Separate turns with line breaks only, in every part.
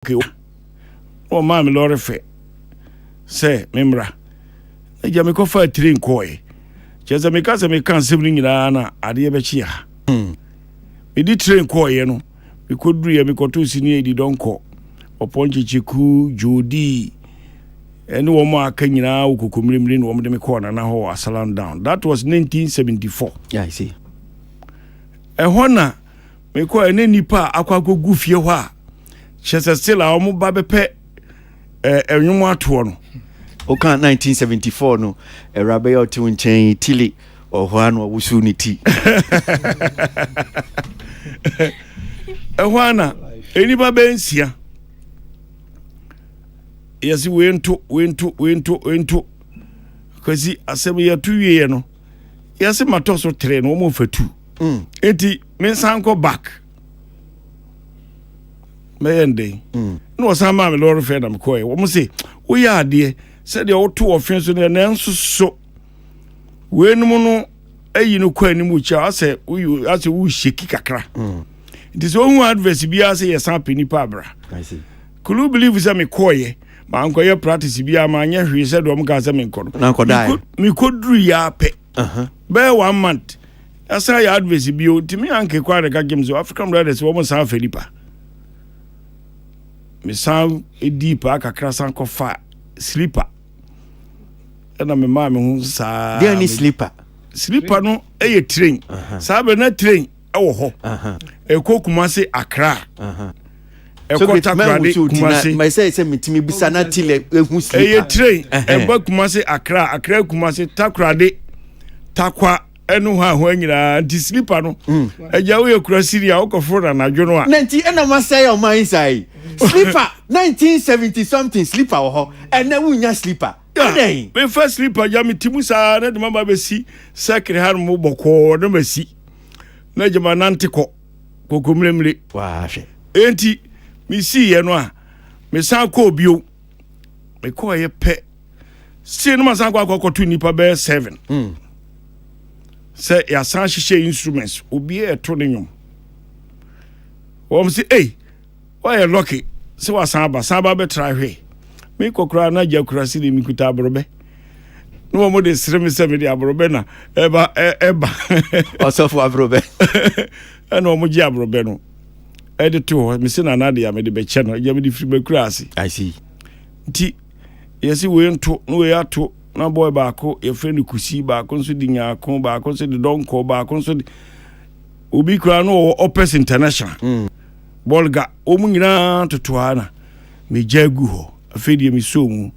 okay o ma me lorry fe say memra eja me ko fa train ko e cheza me ka se me kan sem nyina na ade be chia me di train ko e no me ko duru ye me ko to sini edi donko oponchi chiku jodi ene wo ma aka nyina ukokomrimri no wo de me ko na ho asalam down. That was 1974.
Yeah, I see.
Ehona me ko ene nipa akwagogu fie ho a chese still a omo ba bepe enwum ato no
o kan 1974 no erabe yo ti nchen tili ohwa no wusu ni ti
ehwana eni ba bensia yesi wento kwasi asem ya tuwie no yesi matoso tre no mo fatu enti mensanko back meyende no sama me lord fe na me koy wo mo se wo ya ade se de wo to ofin so na nso so wenum no ayi no kwa ni mu cha ase wo sheki kakra it is one adverse bia say yes happen pa bra.
I see.
Could you believe say me koy ma anko ye practice bia ma anya hwe se do mo ka say me nko
na nko dai
me kodru ya pe be 1 month asa ya adverse bio timi anke kwa de ka games African brothers wo mo san Felipa me san deep akakra san ko fa sleeper na me ma me hu sa
there ni sleeper
no e train sa be na train e wo ho e Kumasi Accra
so Takrade Kumasi my say mitimi bisa na tile ehu sleeper
e train e ba Kumasi Accra Kumasi Takrade takwa enu ha ho anyira anti sleeper no eja wo ye kura Syria wo kofo na nadwo no a
nanti ena ma say o man inside sleeper 1970 something sleeper wo ho ena wunya sleeper adai
me first sleeper ja mitimu sa na de mama be si secret har mo boko na masi na jama nante ko kokomremre
wa hwe
enti mi si ye no a me san ko bio me ko ye pe si no ma san ko akokotu nipa be 7 say ya san hihye instruments obi e to ne nyom wo msi why lucky say wa san ba be try hwe me kokura na jakura si de mi kuta abrobe no mo de sremi se me de abrobe na eba
osofu abrobe
no mo ji abrobe no ede to me se na de ya me de be che no ya me de firi be kura asi
I see
ti yesi we nto no we ato na boy baako ye friend kusi baako nso di nyaako baako nso di donko baako nso di obi kura no Opus International bolga omu nyina totoana me jagu ho afedi me so mu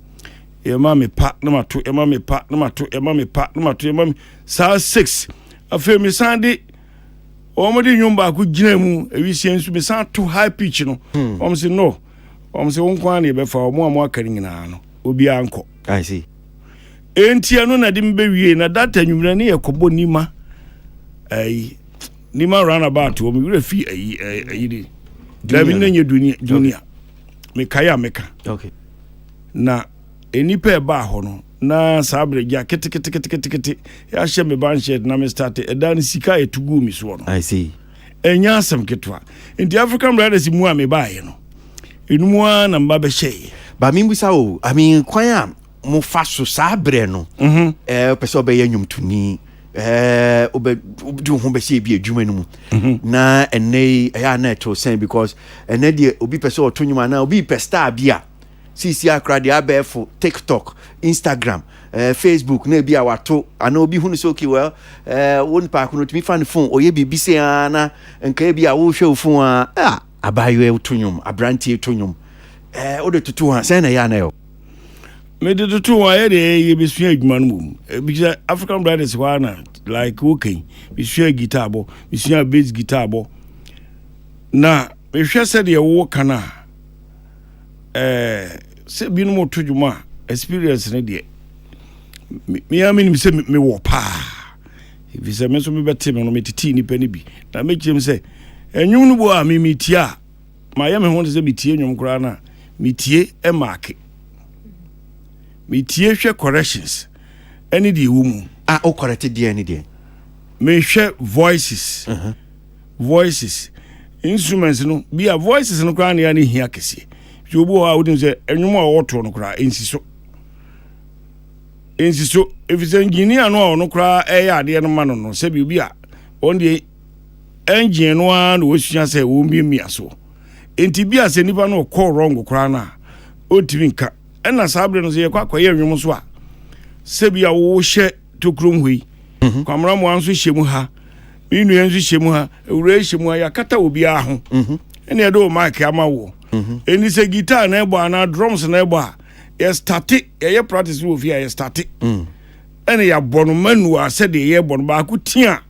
e ma me pa na mato e ma me pa na mato e ma me pa na mato e ma me sa 6 afi me sande o mo di nyum baako gina mu ewisi ensu me san to high pitch no o mo se no o mo se won kwa na e be fa o mo akari nyina no obi anko
I see
enti anu na dim be wie na data nwumra ne yakobo nima nima roundabout o mi refi di dabi na nye dunia me kaya meka
okay
na enipa e ba ho no na sabre ja kete ya hye me ban shed na me start dan sika etugu mi so no
I see
enya asem ketwa enti African brothers mu a me ba ye no enumwa na mba be hye
ba mi bisa o I mean kwan mo fa so sabre no pese obeye nwumtuni du ho be se bi adwuma no mu na ene ya na to sen because ene de obi pese otonwuma na obi pe star bia CC Accra de abefo TikTok Instagram Facebook na bia wato ana obi hunu so okay well won pa ko no timi fan phone oye bibi se ana nka bia wo hwe phone a abayo otonwum abrantie otonwum ode tutu ha sen na ya na yo
me de to why dey be sua adwuma no mum because African brothers wana like okay be sua guitar bo be sua bass guitar bo na me hwe se de wo kana se bi no to dwuma experience ne de me amini me se me wo pa if se me so me beti me no me titi ni pa ni bi na me kire me se enwum no bo a me tia ma ya me ho se me tie enwum kra na me tie e mark me tie hwe corrections any de wo mu
o correct de any de
me hwe voices instruments no be a voices no kra na ya ne hia kese ti obo a wodin se enwom a woto no kra ensiso if engineer no no kra ade no ma no se bi a on the engine no an wo sua se wo mia so enti bi a se nipa no call wrong kra na o timi nka na sabre no se ye kwa koye enwom so a se bi a wo hye tokrom hoi kwamra mo anso hyemu ha minu enso hyemu ha ewure hyemu ha yakata obi a ho ene do mic ama wo eni se guitar na ebo ana drums na ebo a ye start ye practice wo fi ye start ene ya bono manu a se de ye bono ba ku tia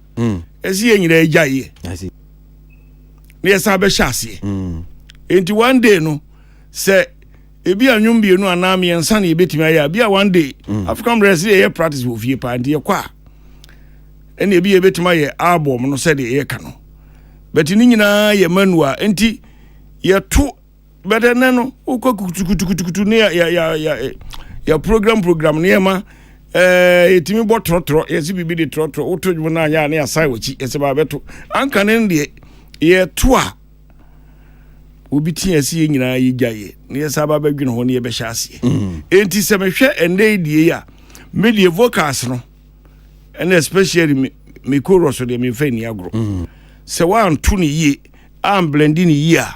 esi ye nyira eja ye ne ye sa be hyase enti one day no se ebi anwum bi enu ana me ensa na ebetimi aya bia one day African Breast ye practice wo fi pa ndi ye kwa ene ebi ebetimi aye album no se de ye ka no but ni nyina ye manu a enti ye to better no uko kutukutukutu ne ya program ne ma etimi bo trotro yesi bibi de trotro utojum na anya na asai wachi yesi ba beto anka ne de ye to a obi tie esi nyina yi gyaye ne yesa ba badwene ho ne ye be hyase enti se mehwe ende die ya medie vocals no and especially me chorus de me fe ni agro se wa anto ne yie am blending yie a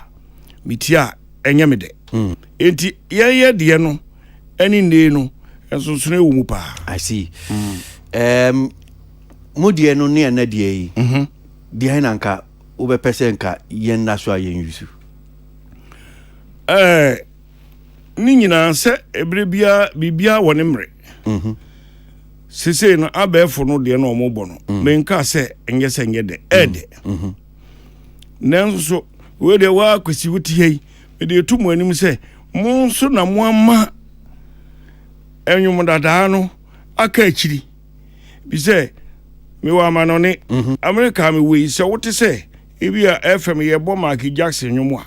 mitia enyamede enti ye de no ani ne no enso so na ewu mu pa.
I see. Modie no ne na die yi die na nka wo be pese nka yen na so ayen yusu
ni nyina se ebre bibia woni mre sese no abefo no de no omobo no menka se enye se enye de ede nanso we de wa kwesi wuti hei de tumu anim se mo so na mo ama enwum dada no aka akiri bi se me wa ma no ne America me we se wote se ebi a FM ye bo Michael Jackson nwum a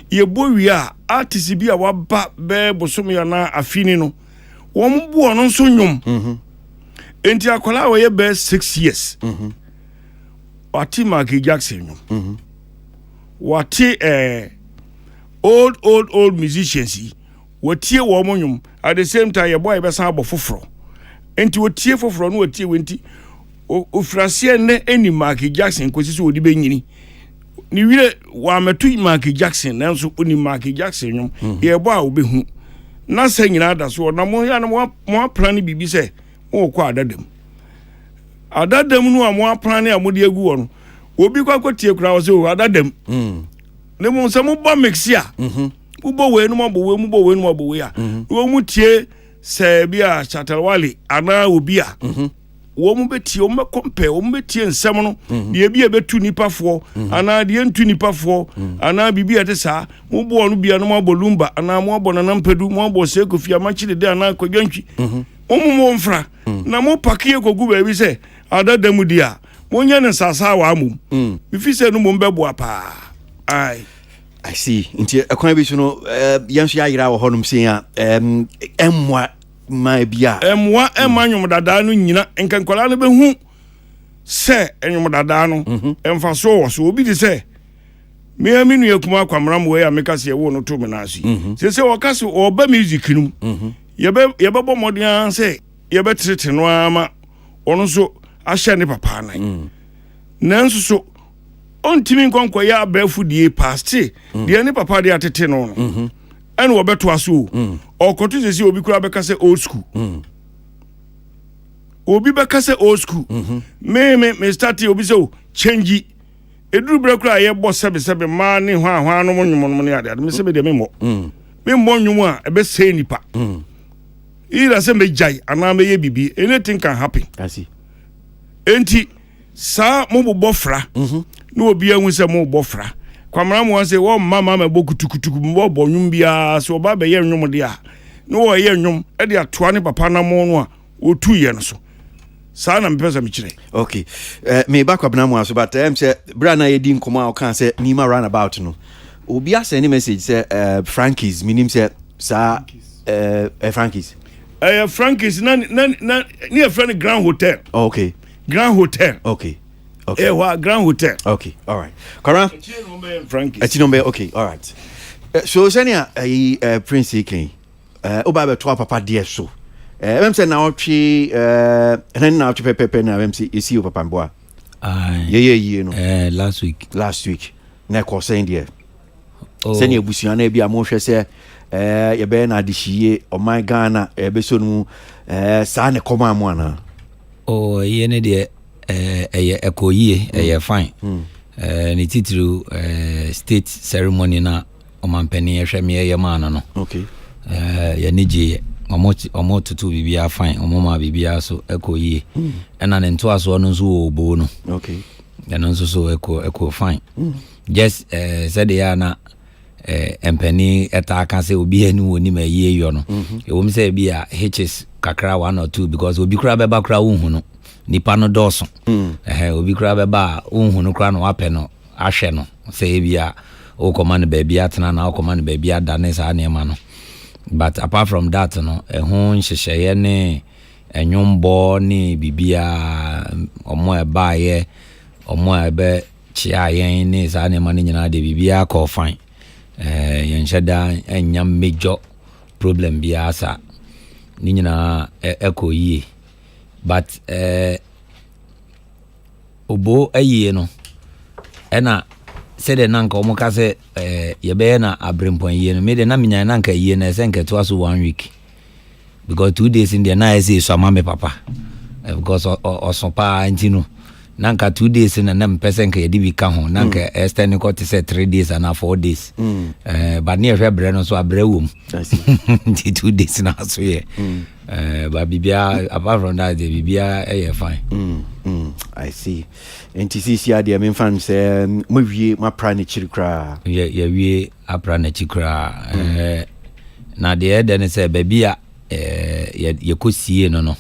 ye bo wi a artist bi a waba be bosom ya na afini no wo mbo no so nwum enti akola wo ye be 6 years wati Michael Jackson nwum wati old musicians watie wo nwum at the same time ye boy be san abo foforo enti watie foforo no watie wenti ofrase ne eni Michael Jackson kwesi so odi benyini ni wire wa metu Michael Jackson nanso oni Michael Jackson nwum ye bo a obehu na sa nyina da so na mo ya na mo plan bibi se mo kwa adadam no a mo plan a mo de agu wo no obi kwa kwatie kura wo se o adadam ne mo se mo bo mixia ubo we no mo bo we mu bo we no mo bo we a wo mu tie se bia Chatalwali ana obi a wo mu betie wo me compare wo mu betie nsem no de bia betu nipafo ana de ntu nipafo ana bibia te sa mo bo no bia no mo bolumba ana mo bo na nampedu mo bo se kofia ma chide de ana kwadwantwi mo mfra na mo pakie kogu ba bi se adadamu dia mo nya ne sasa wa amum bifi se no mo mbebo apa ai
I see. Inti akwan bi so no yanso ya yira wo honum sen a emwa ma bia
emwa emanyum dada no nyina enkankwala no behu se enyum dada no emfa so wo so obi di se me aminu yakuma akwamram we ya meka se wo no to me na asu se wo kase oba music num ye bebo modern se ye betrete no ama ono so ahye ne papa nan nanso so ontimi nkonkwa ya abafu die pasti die ne papa de atete no no ene wo beto aso okoto sesi obi kura beka se old school obi beka se old school me start obi se change eduru bra kura ye bo sebe ma ne hwa no monwom ne ade me sebe de me mo nwum a ebe se nipa ira se me jai ana me ye bibi anything can happen.
I see.
Enti sa mo bofra no obi anwu se mo bofra kwamra mo se wo mama ma bokutukutuku mo bo nwum bia so ba be ye nwum de a no wo ye nwum e de atoa ne papa na mo no a otu ye no so sa na mpesa me kire.
Okay, me back up na mo aso but say bra na ye di nkoma o kan say nima run about no obi a send message say Frankies minim say sa Frankies
Frankies na near friend Grand Hotel.
Okay.
Grand Hotel.
Okay.
Grand Hotel.
Okay. All right. Kara.
Frankies.
Etinombe. Okay. All right. So senia Prince King oba be to papa de so em say na otwe hen na otwe pepe na em say esi o papa mboa ye no
last week
na ko say there senia busuan na bia mo hwe say ye be na de hie o my Ghana be so no sa ne koma mo ana
ye ne de ekoyie fine ni titru state ceremony na omampani ehwe me ye man no
okay
ya nije omo tutu bibia fine omo ma bibia so ekoyie na ne nto aso no so obo no
okay
ya no so eko fine just said ya na empani eta kan say obi ani woni ma yie yo no e wo mi say bia hs kakra 1 or 2 because obi kura beba kura wo hu no nipa no doso obi kura beba wo hu no kura no apɛ no ahwɛ no say bia o command baby atena na o command baby adane sa na ema no but apart from that no ho nhyehyeye ne enwombo ne bibia omo eba ye omo ebe chia yen ne sa na ema ne nyina de bibia call fine yen sheda enya major problem bia asa ni nyina ekoyie but obo aye no ena said nanka omo ka se ye be na abrempon ye no me de na minya nanka ye na se nka to aso 1 week because 2 days in the na say so mama papa because osopa antino nanka 2 days na na mpese nka ye di bi ka ho nanka extend ko to say 3 days and 4 days but near febre no so abre wom 2 days na so ye but bibia apart from that the bibia fine
I see NTCC ade me fan say mo wie ma pra ne chirikra
ye wie apra na chikra na de den say bibia ye kosie no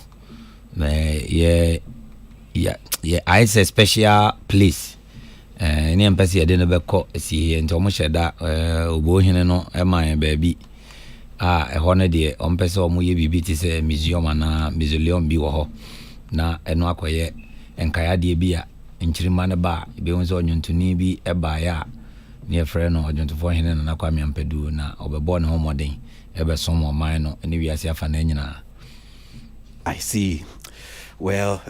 ye I say special place ni empesi ye de no be ko sie nti omo sheda obo hene no e man baby ho ne de ompese omo ye bibi ti say museum na mausoleum bi wo ho na eno akoye enkaya de bia nchirima ne ba be won so onyontuni bi e ba ya ne efre no onyontofo hene na kwame ampedu na obebo ne homoden e be so mo man no ne wiase afa na nyina.
I see. Well,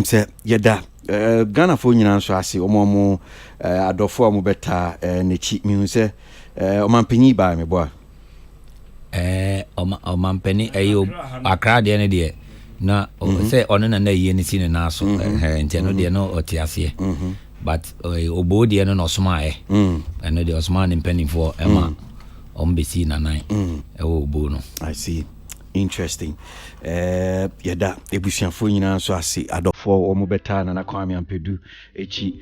say yeda Ghana fo nyina so ase omo adofo amu beta ne chi mi hu se omampanyi ba me boa
omampani ayo akra de ne de na say ono na yie ni sine na so nti no de no otiase but obo de no soma eno de osoma ni penny for ema ombesi na nine obo no.
I see. Interesting. Yada ebusiafo nyina so ase adofo omo beta na kwame ampedu echi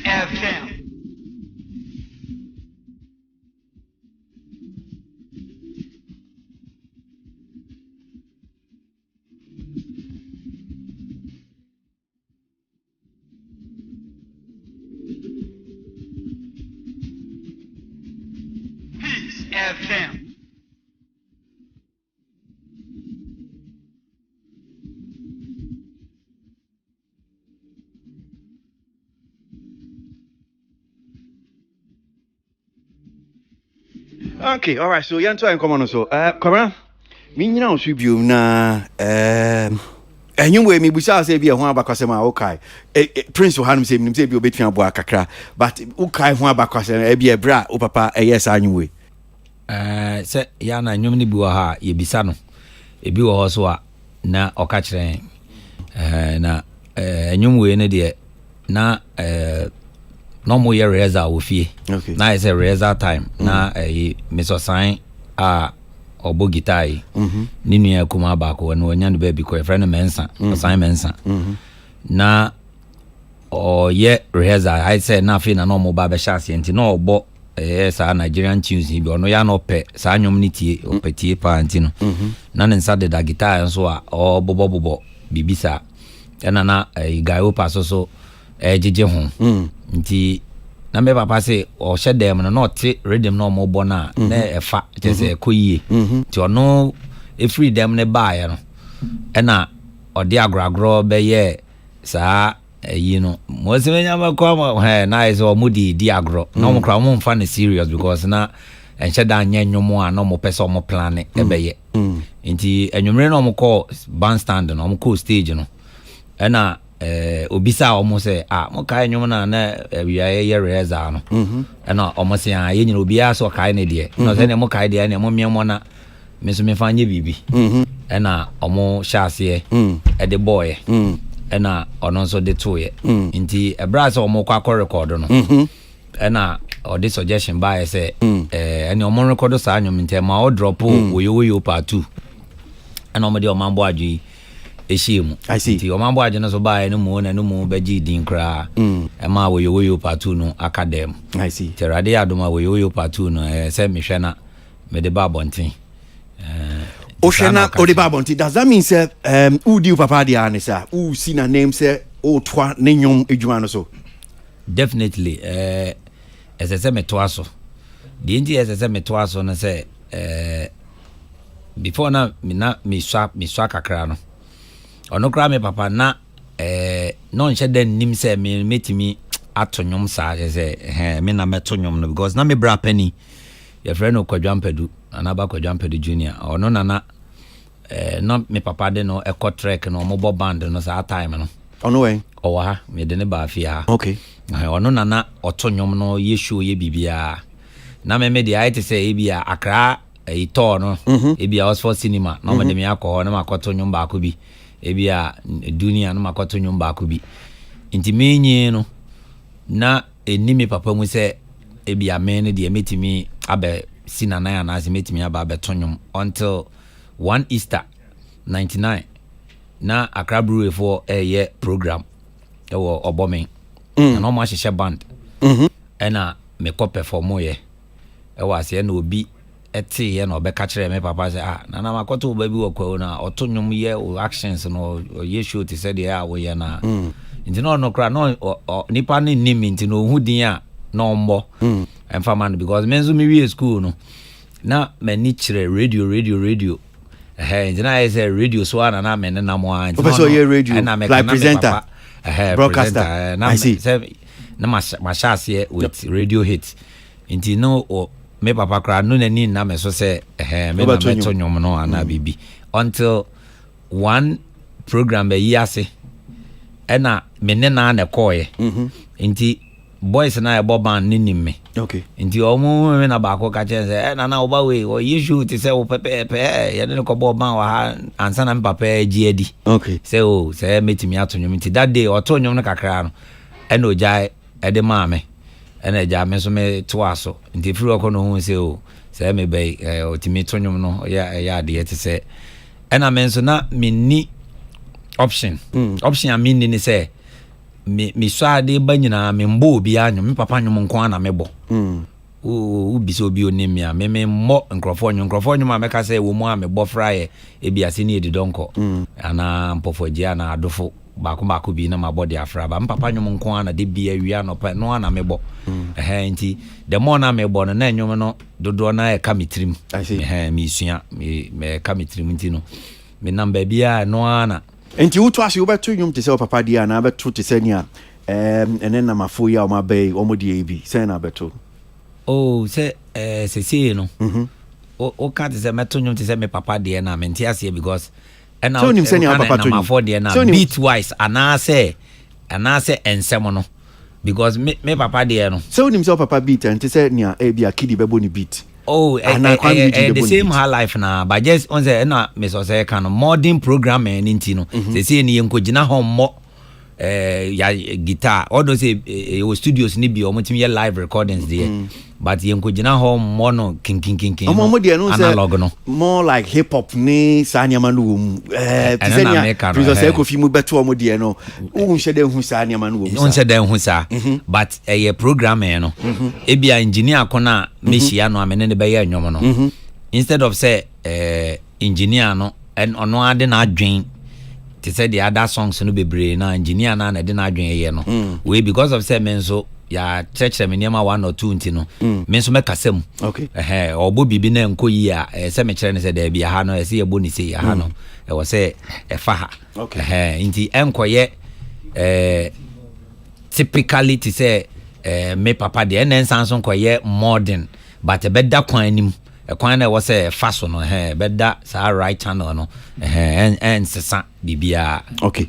FM. Peace FM.
Okay, all right. So yanto en come on so. Kora. Mi nyina osu biom na enyum we mi busa say bia ho abakwasem a okay. Prince Ohanum say mi say bia obetua abo akakra, but ukai ho abakwasem e bia bra o papa yes anyum we.
Say ya na nyum ni bi wo ha ye bisa no. Ebi wo ho so a na oka kire na enyum we ne de na no more year reza ofie na is a reza time na Mr. Sign obo gitai ni nua kuma ba ko no nya no ba bi ko friend mensa Sign mensa na o ye reza I say na fi na no mo ba be sha ase no obo sa Nigerian tunes bi ono ya no pe sa anyom ni tie opetie pa anti no na ne nsa de da gitai nso a o bobo bibisa na guy o paso so jeje ho nti na me papa say o hye dem no not rhythm no mo bona na efa je say ekoyie nti ono e free dem ne ba ya no ɛna ɔde agragro bɛyɛ saa you know most of them come na is or moody diagro no mo kra mo mfa no serious because na enche da anya nwomo a no mo pese mo plan e beye nti enwumre no mo call bandstand no mo call stage no na obisa o mo say mo kai nwom na wiaye ye reza no na o mo say ye nyina obi a so kai ne de no say ne mo kai de ne mo miemo na me so me fa anye bibi na o mo hyase e de boy ena ono nso de toye nti ebra se omo kwa record no ena o de suggestion by say ene omo record sa anyom nti ma o drop woyo part 2 ena omo de o mambo adwi ehiem nti o mambo adwi no so ba ene mu na no mu beji din kra e ma woyo part 2 no academy
I see
terade adoma woyo part 2 no se me hwe na me de ba bonten
Oshana Odebabonti, does that mean say Udi Papa Dianisa, who seen a name say Otwa Nenyum Ejuano so?
Definitely, as I said, Metwaso. The India as I said, Metwaso, and I say, before now, me swap a crown. Or no cram, Papa, na, non shed then nim say me meet me at Tonyum Sa, as a me na metonyum, because na me bra penny, your friend of Quadrampedu. Anaba Quadrampedu Junior or no nana not me papa de no eco trek no mobile band no sa time no
on the way
o ha me de ne ba fia
okay
o no nana otonyom no ye show ye bibia na me de ai te say bia akra e to no e bia Oxford cinema no me de me akọ na makotonyom ba ko bi e bia dunia no makotonyom ba ko bi nti menyi no na eni me papa mu say e bia me ne de metimi abe sinana ya na azimetimi aba betonyum until one Easter 99 na Accra Brewery for a program e wo obomen na no ma hye band na me ko perform ye e was ye na obi ete ye na obeka kire me papa say na na makoto oba bi wo kwa na otonyum ye o actions no ye show te say dey wo ye na nti no kra no nipa ni nimi nti no hu din a no mbo emfa man because menzo me we school no na mani chire radio ntina say radio so na men na mo an
so ye radio like presenter broadcaster
na say na ma shase with radio hit nti no me papa kra no nani na me so say me na metonyom no ana bibi until one program be yase na me ne na koye nti boys na e boban ninim me
okay
nti omo me na ba ko ka chen say na na oba we o issue ti say o pepe ya ne ko boban wa ha ansa na me papa ji adi
okay
say o say metimi atonyom nti that day otonyom no kakra no e no jai e de ma me e na ja me so me to aso nti firi ko no hu say o say me be otimi tonyom no ya de ti say e na me so na me ni option a me ni say me swa de ba nyina me mbo obi anyo me papa anyo nko ana me bo o biso obi onim ya me mo nkrofo anyo ma meka say wo mu a me bo fraye e bia se ni edi donko ana mpofoji ana adofo baako bi na ma body afra ba papa anyo nko ana de bia wi no pa no ana me bo nti the more na me bo no na anyo no dodo na e ka mitrim me sua me ka mitrim nti no me namba bia no ana
enti utu ase obeto nyum te se papa dia na abeto te se nia ene na mafo ya o mabe o modi ebi se na abeto
se se no o ka te se meto nyum te se me papa dia na menti ase because ena
so nim se nia papa to nyum
mafo dia na beat wise anase ensem no because me papa dia no
so nim se papa beat enti se nia e bia kidi bebo ni beat
the same high life na but just on say na me so say kind of modern programming nti no say ni yenkogina ho mo ya guitar all those studios ni bi o mo tim live recordings there but yenkogina ho mo no king analog no
more like hip hop ni sanya no mu tisenia priso say ko fi mu beto o mo de no un shede hu sanya no mu
un shede hu sa but programming no e bia engineer kona mehia no amene ne be ya nwom no instead of say engineer no and ono ade na adwen to say the other songs no be brain na engineer na de na adwen ye no we because of say men so ya kyerɛkyerɛ me nneɛma 1 or 2 nti no me nso mɛkasa mu
okay
ɔbɔ biribi na nkɔ yi a sɛ mekyerɛ no sɛ daabi aha no ɛsɛ yɛbɔ ne sɛ aha no ɛwɔ sɛ ɛfa ha nti ɛnkɔyɛ typically te sɛ me papa deɛ ɛnɛ nsan so nkɔyɛ modern but ɛbɛda kwan anim ɛkwan na ɛwɔ sɛ ɛfa so no bɛda saa right channel no ɛnsesa bibia
okay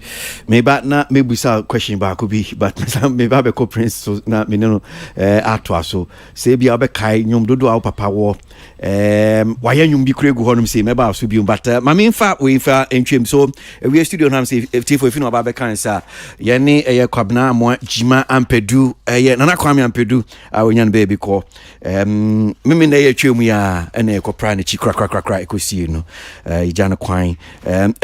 meba na mebusa question ba ko bi but meba be ko prince so na me no ato so say bia obɛkai nyom dodo a papa wo wayɛ nyom bi kure gu honum say meba so bi but ma me mfa we fa entwem so we studio na say tifo efi no ba be kan sa ye ne eye kwabna mo jima ampedu eye nana kwame ampedu a wonya no baby ko mimi na ye twem ya ene ekopra ne chi kra ekosie no ija no kwan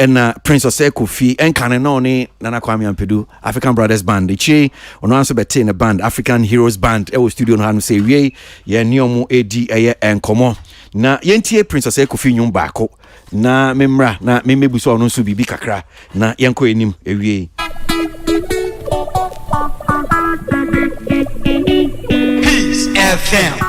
na prince Kofi enkane no ni nana kwame ampedu African Brothers Band echi ono anso bete in a band African Heroes Band e wo studio no hanu say wie ye ne omo edi eye enkomo na yentie Princess Kofi nyum baako na memra na memebu so ono so bibi kakra na yenko enim ewie
Peace FM.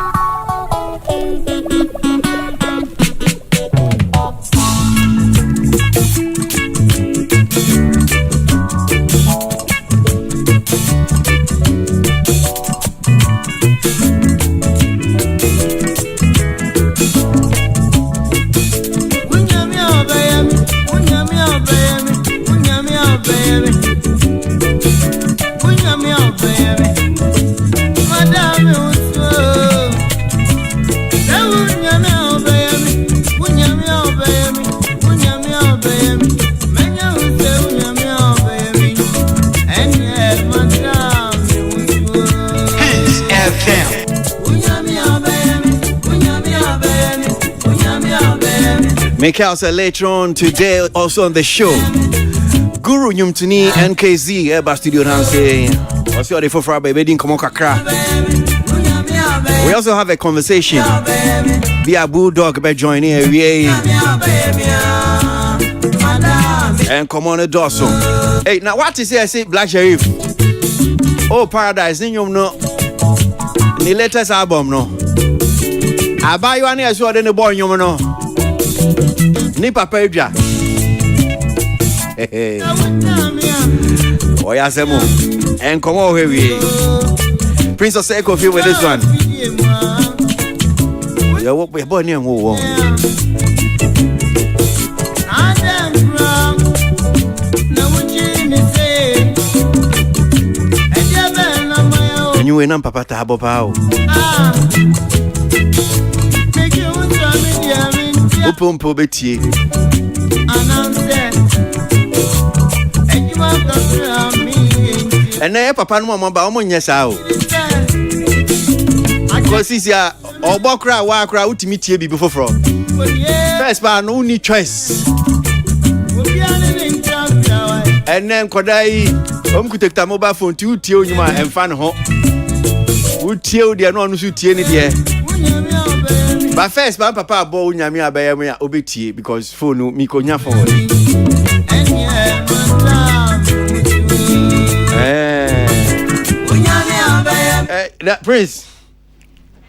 Michael said later on today also on the show Guru Nyumtuni NKZ Eba Studio Nancy what's your for our baby didn't come on kakra. We also have a conversation via Bulldog by joining and come on a dorsal. Hey, now what is it? I say Black Sheriff. Oh, Paradise, no the latest album no. I buy you any as well in the boy you know. Ni papa edwa. Oya semo. En komo hewe. Princess Eko feel with this one. Yo wo be boy ni en wo. Anyway, nam papa ta abopa o. Opompo betie. Ene papa no mama ba omo nyesa o. Kwasi sia obokra wa akra utimi tie bibi foforo. First ba no need choice. Ene nkodai omkutekta mobile phone ti utie onyuma emfa ne ho. Utie o de no anu su tie ni de. But first, my papa bought Nyami Abayamia Obetie because phone me konya forward. That Prince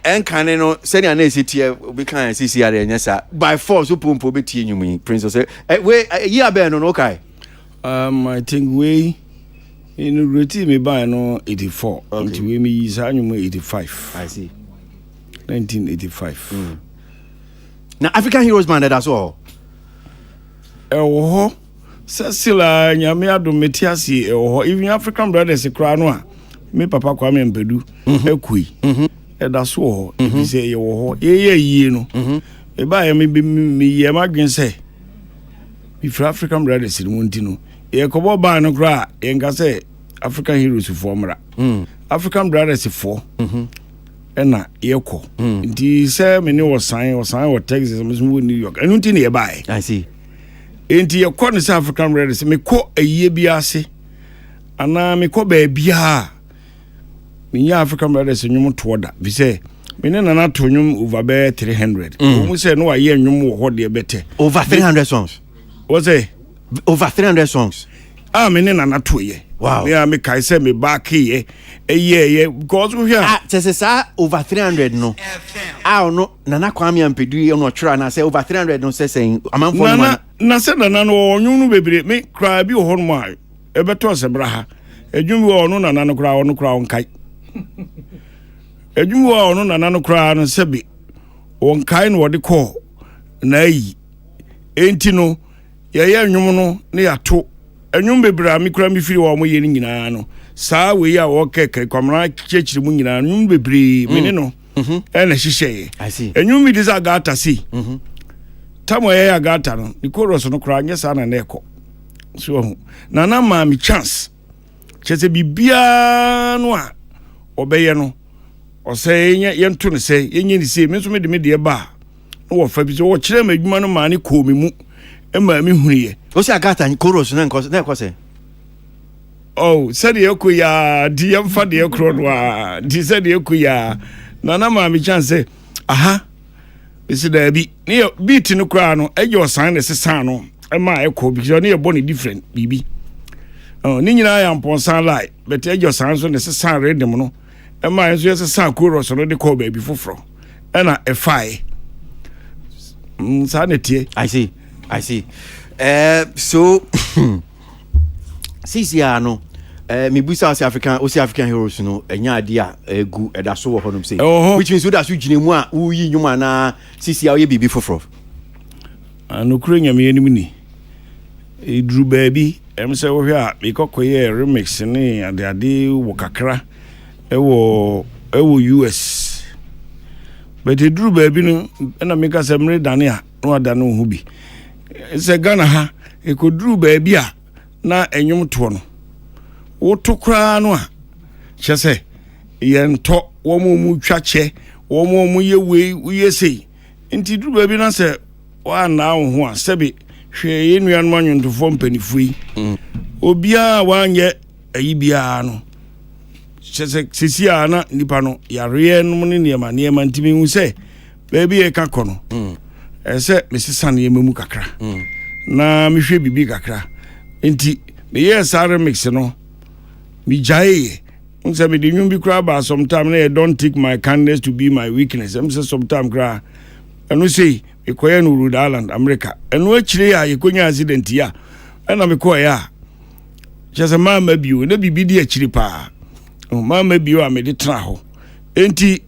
and Caneno send an ACT we can't see yes, by force upumpo betie you mean Prince say wait yeah ben no okay.
I think we in routine me by no 84 until we me is 85.
I see.
1985.
Now African Heroes Band that's all.
Cecila nyame adom metiasi even African Brothers kra no a me papa Kwame Mpedu ekui da so ho say ye wo ho ye no e ba ye me ye madwen say if African Brothers ni wonti no ye kobo ba no kra ye nka say African Heroes for mra African Brothers for ena yeko nti say me ne wosan wo Texas me New York enu nti ne ye bae
I see
enti ye ko ne South African Brothers me ko aye bi ase ana me ko ba bia me nya African Brothers nyum to oda bi say me ne na to nyum over be 300 mu say no aye nyum wo ho de bete
over 300 songs
what say
over 300 songs
me ne na to ye
Wow.
Me a me kai say me back here. Because we here.
Say over 300 no. No Nana Kwame Ampedui no try na say over 300 no say saying amanfo
na say Nana no onyu no bebre me cry bi ho no ma. E beto se braha. Edwum wo no Nana no kra on kai. Edwum wo no Nana no kra no se bi on kai no de call na yi. Enti no ye nwum no ne yato. Enwum bebre mi kra mi firi wo mo ye ni nyina no. Saa we ya wo keke kwamra chechiri mu nyina nwum bebre me ne no. And she
I see.
And you meet this agata see. Tamo ya agata no. The chorus no cry yes and an echo. So nana mammy chance. Chese bibia no obey no. Or say yen to say yen say me so me de media bar. No fabi so watch them adwuma no mani ko me mu. E ma me hunu ye.
O say agata chorus na nko say.
Oh, said the okuya di amfa de ekro no a. Di said the okuya Nana mami chance say aha isi da bi ne beat no kra no ejo san ne sesan no e ma ekọ because ne boni different bibi ni nyina ya mponsan lai but ejo san so ne sesan rhythm no e ma enso ye sesan chorus no de call baby foforo e na e fai sa ne tie.
I see so sisia no me busa African heroes no enya ade a egu edaso wo honom say which means that you ginemu a wo yi nwuma na sisi a wo ye bibi foforo
anokure nyame anim ni edru baabi em say wo hwe a me kokoye remix ni ade wo kakra ewo US but edru baabi no na me ka semre dane a no adane wo hu bi se Ghana ha ekodru baabi a na enyum to no woto kra no a kyese yento wo mu twache wo mu ye we sei nti duru ba bi na se wa na ho a sebe hwe ye nuan ma nwonto mpanifui obia wa nye ayi bia no kyese sisia na nipa no yare no ne niema ntimi hu se ba bi e ka kono ese mesisa na yemamu kakra na mehwe bibi kakra nti me yes remix no mi jaye unse me de nwumbi kra ba sometime na don't take my kindness to be my weakness am say sometime kra enu say e koye no Rhode Island America enu akire ya ye konya accident ya na me koye ya just mama biu na bibi di akire pa mama biu a me de tra ho enti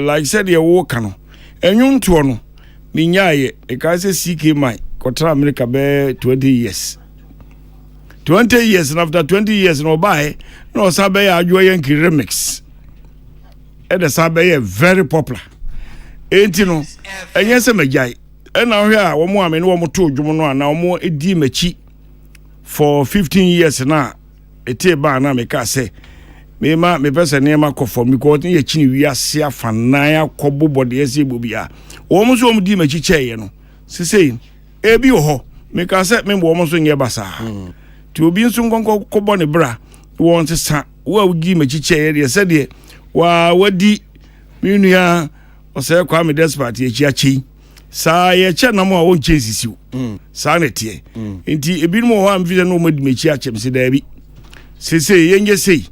like said ye wo ka no enwunto no mi nyaye e ka say CK mai kotra America be 20 years 20 years and after 20 years no buy no sabe adwo yanki remix e de sabe very popular enti no enye se majai e na hwe a wo mo ame no wo mo to dwom no na wo mo edi machi for 15 years na ete ba na me ka se me pese ne ma kofo mi ko tin ye chini wi ase afanan akobo bode ese bobia wo mo so mo di machi cheye no sesei e bi ho me ka se me wo mo so nye basa ti obi nso nkonko kobo ne bra won sesa wo awgi machiche ye se de wa wadi minua o se kwa me despot ye chiachi sa ye che na mo a won chesisiu sa ne tie enti ebi no ho am vise no mo di machi achem se da bi sese ye nge sei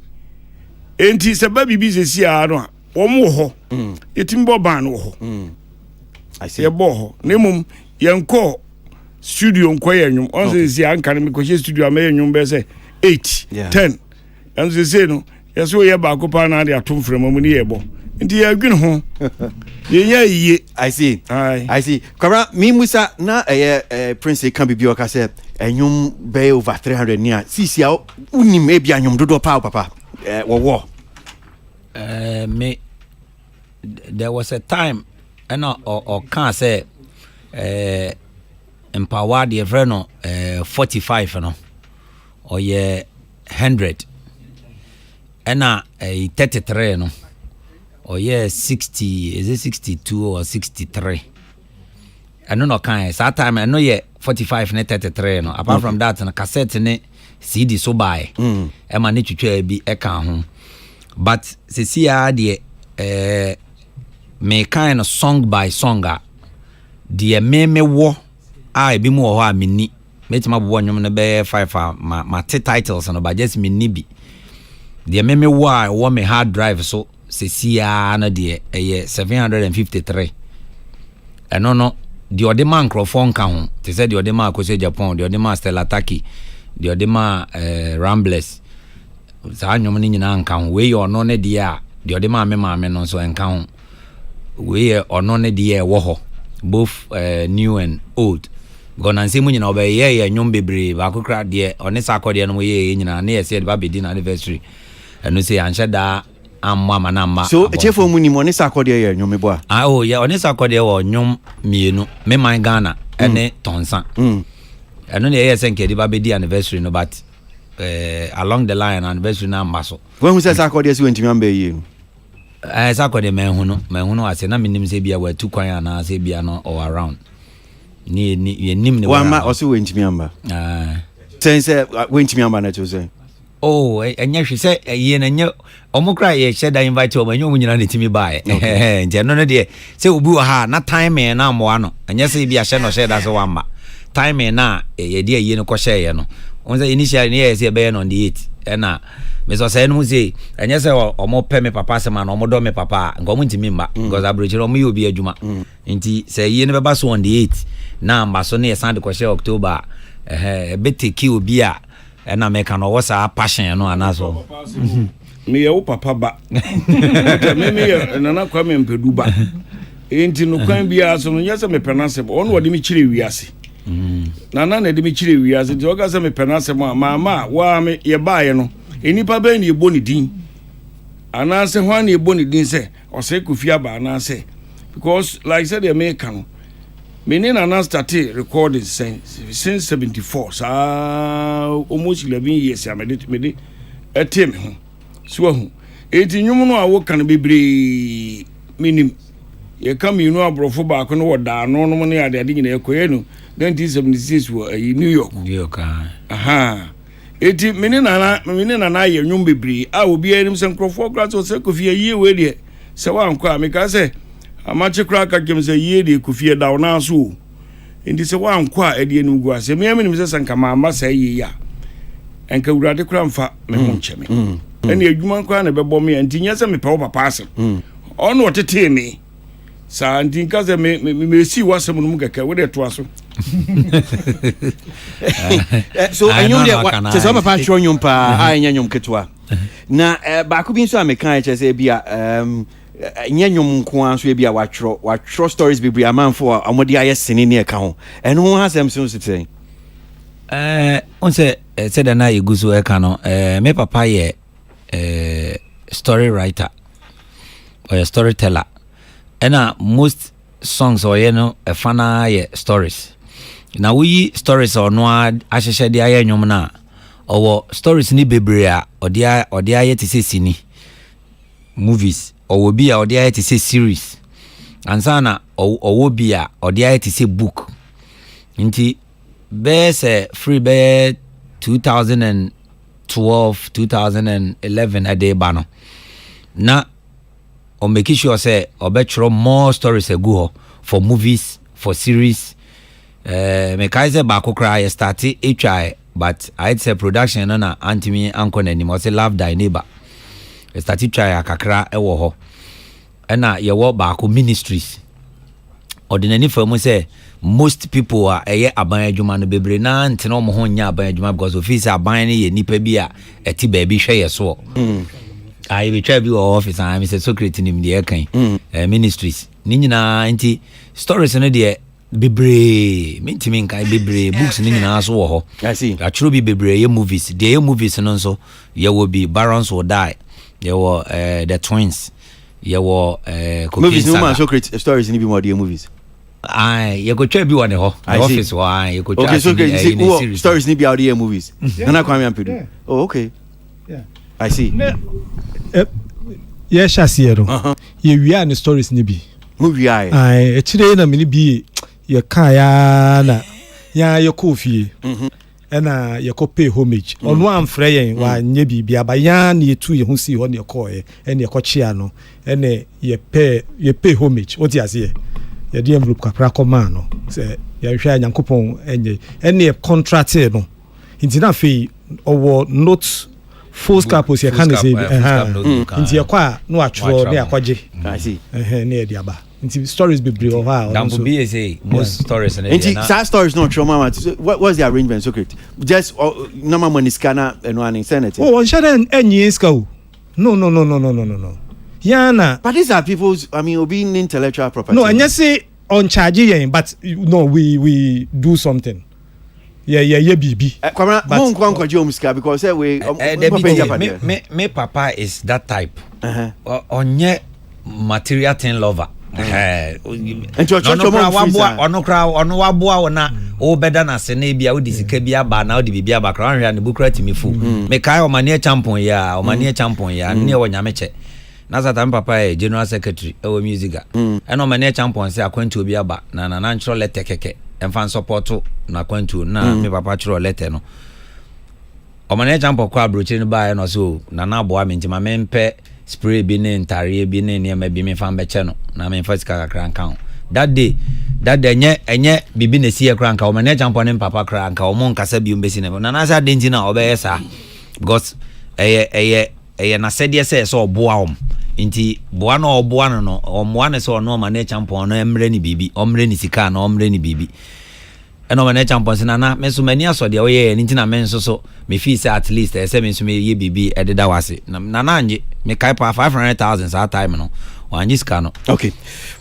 enti se ba bibi sesi a no a wo mo ho yetimbo ban no ho
I see
ye bo ho nemum ye nko studio nkoye nwum on say si anka me ko studio am nwum be say 8 10 and say no yeso ye ba ko pa na de atom frem mu ni ye bo ndi ye adwin ho ye nya yiye.
I see kwara mi musa na prince kan bibi o ka say nwum be over 300 nia sisi a unim e bia nwum dodo pa papa wo
me there was a time and or can say empower the friend 45 no or ye 100 and 33 no or ye 60 is it 62 or 63 I don't know kind that time I know ye 45 ne 33 no apart from that na cassette ne CD so buy e ma ne twetwa bi e kan ho but see the me kind of song by song the me wo a ebi mu ho a mini metima bo nwom no be 5 ma titles no but just me nibi de me wo me hard drive so se sia na de 753 eno no de odema microphone ka ho te say de odema akose Japan de odema Stella Taki de odema Ramblers sa nwom ni nyina nka ho we ono ne de a de odema me no so enka ho we ono ne de wo ho both new and old gonna see mu nyina obeye ye nwom bebre ba kokra de one sakode no ye nyina na ye se de ba be din anniversary eno say anhye da amma na amma
so chefo mu ni mo ne sakode ye nwom bo a
oh yeah one sakode wo nwom mienu me man Ghana ene tonsa eno ne ye se nke de ba be di anniversary no but along the line anniversary na maso
when we say sakode si wentimi amba ye
sakode me hunu ase na minim se bia wa tu kwan na se bia no all around ni nim ne
wa ma o se wentimi amba sense wentimi amba na to say
oh enya hwe se ye na nya omukra ye sheda invite o manyo munyina ne timi bae nje no ne de se obi wa ha na time na mo no enya se bia hye no sheda so wamba time na ye de ye no ko hye ye no onza initially ne ye se be no on the 8 na me so say no say enya se omo pe me papa se ma no omo do me papa ngo mo ntimi mba because abrochiro omo ye obi adwuma nti se ye ne beba so on the 8 na mba so ne ye sand ko hye October beteki obi a na me kan wo sa passion no anaso
me ye wo papa ba me ye nana kwa me mpedu ba enti no kwan bia so no yesa me penase ono wode me kire wiase nana na de me kire wiase de oga se me penase ma wa me ye baaye no enipa ba ni ebo ni din anase hwan ni ebo ni din se o se kufia ba anase because like said the American me ni nana started recording since 74 almost 11 years me etem ho so ho eti nwum no awo kan bebre minim ye kam yinu abrofo ba ko no woda no no ne ade nyina ekoye no 1976 wo New York aha eti me ni nana ye nwum bebre a obi anim se nkrofo kra so se kofie yie we de se wa nko a me ka se amache kra ka kem se yie de kofie da na so enti se wa nko a ade enu gu ase me amenim se sanka ma sa yie ya enka wurade kra mfa me ho ncheme ene adwuma nko na bebo me enti nya se me pe wo papa asem ono otete me sa enti nka se me si wasem no mu keke we de to aso
so anyum de se so papa hwo nyum pa a nya nyum ketwa na ba ko bi so amekan che se bia nya nyum nko an so bia watro stories bibri amanfo amodi aye sene ne ka ho eno ho hasem so sitsen
on se da na yeguso e ka no me papa ye story writer or a storyteller and most songs or you know a fana ye stories na we stories or no ahyehyɛ de aye nwom na or stories ni bebre a odi aye te se sini movies or bi a odi aye te se series ansana or bi a odi aye te se book nti be free be 2012 2011 ade ba no na o make sure say obetro more stories ago for movies for series me kai say ba kokra I started HI but I say production na antimi anko na nim o say love thy neighbor I started try akakra e wo ho na ye wo ba ko ministries ordinary for mo say most people are aban adwuma no bebre na ntena mo ho nya aban adwuma because office aban ne ye nipa bi a eti ba bi hwe ye so I be try bi office and I say secret nim de kan ministries ni nyina nti stories no de bebre mentimi nkai bebre books ni nyina so wo ho
I see
actually be bebre ye movies de movies no so ye will be Barons Will Die ye were the twins ye were
movies no man secret stories ni bi more de movies
you could try be one the office why you could
okay so okay stories ni be out here movies na kwa me ampedu oh okay
yeah
I see
yeah shasiero ye wi an stories ni bi
movie ai
e chire na me ni bi ye ka ya na ya ye kofie na ye ko pay homage onu amfre yen wa nye bibia ba ya na yetu ye hu si ho ne ko ye ene ye ko chia no ene ye pay homage what you say ya di envelope kakra koma no say ya hwɛ Nyankopɔn enye ene contract no nti na fe owo note full scalpels ya kan say nti yakwa no atworo ne akwaje
I see
ne ya aba nti stories be bri over
Dampo be say most stories na
nti sad stories no trauma what's the arrangement secret just normal money scanner and one insanity
oh on share enyi ska o no yana
but these are people's I mean being intellectual property
no anya say on charge yen but no we do something yeah bibi
kwamra mo nkwa je omuska because say we
me papa is that type onye material thing lover ono waboa wona o beda na se na bia odi sika bia ba na odi bibia ba kra hwea ne bukra timifu me kai o mane champion ya ne o nyameche na sata papa e general secretary e o musica e no mane champion se akwantu obi aba na natural letter keke enfan support na akwantu na me papa chiro letter no o mane champion kwa brochi ne ba e no so na aboa me ntima me mpe spray bi ne ntare bi ne ma bi me fan beche no na me fa sika kakra nkan that day enye bibi ne sie kra nkan o mane champion ne papa kra nkan o mon kasa bi umbesi ne na na sa denti na obeyesa because eye na said yes so oboa nti boa na oboa no omoa ne so no mane champion no emre ni bibi omre ni sika na omre ni bibi eno mane champion sina na me so mani aso de oye nti na me nso so me fee say at least ese me so me ye bibi ededa wase na anje me kai pa 500,000 that time no wanji sika no
okay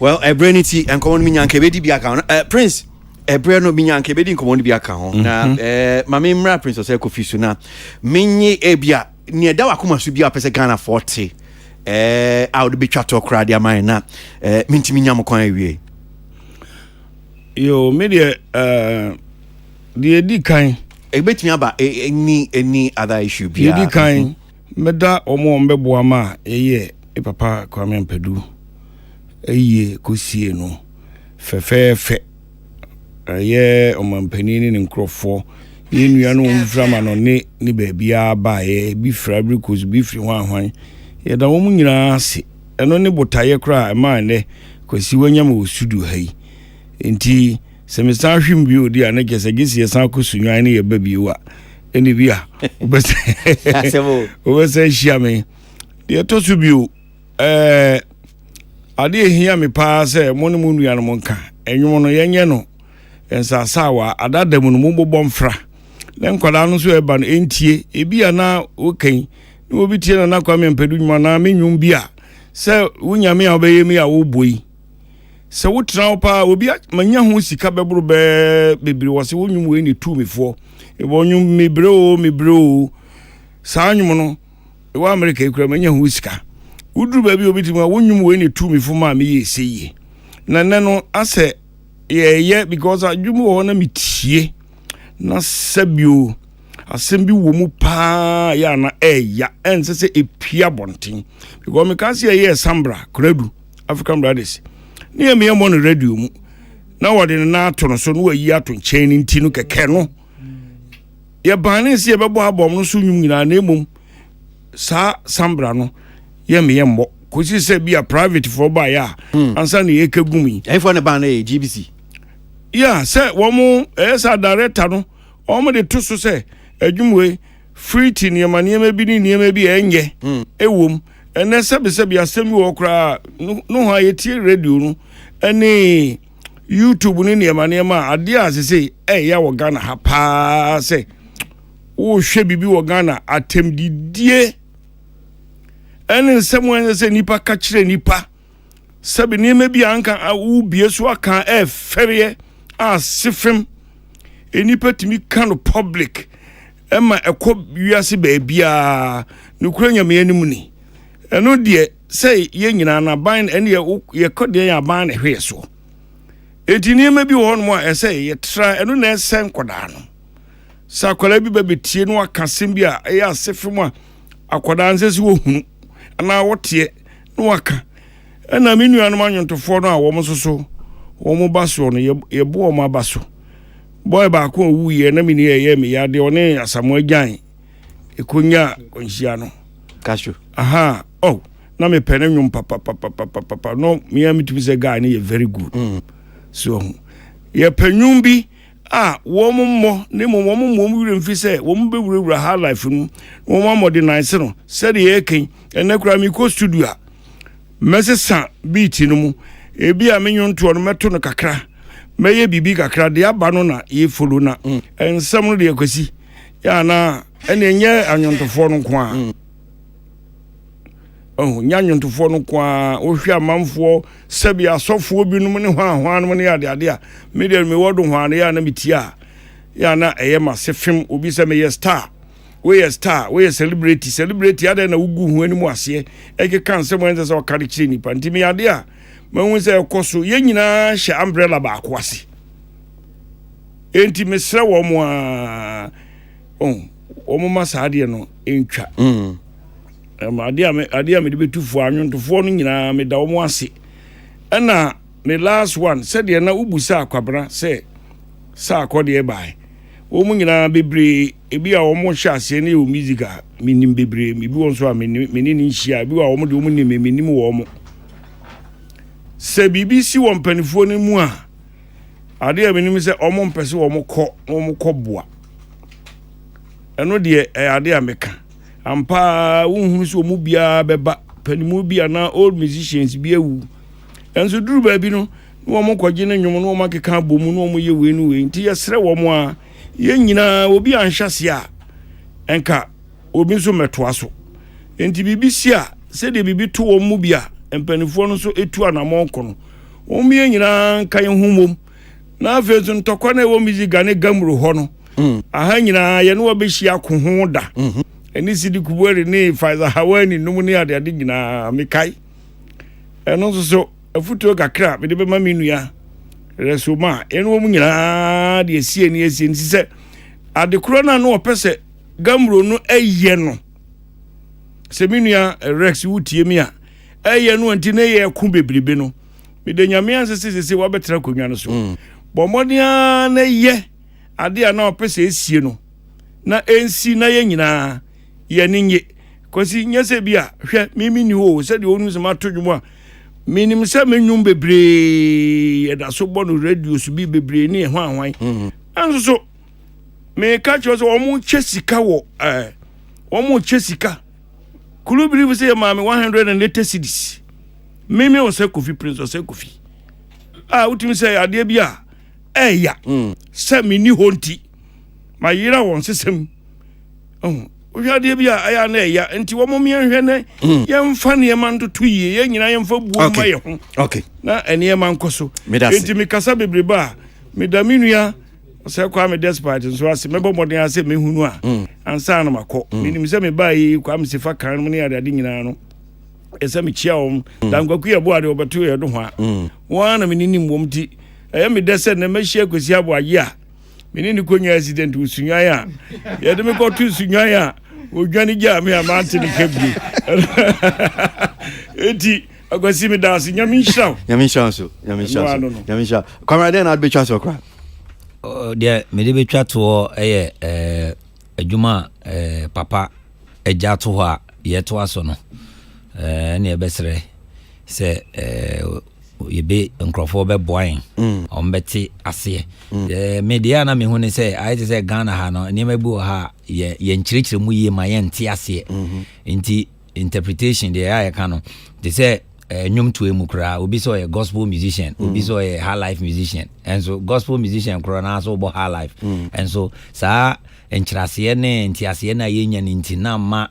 well ebrenity and common minyanke be di bi aka prince ebre no minyanke be di common bi aka ho na mama mra prince ose kofi su na menye ebia ne da wakoma su bia pese Ghana 40 I would be chat to crowd ya man na mintimi nyam kwan awie
yo media the edi kan
betimi aba any other issue bia
edi kan meda omo mbebo ama eye papa Kwame Mpedu eye kosie no fefefe ye omampani ni nkrofo ye nua no mframa no ne baabia ba ye bi fra bricos bi fri hwan ye da wo nyina ase eno ne botaye kra ma ne Kwasi wanyam osudu hai enti semisa hwim bi odi ana kese gisi ye san kosunwan ne ye ba biwa eni bia obese hia me de to su bio ade ehia me pa se mo ne mo nua no mo nka enwom no yenye no ensa sawa adada mu no mo bobɔ mfra le nkwada no so eba no entie ebia na okan ni obi tie na Kwame Mpedu nyuma na menwum bia se wunyame a obeyemi a wo boi se wotra opa obi manya ho sika bebro bebiri wose wonwum we ni tumifo ebo nwum mebreo saa nwum no e wa America ekura manya ho sika uduru ba bi obi tima wonwum we ni tumifo ma me yeseye na no ase ye because adwumu ho na mitie na sabio asem bi wo mu pa ya na ya ensese epia bonten because me kan say ye sambra kradu African Brothers ni me mo no radio mu na wode na ato no so no wayi ato nchen ni ntinu keke no ye bane se ye bebo abom no so nwum nyina na emom sa sambra no ye me ye mbo kosi se bia private for ba ya ansa na ye kagumi
efo ne ban na GBC
ya se wo mu esa director no o mo de to so se adwumwe free ti niema bi ni niema bi enye ewom ene sebi asemi wo kra no ha yetie radio no ene YouTube ni niema ade asese ya wo Ghana ha pa se wo hwe bibi wo Ghana atemdidie ene nsemu ene se nipa ka kire nipa sebi niema bi anka wo bie so aka fere asifem enipa timi kan public ema ekọ wiase baabia nukura nyame anim ni eno de say ye nyina na ban ene ye kode ya ban na hwe so etiniema bi wo no a say ye tra eno na esen koda no sakola bi babetie no akasem bi a ya asefem a akoda ansesi wo hunu ana wote no aka ena me nuanom anyontofo no a wo msoso wo mo baso no ye bo mo abaso boy ba ko wu ye na mini ye me ya de one asamo agyan ekonya onhia no
kasho
aha oh na me pene nwum papa no me am to be say guy na ye very good so ye panyum bi wo mo ne mo wure mfi se wo mo be wura high life mu wo mo modernize no se de ye ken enakura mi ko studio a mesesa beat no mu ebi a menyonto no meto no kakra meye bibi kakra de aba no na ye follow na ensam no de Kwasi ya na ene nye anyontofo no ko a nyanyontofo no kwa ohwe amanfo sabi asofo binum ne hwan no ne ade a me de me wodo hwan ya na metia ya na eye masefem obi se me star we celebrity ade na ugu hu ani mu ase eke kan se mo ense se o kare kire ni panti me ade a mahu se ekoso ye nyina hye umbrella ba akwase enti mesre wo mo a mo masade no entwa adia me de betufo anwontofo no nyina me da wo ase na me last one said na ubusa akwabra say sa akode bai wo mu nyina bebre ebi a wo mo hye ase ne o musica minim bebre me bi won so a menini nhia bi wa wo mo de wo nim menim wo mo se BBC wo mpanifo ne mu a adia menim se o mo mpese wo mo kɔ boa eno de adia meka ampa unhunu so mu bia beba panimu bia na old musicians bia wu enso duru ba bi no wo mo kwaje na nwom no wo makeka bomu no wo ye we no we nti yesre wo mo a ye nyina obi anhwase a enka obi so metoa so enti BBC a se de bibi to wo mu bia empanifo no so etu anamon ko no wo mi nyina kan humom na afezu ntokwa na wo music gane gamro ho no aha nyina ye no wo be hia ko ho da eni sidi kubwere ni Pfizer hawani numu ni ade nyina mekai eno so afuto kakra me de be ma menua resoma eno wo nyina de esie ni se ade kro na no opese gamro no eye no se menua Rex wutie mi a eye no anti na ye ku bebrebe no me de nyame ansese wo betra konwa no so bomodia na ye ade na opese esie no na ensi na ye nyina ye ninye Kwasi nyese bia hwe mimi ni ho se de onu se matodwum a minim se menwum bebre ye da so bono radio so bi bebre ni hwan anso so me ka cho so omu chesika wo omu chesika kulu believe say ma me 180 cedis mimi o se Kofi Prince o se Kofi utimi se ade bia ya se mini honti ma yira won sesem ode bia aya na ya enti wo mo yenhwe ne yemfa ne man to tuye ye nyina yemfa buo ma ye ho
okay
na ene man koso enti mi kasa bebreba mi da minua se kwa me despite so ase mebo modern ase me hunu a ansa na makọ minim se me bai kwa me sefa kan mo ne ade nyina no ese me chia om da ngwaku ye bo ade obeto ye do ho a won na me ninim wom ti me dese na me hia Kwasi Aboagye a menini konya accident usunyan a ye de me ko tu sunyan a odwane gya me amante ne kabbi eti Kwasi me da nyame nhyira
so comrade na be twa so kra
de me de be twa to adwuma papa egya to ha ye to aso no ne e besere se yebe nkrofo be boyin ombeti ase media na me hu ne se I say Ghana ha no ne mabu ha ye nchirikire mu ye ma ye nti ase nti interpretation de ya ka no they say nyum to emu kra obi so a gospel musician obi so a high life musician and so gospel musician kra na so bo high life and so sa enchirase ne nti ase na ye nya nti na ma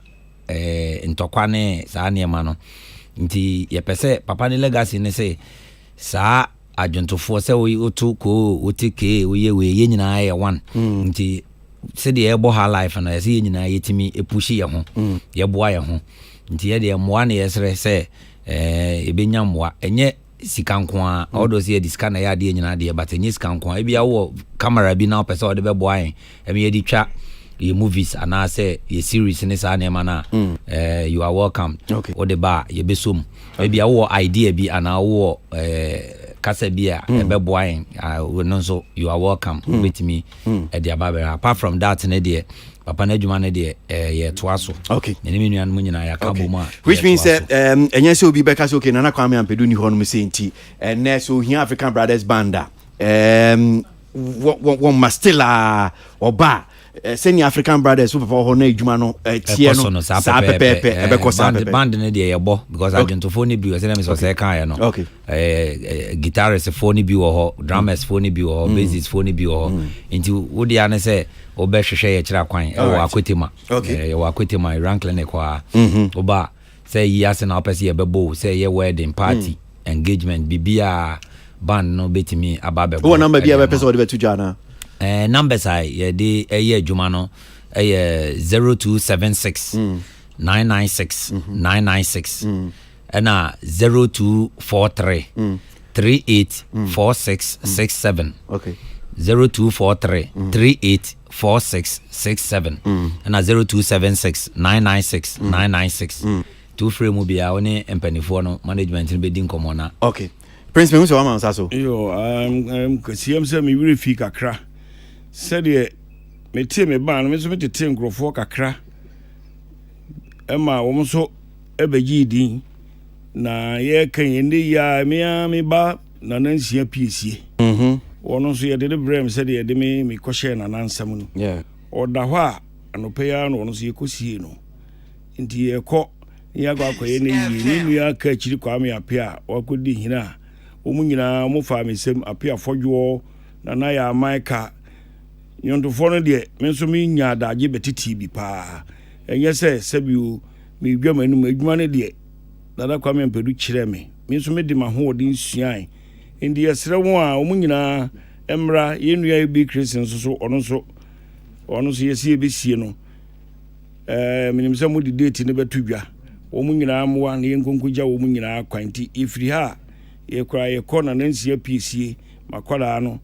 ntokwa ne sa ne ma no nti ye pese papa ni legacy ne say sa adwontofo se we otu ko otike we ye nyina ye one nti se de ebo ha life na ye nyina ye timi epushi ye ho ye boa ye ho nti ye de moa ne ye sere se ebenya moa enye sikankoa odo se ye diska na ya de nyina de but enye sikankoa e bia wo camera bi na opese o de be boa yen ye di twa ye movies and I say ye series in this na you are welcome or the bar ye besum maybe our idea be and our kasa bia ebe boying no so you are welcome with me at the ababa apart from that na there papa na adwuma na there ye to aso
okay
ne me nuan mu nyina ya ka boma
which means enye se obi beka so okay nana kwame ampedu ni ho no me say nti na so here African Brothers Banda One mastila oba senior African brothers super for na adwuma no tie no sa pepe ebe ko sa pepe
band ne de yebo because agentofo ni bi o say na me so say kan ya no
okay
guitarist phone bi wo ho drummers phone bi wo ho bassist phone bi wo ho nti wo dia ne say obe hwehwe ye kira kwan e wo akwetema e wo akwetema rank clinic kwa oba say yase na opese ye bebo say ye wedding party engagement bibia band no betimi ababe
wo number bia be pese wo de betu jana
numbers I de adwuma no 0276 996 996 and 0243 384667
okay
0243 384667 and 0276 996 996 two frame bia one empanifo no management no be din komona
okay Prince me so am so
yo kasiem say me we fi kakra said ye me tie me ban me so me tete nkrofo kakra ema wo so ebeji din na ye kan ye ne ya me ba na nansia piesie wono so ye de brem said ye de me kohye na nansam no
yeah
oda ho a anope ya no wono so ye kosie no nti ye ko ya gwa ko ye ne yi ni nua ka chiri kwa me apia wakodi hina omu nyina mo fa me sem apia fodwo na ya maika nyondofo no de me so me nya daje betiti bi pa enye se sabiu me dwam anum adwuma ne de dada kwa me mpedu kire me so me di ma ho odin suan ndi yesre wo a omu nyina emra ye nua bi Christian so ono so yesi be sie no minim se mo di date ne betudwa omu nyina moa ne yenkonkoja omu nyina kwanti ifri ha ye kra ye kona nansia piesie makwala no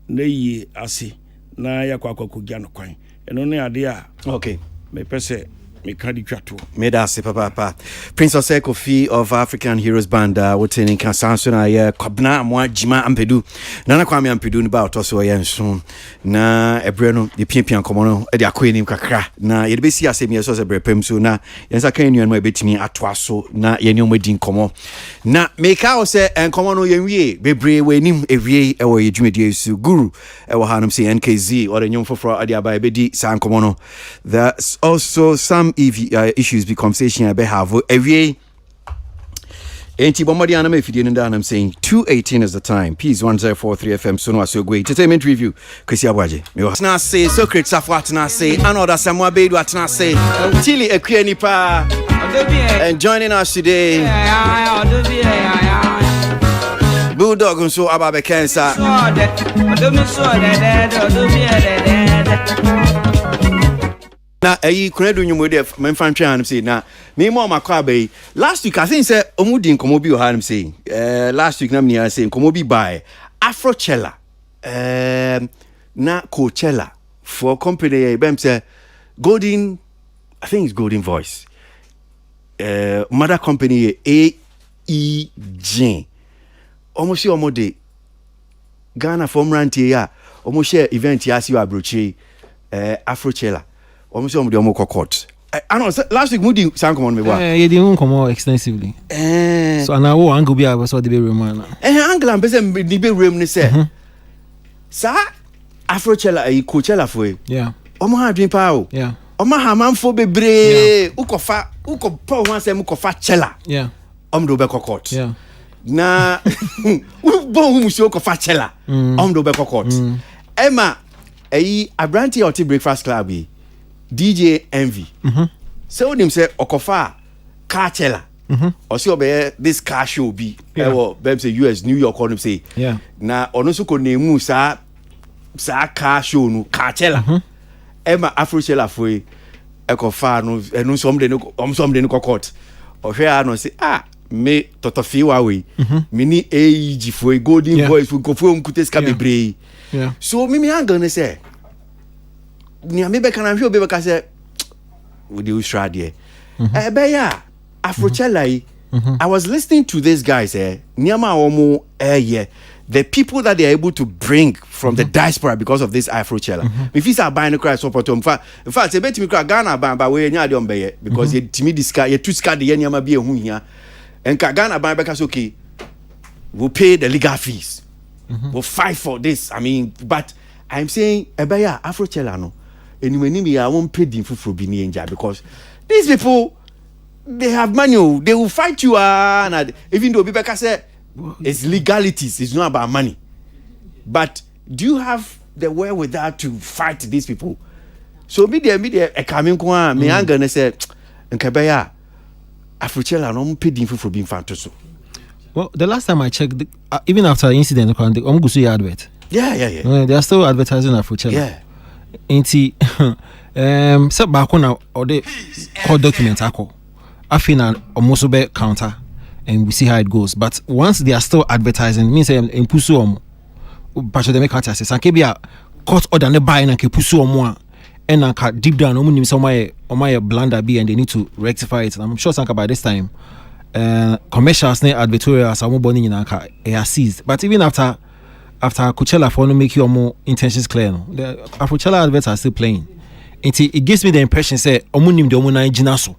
na yi ase na yakwakwakogya no kwan eno ne ade a
okay
me pese me kadi twato
me da se papa Prince Oseko Fee of African Heroes Band what in Kansanso na ye Kobna Amwajima Ampedu na Kwame Ampedu ni ba otoso ye nso na ebre no de piapia komo no e de akoyeni kakra na ye de besi asem ye so se brepem so na yensa kan nuan ma betimi atoaso na ye ne omadi komo na meka o se enkomo no ye wie bebre wanim ewie e wo ye dwumedi su guru e wo hanum se NKZ or nyom foforo ade aba e bedi san komo no there's also some issues be conversation I be have every enti bomadi anama ifidie nda I'm saying 2:18 is the time Peace 1043 FM so no aso go entertainment review Kwasi Aboagye na say secret safat na say another Samuel Bedu atna say Tili ekua nipa and joining us today Bulldog so ababe cancer na ayi kunedu nyumo de memfa ntwe hanum say na me mo makwa bai last week I think say omudi nkomo bi o hanum say last week na me say nkomo bi by Afrochella na Coachella for company bem say Golden I think it's Golden Voice mother company AEG almost omode Ghana from rantie ya almost share event ya si wa brochi Afrochella almost on the court. I know last week Moody sang on me.
You didn't come more extensively. So and I will angle be able to be room.
Angle and person the be room ni say. Sa Afrochella Coachella for you.
Yeah.
Omo ha dream pa.
Yeah.
Omo ha manfo bebre. Ukofa ukopa wan say ukofa chella.
Yeah.
Do be court.
Yeah.
Na bon hu musi ukofa chella. Do be court. Emma Abranti or Breakfast Club DJ Envy. So him say okofa Coachella. Or see obey this car show be. Bem say US New York on him say.
Yeah.
Na ono so ko nemu sa car show no Coachella. Emma Afrochella foi ekofa no enu so omde no court. Ohwe no say me totofi wa we. Me ni AEG foi Golden Voice go foi umkuteska bebre.
Yeah.
So me hang say ni amebe kana hwe obe ka say we dey usra there. Beya Afrochella I was listening to these guys niama omo the people that they are able to bring from the diaspora because of this Afrochella. Me feel say buy no cry support in fact say betimi cry Ghana ban ba we nya de ombeye because ye timi diska ye tuska de niama bi ehun hia enka Ghana ban be ka say okay we'll pay the legal fees will fight for this. I mean, but I'm saying, Ebaya Afrochella no, and when I won't pay the for being because these people they have money, they will fight you. And even though Bibeka said it's legalities, it's not about money. But do you have the wherewithal to fight these people? So me there a coming kwa me angana say nkabaya Afrochella no pay the for being fantoso.
Well, the last time I checked, even after the incident, I'm going to advert.
Yeah.
They are still advertising Afrochella.
Yeah.
Inti, set back on or the court document ako. I feel almost be counter, and we see how it goes. But once they are still advertising, means in pusu Pastor de Mekata says, "I be a court order ne buy na ke pusu omo and na deep down omo nim somewhere my blunder be and they need to rectify it." And I'm sure sanka by this time. Commercials ne advertorials are more burning in anka seized. But even after Coachella for no make your more intentions clear, no, the Afrochella adverts are still playing. It gives me the impression say omunim de omuna jinaso.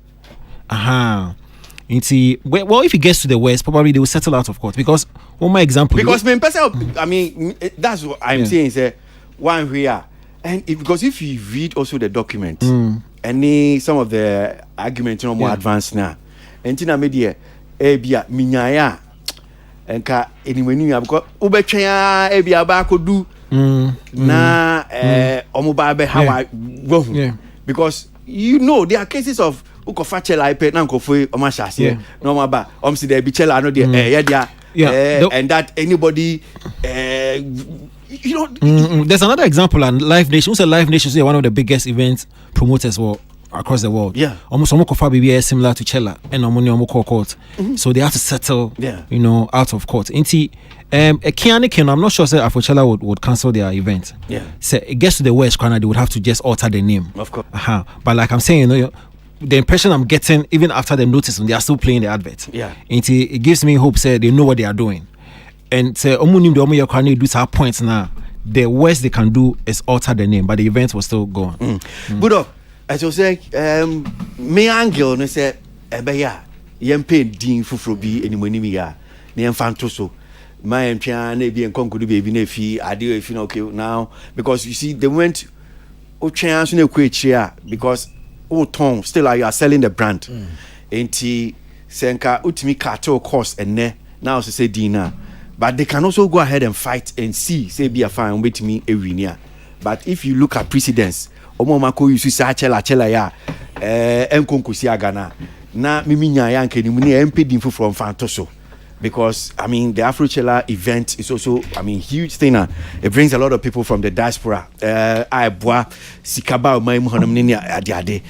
Well, if it gets to the West, probably they will settle out of court because my example. Because
I mean that's what I'm saying. Say one here, and because if you read also the document, and some of the arguments more advanced now. Entina media ebia minyaya enka enimani abko ubetwa ebia ba kodu na omoba be how because you know there are cases of ukofa chela ipe na nkofo omashase no maba omsi there be chela no there and that anybody you know
there's another example and Live Nation. Who's a Live Nation is one of the biggest event promoters across the world. Almost similar to Chella and court. So they have to settle out of court. I'm not sure say Afrochella would cancel their event. So it gets to the West corner, they would have to just alter the name.
Of course.
But like I'm saying, the impression I'm getting even after the notice they are still playing the advert. It gives me hope say they know what they are doing. And say do some points now. The worst they can do is alter the name, but the event will still go on.
Budo, as you say, me angel no say ebeya yempe din fufuro bi enimoni mi ya na yemfanto so my empia na bi enkonkudu be bi na fi ade efi na okay now because you see they went o chance na kwechia because ton still you are selling the brand enti senka utimi cartel cost enne now say dina. But they can also go ahead and fight and see, say, be a fine, wait me a winner. But if you look at precedents, Omomako used to say, Chela ya, Enkonkusia Ghana. Na Miminya Yanke, Nimuni, MP from Fantoso. Because, I mean, the Afrochella event is also, I mean, huge thing. It brings a lot of people from the diaspora. Aboagye, Sikaba, Ade.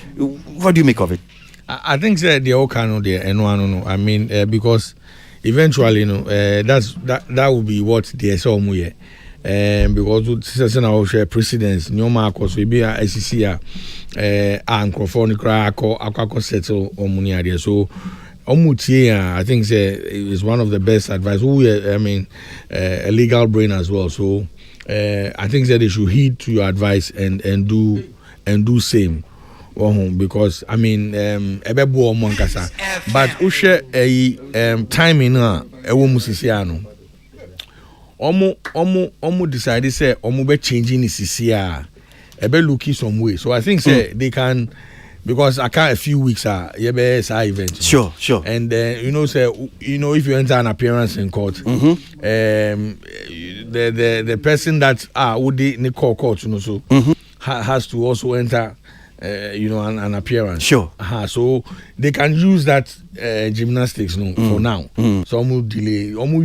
What do you make of it?
I think the all kind there, and one, I mean, because eventually, that will be what they saw here. Because season our share precedence, no marcos will be a SCC and Crofonic Aqua settle on Munia. So Omutia, I think is one of the best advice. I mean, a legal brain as well. So I think that they should heed to your advice and do same. Because I mean, ebebu omonkasa, but ushe timing na ewo musisiano. Omu decided say omu be changing the CCR. Ebe looking some way. So I think say they can, because I can't a few weeks yebe event.
Sure.
And say if you enter an appearance in court, the person that would the court so has to also enter. An appearance.
Sure.
So they can use that gymnastics for now. So I'm delay. I'm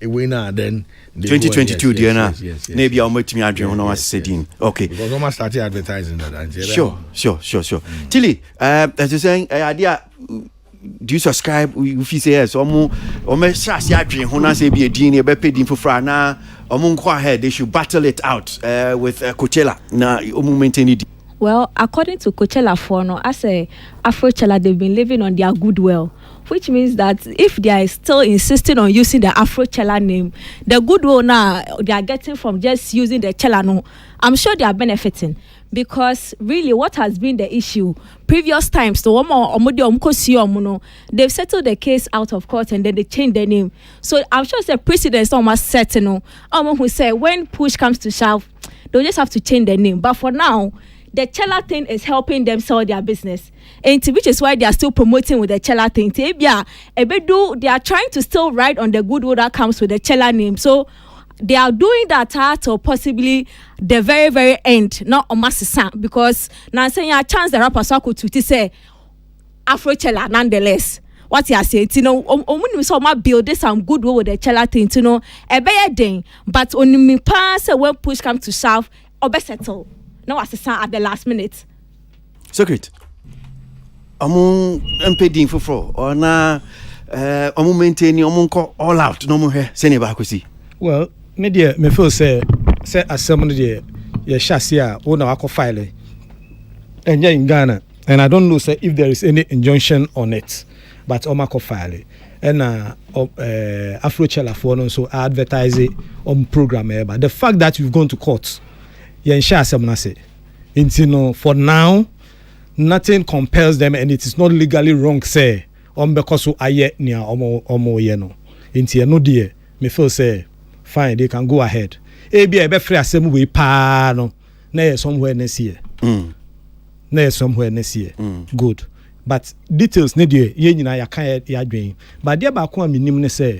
away now. Then
2022,
yes.
Maybe I'll make me adjourn when I was saying. Okay.
Because almost started advertising that.
Sure. Tilly, as you're saying, idea. Do you subscribe? If you say yes, omo shasi adwin ho na say be a din e be pay din fofra na omo nkwa ahead. They should battle it out with Coachella. Na omo maintain it.
Well, according to Coachella Fono, as a Afrochella, they've been living on their goodwill, which means that if they are still insisting on using the Afrochella name, the goodwill now they are getting from just using the Chella, no, I'm sure they are benefiting because really what has been the issue previous times they've settled the case out of court and then they changed their name. So I'm sure the precedents almost set, who say when push comes to shove, they'll just have to change their name. But for now, the Chela thing is helping them sell their business, and which is why they are still promoting with the Chela thing. They are trying to still ride on the goodwill that comes with the Chela name. So they are doing that till possibly the very, very end, not on Massisa, because now saying a chance the rapper to say Afro Chela nonetheless. What you are saying, build some goodwill with the Chela thing, a better thing, but only me pass when push comes to shove or be settle. No assistant at the last minute.
Secret. Among MPD for or na maintaining all out no more Senebakusi.
Well, media me feel say as someone there ye shasia o na wako file and in Ghana, and I don't know say if there is any injunction on it, but omako file and Afro Chela for so advertise it on program but the fact that you've gone to court for now nothing compels them and it is not legally wrong say because aye near omo yeno inti no dear me feel say fine they can go ahead e be free asem we pa no na somewhere next year good but details ne dear ye nyina ya kan ya dwen but there ba ko minim ne say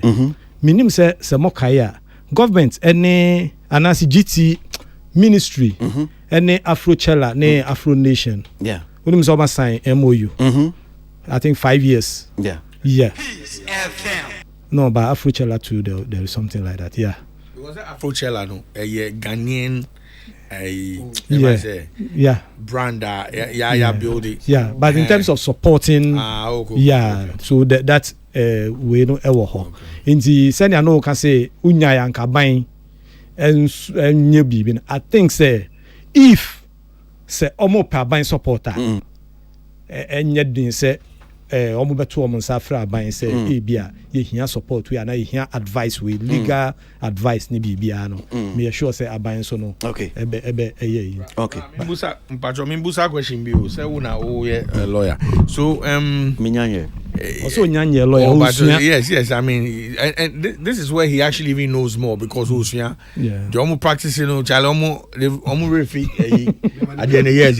minim say mokaya government any anasi GT ministry any Afro Chela ne Afro Nation we need to sign MOU I think 5 years no but Afro Chela too there is something like that
because Afro Chela no a Ghanaian brand building
but in terms of supporting so that we no ever ho inti send ya no can say unya ya nkaban and I think say if say omo pa ban supporter enye din say omo beto omo safra ban say e bia ye hia support we and ye hia advice we legal advice ni bibia no me sure say aban so no
okay
okay
mbusa question bi o say una o ye lawyer so
minyanye
also nyanye lawyer
yes I mean and this is where he actually even knows more because Osuya the omo practicing no chale omo refi at the end yes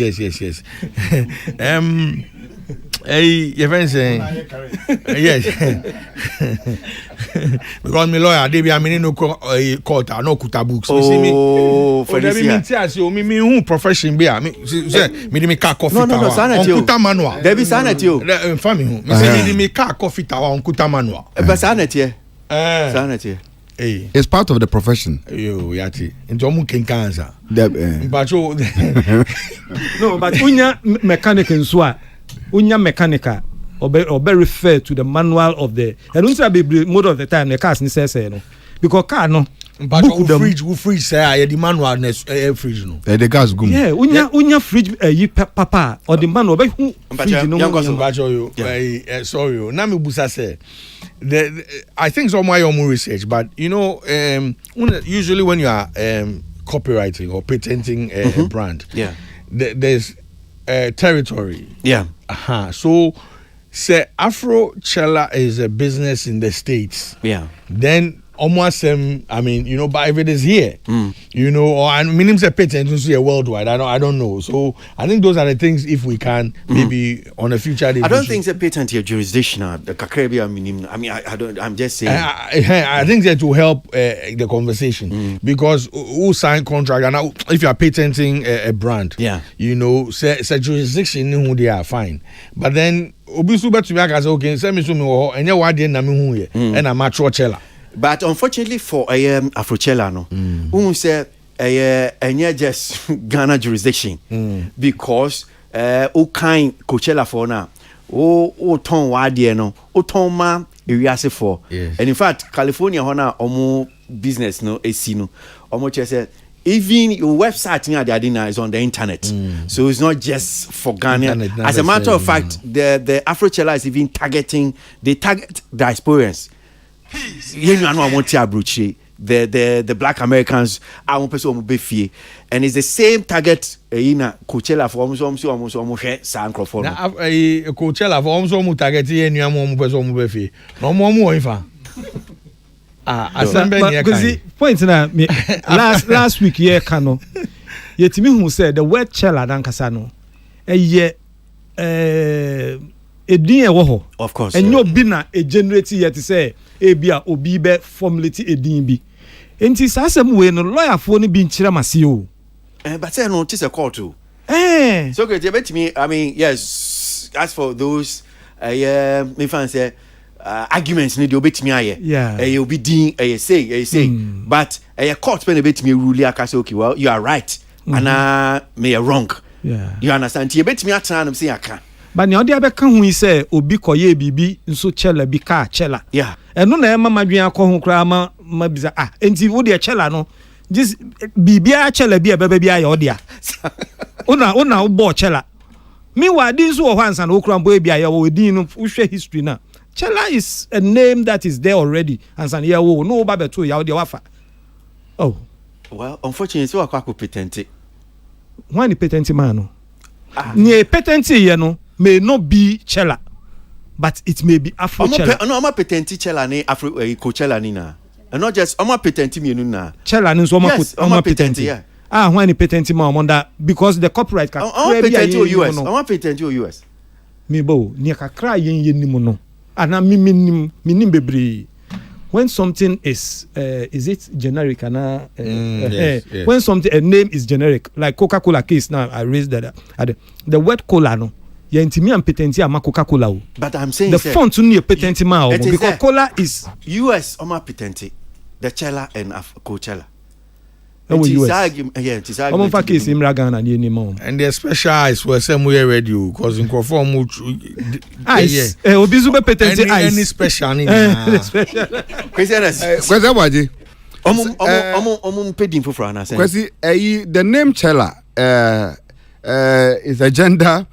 your friend saying yes because me lawyer they be amini no court no kuta books me see me me who profession be me say me car coffee on kuta manual
there be sanity o
family who me say me car coffee tower on kuta manual
but sanity sanity
it's part of the profession.
Yo, yati. Into omu kenkanza.
No, but unya mechanic nso unya mechanical or be refer to the manual of the and don't be most of the time the cars ni say no because car no
but who fridge say the manual fridge no
the gas go
unya fridge papa or the manual be fridge no
sorry na me busa say I think some why your research but you know usually when you are copywriting or patenting a brand there's territory so say Afro Chela is a business in the States then almost I mean you know but if it is here you know or I mean say patent to worldwide I don't know so I think those are the things if we can maybe on a future day
I don't think it's a patent here jurisdictional the Caribbean I mean I don't I'm just saying
I think that will help the conversation because who sign contract and if you are patenting a brand you know say jurisdiction who they are fine but then obisu betu me aka say okay say me so me wo enye wa de na me hu ye and na Afro Chela
but unfortunately for Afro Chela no who say enye just Ghana jurisdiction because o kind Coachella for now o ton wa de no o ton ma ewiase for and in fact California hona omo business no esi no omo che say even your website is on the internet so it's not just for Ghana as a matter of fact the Afro Chela is even target diasporans you know I want to abroach the black Americans are person be fee, and it's the same target in Coachella for almost San Crawford.
Coachella for almost target here near one person be fee. No more if
because point na me last week here kano yetimi hu said the word chela dan kasa no edin e wo ho
of course
enyo bi na e generate yet say e bia obi be formulate edin bi enti sasem we no lawyer fo no bi nkyere mase o
but say no it's a call to so okay bet me I mean yes as for those me fan say arguments need to bet me aye you be din say but court pen bet me rule akase okay well you are right and me wrong you understand you bet me atana am say aka
but ne odi abeka hu say obi koye bibi nso chela bi ka chela eno na ema madwen akọ hu kra ma biza enti wo de chela no just bibia chela bi baba bi aye odia una bo chela me wa din so ho ansa na okra mbo bi aye wo din no hwe history na chela is a name that is there already ansa na wo no ba beto ya odia wafa
well unfortunately so akwa patent
when the patent man no ni patent here no may not be chela but it may be afro chela
no am patent chela ni afro Coachella ni na and not just am patent me nu na
chela ni so am patent when the patent man under because the copyright can
patent to US am patent to US
me bo ni kakra yen nim no ana minim bebre when something is it generic and
yes.
When something a name is generic like Coca-Cola case now I raised that the word cola no ya intimi am patent ama Coca-Cola
but I'm saying
the font no your patent ma because cola is
US am patent the chela and Coachella
it is
argument
I'm for case in Ghana ni anymore
and the special eyes were somewhere radio cause in conform
ice obizu be patent ice
any special ni
Kwasi Aboagye
pedin for Frana say
Kwasi the name Chela is a gender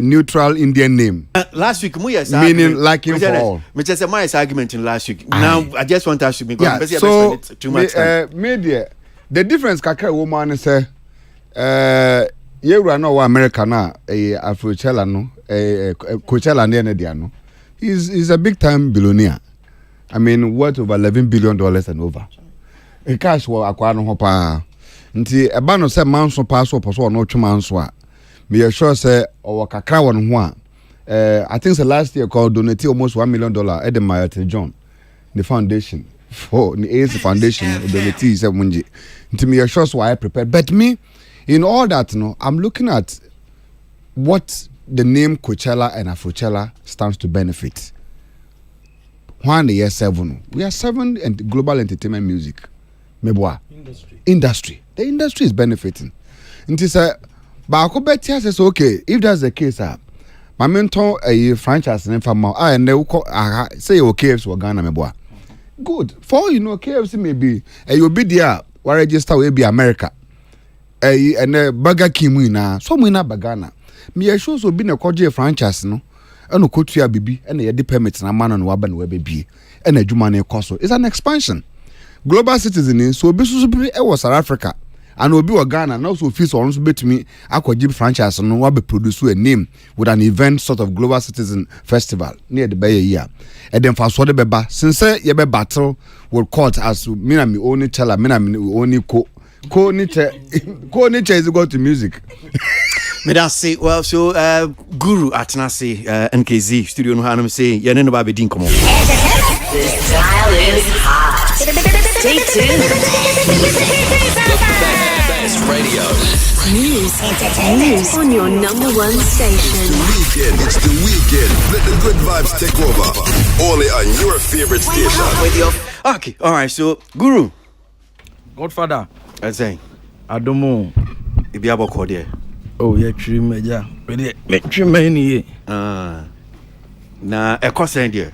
neutral Indian name
last week
meaning liking for all
me just say my argument in last week now I just want us to be
so
too much time
media the difference kakra woman say yewura no wa America na Afro Chela no Coachella ne dia no he's a big time billionaire I mean worth over $11 billion and over e cash wo akwa no ho pa nti eba no say manso pa so poso no twema nso a me sure say o kakra won ho a I think the last year called donate almost $1 million at the Martin John the foundation for the AIDS Foundation donate is munji nti me sure so I prepared but me in all that I'm looking at what the name Coachella and Afrochella stands to benefit. One year 7 we are 7 and global entertainment music meboa industry the industry is benefiting nti say ba ko betia says okay if that's the case my mentor a franchise in farm and they say okay if Ghana meboa good for you know KFC maybe you be there we register we be America and Burger King na so we na bagana me sure so be na koje franchise no eno kotua bibi ena ye de permit na man no waba na wabebie ena adwuma na ekoso it's an expansion global citizen so obi so bi e was South Africa and obi wa Ghana na so fees on so betumi akwaji franchise no wabe produce a name with an event sort of global citizen festival near the bay year and then for so de beba since ye be battle will court as me na me only tell me na me only ko ni che is go to music.
Me da say well so Guru Atnasi NKZ studio no hanum say ye no ba be din komo.
This dial is hot. Stay tuned.
Best radio.
News on your number one station.
It's the weekend. Let the good vibes take over. Only on your favorite station.
With your okay, all right. So Guru,
Godfather
I say
Adomo
ibi aboko there.
oh yeah trim meja me trim ni
na e course there.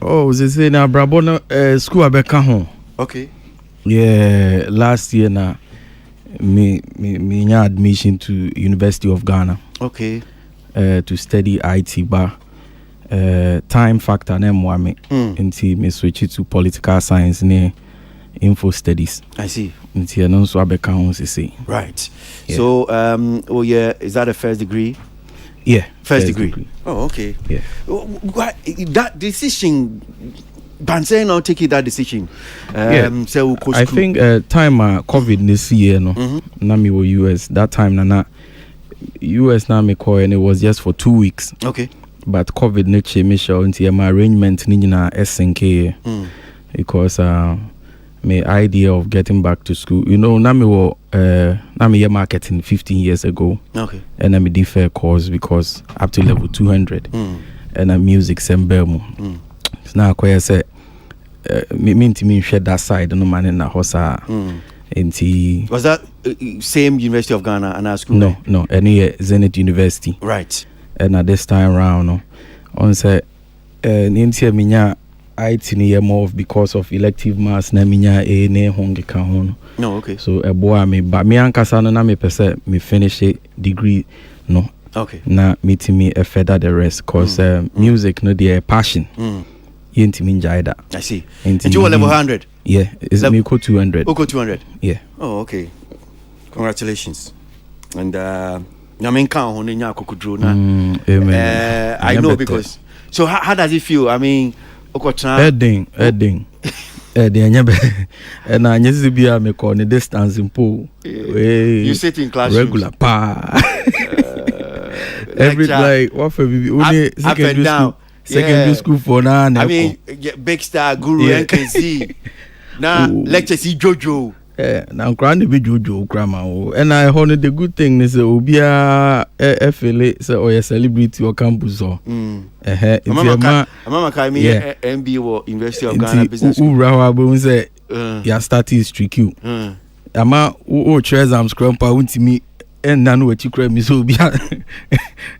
oh they say na brabo no school abeka ho
Okay.
yeah last year na me admission to University of Ghana.
Okay.
To study IT bar time factor na mo me nti me switch to political science ne
info studies.
I see.
Nti eno nso abeka ho sisi.
Right.
Yeah.
So is that a first degree?
Yeah,
first degree. Oh, okay.
Yeah.
That decision, Banse now taking that decision. So
I think time COVID this year no, na me were US that time na US na me call and it was just for 2 weeks.
Okay.
But COVID ne che me show into my arrangement ni na SNK because my idea of getting back to school, you know, na me year marketing 15 years ago.
Okay.
And I me defer course because up to level 200 and a music sembemo. So now I say me share that side no man in na hosa.
Was that same University of Ghana and our school?
No, any Zenith University.
Right.
And at this time round, no, on say nintia minya IT ni more of because of elective mass na minya ne honge ka ho.
No, okay.
So boy me ba me ankasa no na me pese me finish a degree no.
Okay.
Na meet me a further the rest cause music no their passion. Yenti minja that.
I see. And you were level 100?
Yeah, it's me go 200.
Go 200?
Yeah.
Oh, okay. Congratulations. And I mean, I know because. So how does it feel? I mean,
Edding. And I just be a me call the distance in pool.
You sit in classrooms.
Regular pa. Every like what for we only secondary school for now.
I mean, Big Star, Guru, NKZ. Now lecture see Jojo.
Now grand be Jojo grandma. And I honor the good thing is Obia FLA so or celebrity or campus or
Mama Kami MB or University of Ghana Business School.
Urawa say ya start history Q. Ama o treasure scrumpa unti me and none what you cry me so be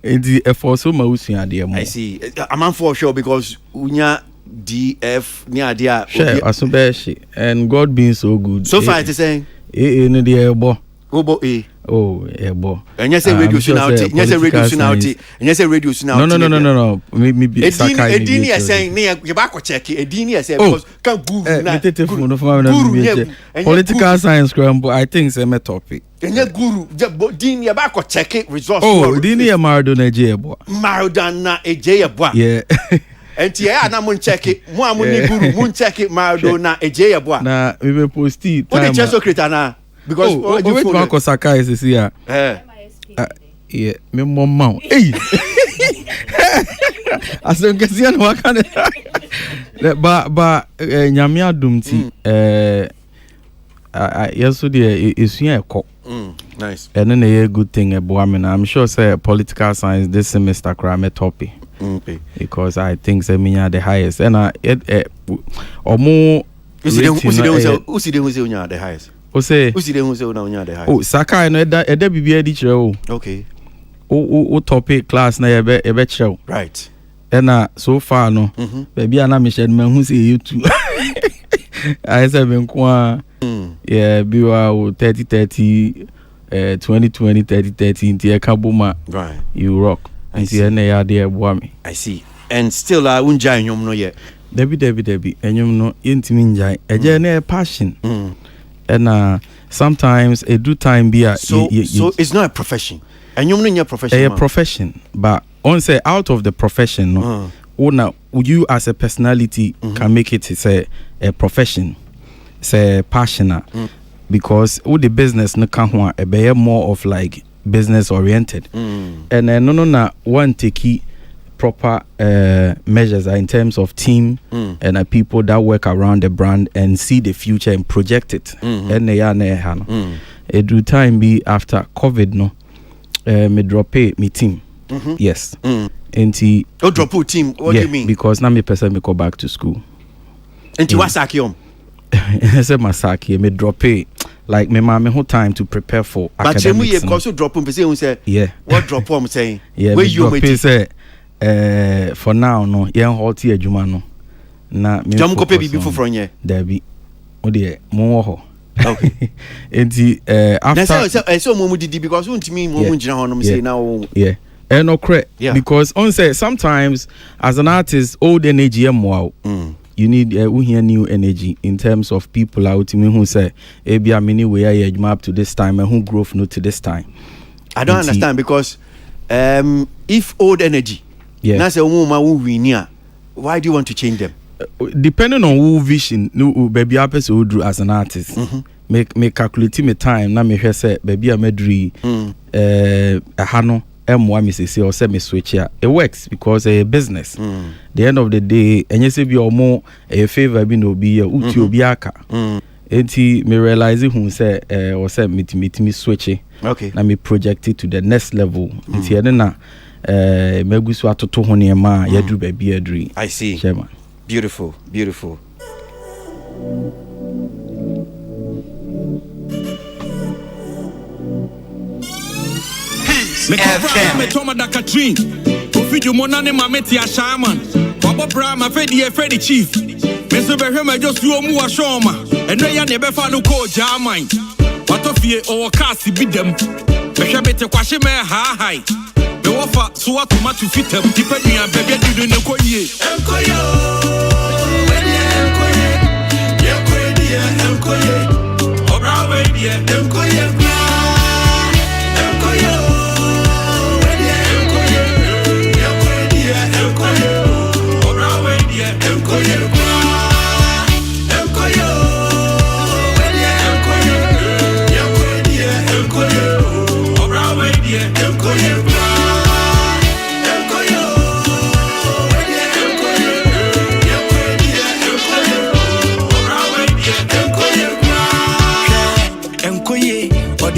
and for so much
I see. I'm for sure because unya DF near dia
share and God being so good.
So far it is saying
no the ebo.
Obo
Oh, ebo.
And you say radio soonouty. You say radio soonouty. And you say radio soonouty.
No. Me be Sakai.
Edini is saying near you back check it. Edini is saying because can guru
political science scramble. I think it's a topic.
And you guru Dini back check it resource.
Oh, Dini a Maradona ejebo.
Maradona ejebo.
Yeah.
And yeah, na mun check it. Mo amuni guru mun check it Maradona ejebo.
Na we be post it.
What the chess creator na? Because
wait Marco Sakai is here. Yeah, me mom. Hey. As you can see, what kind of but nyame adumti yesterday is here cock.
Nice.
And then a good thing about me. I'm sure say political science this semester crime topic.
Okay.
Because I think say me are the highest and or more
who's the highest?
Oh, Sakai no eda bibia di chero.
Okay.
O topic class na ebe chero.
Right.
And so far no. Baby ana me shed man who say you too. I say ben kwa yeah biwa 30 2020 30 inti e kabuma.
Right.
You rock. Inti ene ya de eboa me.
I see. And still unja nyom no yet.
Debi enyum no yentimi njai. Eje na passion. And sometimes a do time be a
so it's not a profession. And you mean your profession?
A profession, but on say out of the profession, no. Now you as a personality can make it say a profession, say passionate, because all the business no can be more of like business oriented, and no one take proper measures in terms of team and people that work around the brand and see the future and project it. And it do time be after COVID no me drop me team. Yes. And he
drop team. What do you mean?
Because now me person me go back to school.
And you wasaki
I said masaki me drop like me mama whole time to prepare for academics.
But you also drop say
yeah.
What drop I'm saying?
Yeah. Where you say for now no yen halt adwuma no na me
jam ko pe bibi foforo nye
da bi o de mo wo ho
okay
enti after
so mo didi because untimi mo njina ho no say now
yeah no correct because on say sometimes as an artist old energy mo you need we hear new energy in terms of people out me who say maybe a many way I up to this time and who growth no to this time.
I don't understand because if old energy,
yeah,
say why do you want to change them?
Depending on who vision, no baby apes who do as an artist. Make calculate me time na me say baby a medri hano M1 me say or say me switch here. It works because a business. The end of the day, and you say be or more a favor be no be a uti obiaka. Enti me realize who say or say me switch.
Okay.
Na me project it to the next level. Enti na megusu atoto ho ne ma ya do baby adri.
I see.
Chairman.
Beautiful.
Me toma da Katrin. Ofidio monane mameti a shaman. Wabo bra ma Freddy chief. Me so be hwe just you mu a shoma. Eno ya ne be fa no ko jaman. Watofie o Kwasi bi dem. Me hwe bete kwahye me ha hai. Me wofa so tomato fitem. Dipedua bebe dudu ne koyie. Enkoyo. Enkoye. Obra we die enkoye.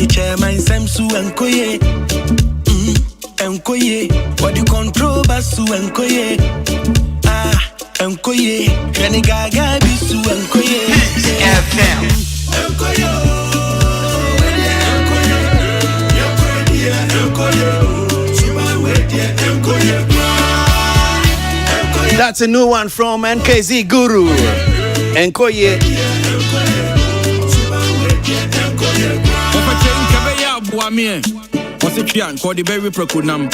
Chairman Samsu Enkoye, Enkoye, what the control basu Enkoye, Enkoye, Renigaga bisu Enkoye, FM, Enkoye,
That's a new one from NKZ Guru. Enkoye.
Aboagye, what's it can call the berry procunam?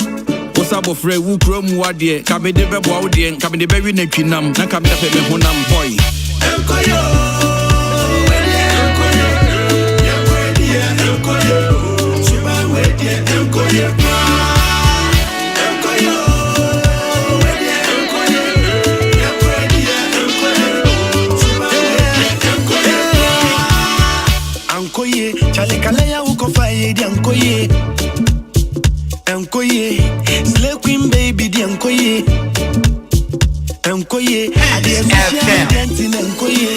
What's up of Ray Wu Chrome Wadie, Cabin de Beboadian, Cabin de Berry Nepinam, and Cabin de Honam boy.
Ankoye, Chalekalaya Ukofaye, the Ankoye, Ankoye, Slay Queen baby, the Ankoye, Ankoye, Adian Ankoye, Ankoye,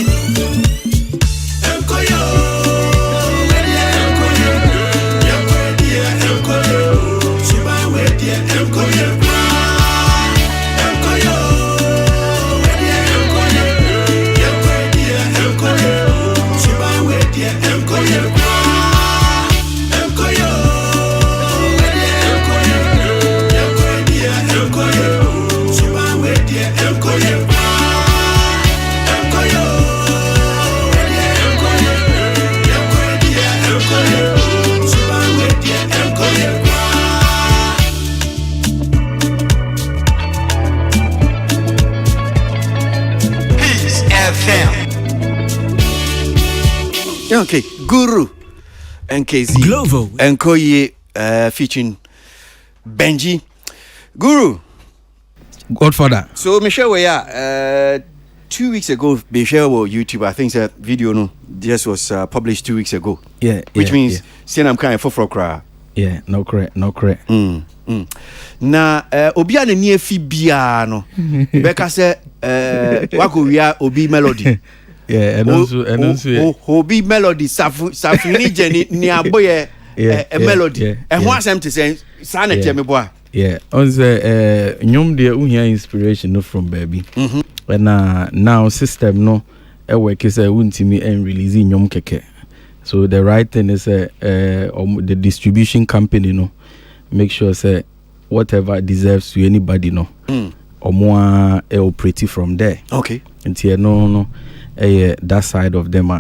Okay, Guru NKZ
Glovo
Enkoye featuring Benji Guru
Godfather.
So Michelle we 2 weeks ago Michelle on YouTube I think the video no just was published 2 weeks ago.
Yeah.
Which means saying I'm kind of for cry.
Yeah, no correct.
Na obi an ni afi bia no beka se wako wia obi melody.
Yeah, and also
Obi melody safuni jeni ni aboye a melody. And what I'm to say sana tell me boy.
Yeah, on the nyom de uhia inspiration no from baby. And now system no e work is untimi and release nyom keke. So the right thing is the distribution company no make sure say whatever deserves to anybody no or more operate from there.
Okay.
And here no that side of them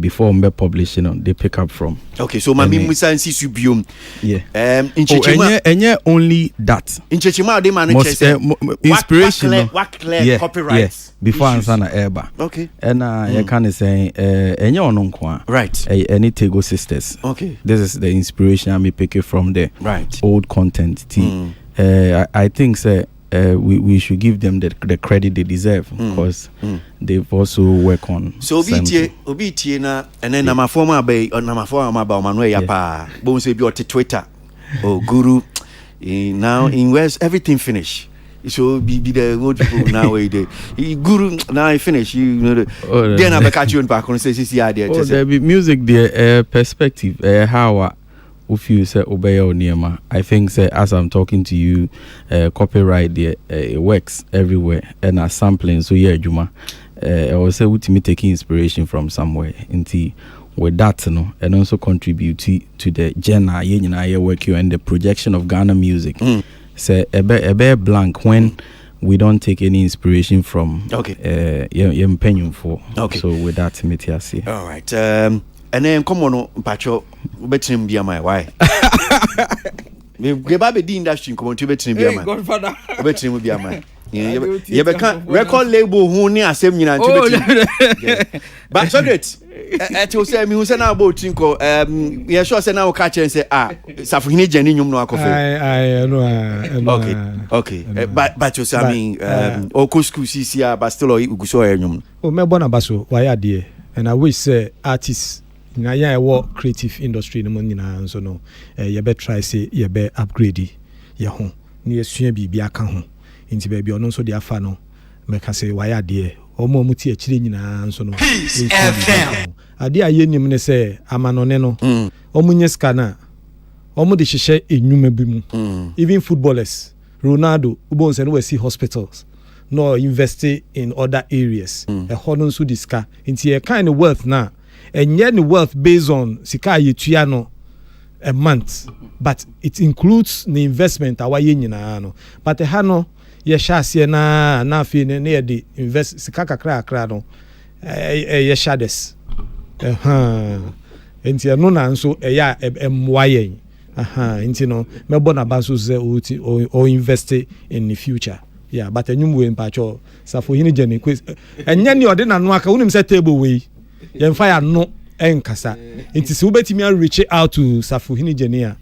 before mbe publish, they pick up from.
Okay, so mami musa nsi subium.
Yeah.
In Chechima,
enye only that.
In Chechima, they manage
inspiration.
What clear copyrights.
Before ansana eba.
Okay.
And you can say enye ononkwa.
Right.
Any Tego sisters.
Okay.
This is the inspiration I may pick it from the
right
old content. I think we should give them the credit they deserve because they've also worked on.
So obi na and then nama former Manuel Yapa. Bon say be on Twitter. Oh Guru. Now in West everything finish. So be the old people now the Guru now I finish then I catch you in back on say idea.
Oh, there be music there perspective how if you say obey or Niema, I think say as I'm talking to you, copyright there it works everywhere and a sampling. So yeah, Juma, I will say with me taking inspiration from somewhere into with that, and also contribute to the genre you work you and the projection of Ghana music. Say a bare blank when we don't take any inspiration from.
Okay.
For.
Okay.
So with that, me
all right. And then come on, Pacho, betting be my why. We baby the industry come on to betting be my
Godfather.
Betting will be my. You can't record label who near same you but so great. At you say me who say now about Tinko, yeah, sure say now catch and say Safini Jenny no coffee.
I know.
Okay. But you say I mean Okusku CCR but still Uguso Enyum.
Oh me bona baso why are there and I wish say artists na ya work creative industry no money na so no you be try say you be upgrade ye ho na yesua bibia ka ho nti ba bia ono so de afa no me ka say why are there omo muti a chire nyina so no ade aye nim ne say amanone no omo nye ska na omo de hihye enwuma bi mu even footballers Ronaldo ubon say no we see hospitals no invest in other areas a hodon so diska nti e kind of wealth na enye the wealth based on sika yetua no a month but it includes the investment awaye nyina no but e ha no ye hyaase na afi ne ye de invest sika kakra no ye shades nti no na nso e ya emwaye nti no mebo na ba so ze o invest in the future. Yeah, but enyum we mpacho safo hini jeni quiz enya ni ode na no aka unim say table we yen fire no enkasa it is ubetimi reach out to safo hini jeni a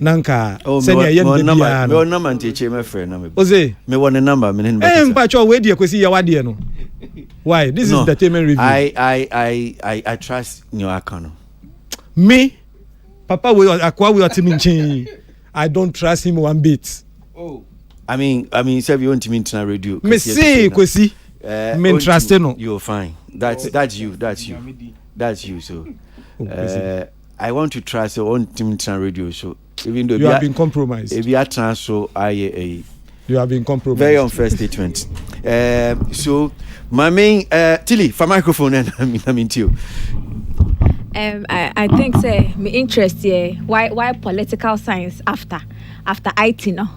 nanka senya yen de bia
no number nteche me friend na me
oze
me one number me hin
mpacho we de kwesi ya wade no why this is entertainment review.
I trust your account.
Me papa we akwa we otimi nchin I don't trust him one bit.
I mean, say you want to mean radio.
Me see, Kwasi. Me trust no.
You're fine. That's you. So, I want to trust. I want to mean radio. So, even though
you have been compromised.
If you are trans, so you
have been compromised.
Very unfair statement. So, my main Tilly for microphone and I mean to you.
I think say my interest here. Why political science after IT no.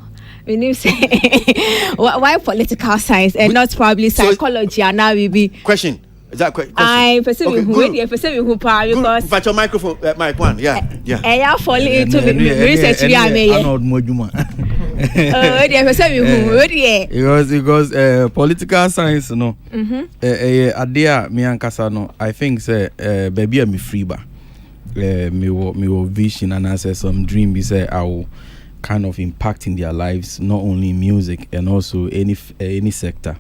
We need to say why political science and not probably psychology and now we be
question. Is that question?
I perceive who because
but your microphone mic one. Yeah.
I fall into research we are making.
Because political science no. Idea me ankasa no. I think say baby me free ba. Me wo vision and answer some dream be say I will kind of impact in their lives, not only in music and also any sector.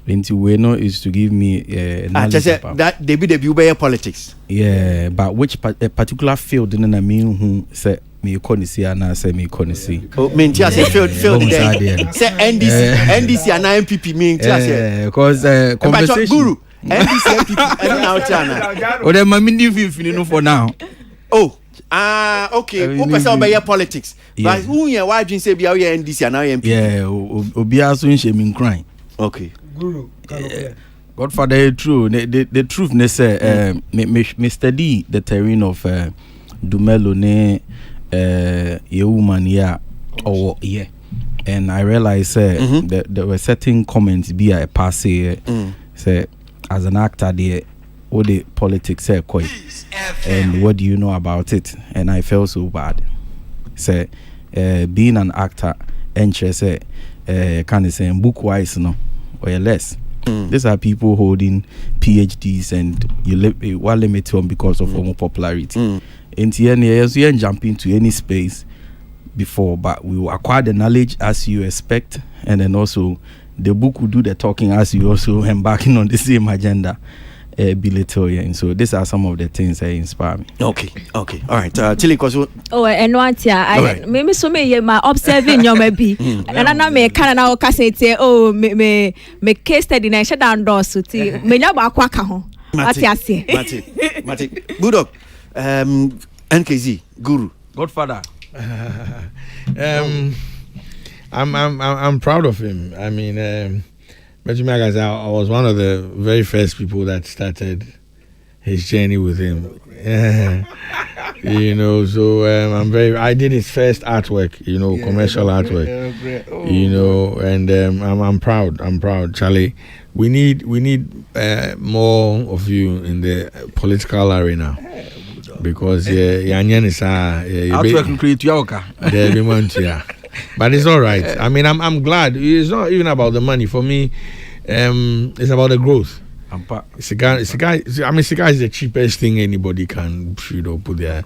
Into we know is to give me
that they be politics.
Yeah, but which particular field in I mean who say me couldn't see and I say me couldn't see.
Oh, mean just field there. Say NDC and MPP mean just
because conversation
Guru NDC MPP I don't know China.
Oh, then my mini for now.
Oh. Okay. Who person by your politics? But who you why you say be our NDC and now MP?
Yeah, Obia so in crying.
Okay.
Guru.
Godfather, true. The truth, ne say, me study the terrain of Dumelo ne ye woman yeah or yeah, and I realized that there were certain comments be a passe say as an actor there. what the politics say quite, and what do you know about it? And I felt so bad. Say, being an actor, interest say, can you say book wise no or less. These are people holding PhDs and you limit them because of more popularity. And you ain't jump into any space before, but we will acquire the knowledge as you expect, and then also the book will do the talking as you also embarking on the same agenda. And so these are some of the things that inspire me.
Okay, all right. Chile, Kwasu.
Oh, and what I maybe so me my observing your maybe, and I may kind of now say, oh, me case study na shut down doors to me nyaba kwaka ho. Mate.
Budok. NKZ Guru.
Godfather.
I'm proud of him. I mean, I was one of the very first people that started his journey with him. So I did his first artwork, commercial artwork. And I'm proud. Charlie, we need more of you in the political arena. Because but it's all right. I mean, I'm glad. It's not even about the money for me. It's about the growth. Cigar is the cheapest thing anybody can put their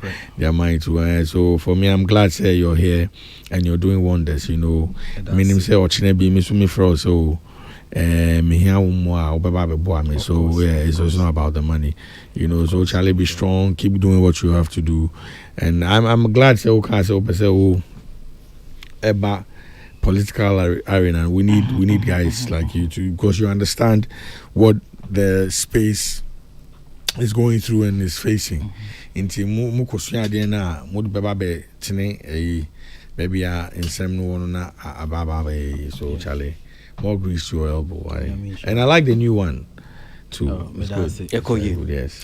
mind to. So for me, I'm glad say you're here and you're doing wonders. Meaning say so. So it's not about the money, so Charlie, be strong, keep doing what you have to do, and I'm glad say about political arena. We need guys like you too, because you understand what the space is going through and is facing. Into mukosua de na mod beba be tene baby insem no na ababa so Charlie, more grease to your elbow. And I like the new one too. It's good. Yes.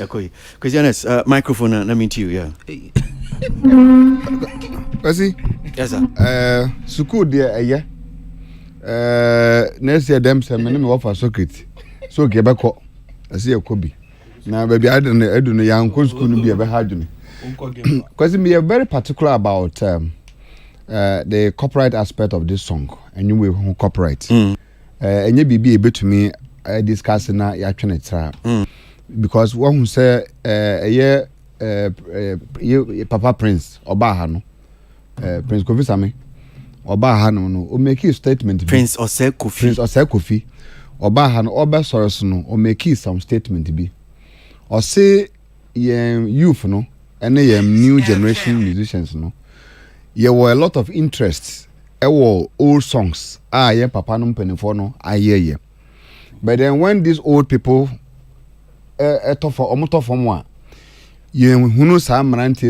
Christianes, microphone, let me to you, yeah.
Kwasi?
Yes, sir.
School there, next year, them say, me offer Socrates. So, get back. I see a Kobe. Now, baby, I don't know, young school be a very hard. Because we are very particular about the copyright aspect of this song, and you will copyright. And you be able to me discussing now, you're trying to try. Because one who say, Papa Prince Obaha no Prince Kofi Same Obaha no o make a statement.
Prince Ose
Kofi Obaha no oba source no o make some statement bi o say youth no and new generation musicians no there were a lot of interest old songs papa no mpanifo no aye. But then when these old people omoto who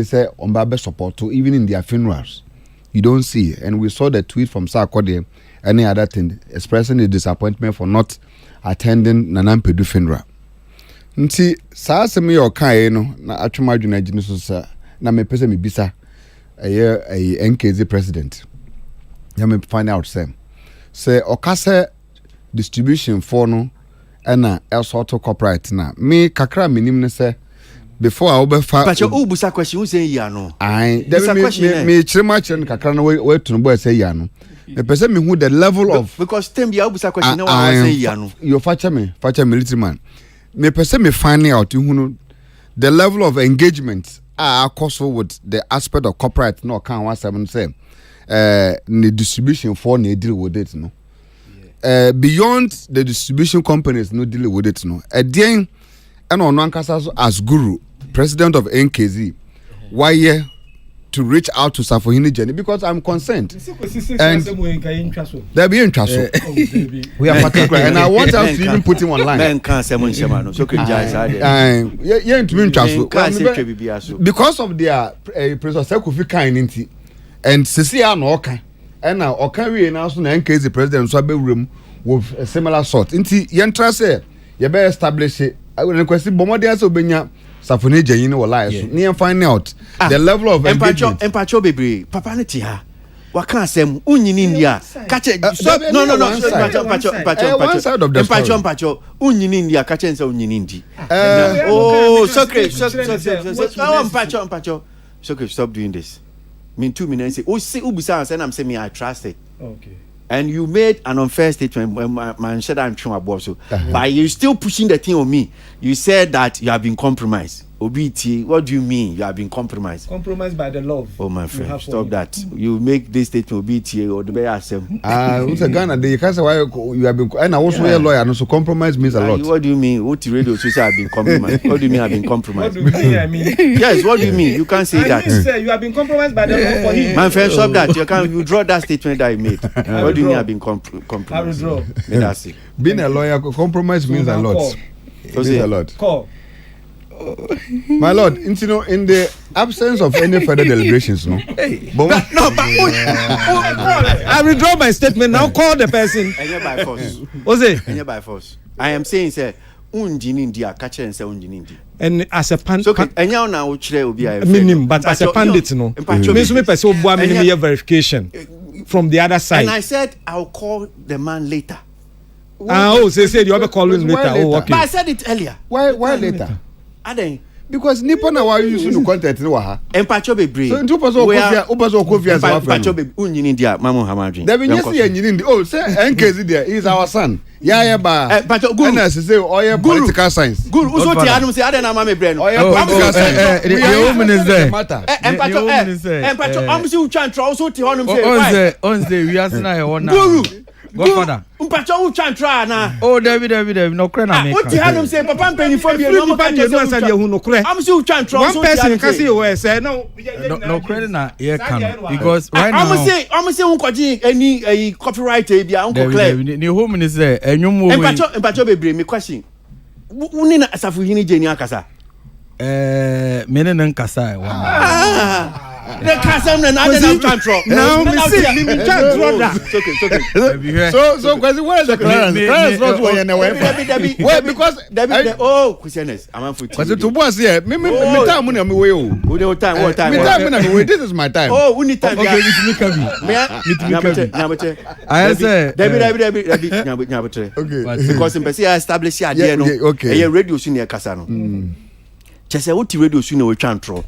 say on support to even in their funerals, you don't see. And we saw the tweet from Sarkodie, any other thing, expressing his disappointment for not attending Nanampedu funeral. Nti saa semi okai no na atwema adwuna gine so sa na me pese me bisa NKZ president. Ya me find out say okase distribution for no na elsort copyright na me kakra minim ne say before I over far.
But you busa question who say ya no.
Me chirema chirem kakra na we to no boy say ya no. Me pese me who the level of
because tem bia busa question na we say ya no.
You facha me military man. Me pese me finding out who the level of engagement also with the aspect of corporate no can 17 say the distribution for no deal with it no. Beyond the distribution companies no deal with it no. Again and on as Guru, president of NKZ, why to reach out to Safohini Jenny because I'm concerned. And they'll be in trust. We are particular, and I want us to even put him online. Because of their Professor Kofi Kainti and Cecilia Noka, and now Okari announced NKZ president so be room with a similar sort. Inti Yentra say you better establish it. I will request Bomodias Obenya Safohini Jenny no lie. Near find out the level of engagement.
Empacho baby, Papa Netia. Waka asem unyini India. Kache no.
One side of the story.
Pacho unyini India kache nse unyini Indi. Oh, Socrates. Pacho. Socrates, stop doing this. Mean 2 minutes. Oh, see ubisa and I'm saying me I trust it.
Okay.
And you made an unfair statement when man said I'm true about so. But you still pushing the thing on me. You said that you have been compromised. OBT, what do you mean you have been compromised?
Compromised by the love.
Oh my friend, stop that. You make this statement OBT or the better self.
Who's a Ghana? You can't say why you have been. And I also a lawyer, and so compromise means a lot.
What do you mean? What radio say I've been compromised? What do you mean I've been compromised?
What do you mean? I mean,
yes, what do you mean? You can't say that.
Say you have been compromised by the love for him.
My friend, stop that. You draw that statement that I made. What do you mean I've been compromised?
I will draw.
That's it.
Being a lawyer, compromise means a lot. It means a lot.
Call.
My lord, in the absence of any further deliberations, no.
I withdraw my statement now. Call the person.
By force. By force. I am saying, sir, unjinindi, catch and say unjinindi.
And as a pandit,
so and now will be a
minimum, but as a pandit, no. Me person verification from the other side.
And I said I'll call the man later.
They said you have a call him later. Oh, okay.
But I said it earlier.
Why later? Because Nippon na why you use content no ha.
Empacho be brave.
So into person Kofia as
Empacho be unyini dia mamu hamadrin.
There be yes nyini oh say NKZ there is our son. Yeah ba.
Empacho guru.
Na say oye political science.
Guru uso ti anu say ade na mama brand.
Oye political science.
The woman is there.
Empacho am si utwa ntra uso ti honum say.
On say we are na e won na.
Guru.
Godfather.
Mpacho utwa ntra na.
Oh David no kre na make.
What ti hanum say papa mpani for me no
papa no answer dey hu no kre.
Am si utwa ntra
one person can say you say no
credit na here can because right now
I'm say unkoji any copyright e bia unko clear.
The home is there enwum wo.
Mpacho bebre me question. Woni na asafu hini jeni akasa.
Mene nan kasa wa.
The Kasam and other control.
Now, me
So, Kwasi, where is the clearance? Clearance not where you know. Well, because
oh, Christians, I'm for
Kwasi to boss here. Me time money me way.
What time?
Me time money way. This is my time.
Oh, we need time.
Okay, me I say
David. Okay. Because in Pessia establish here there no. Okay. Radio senior Kasano. Chese what radio senior we chantro.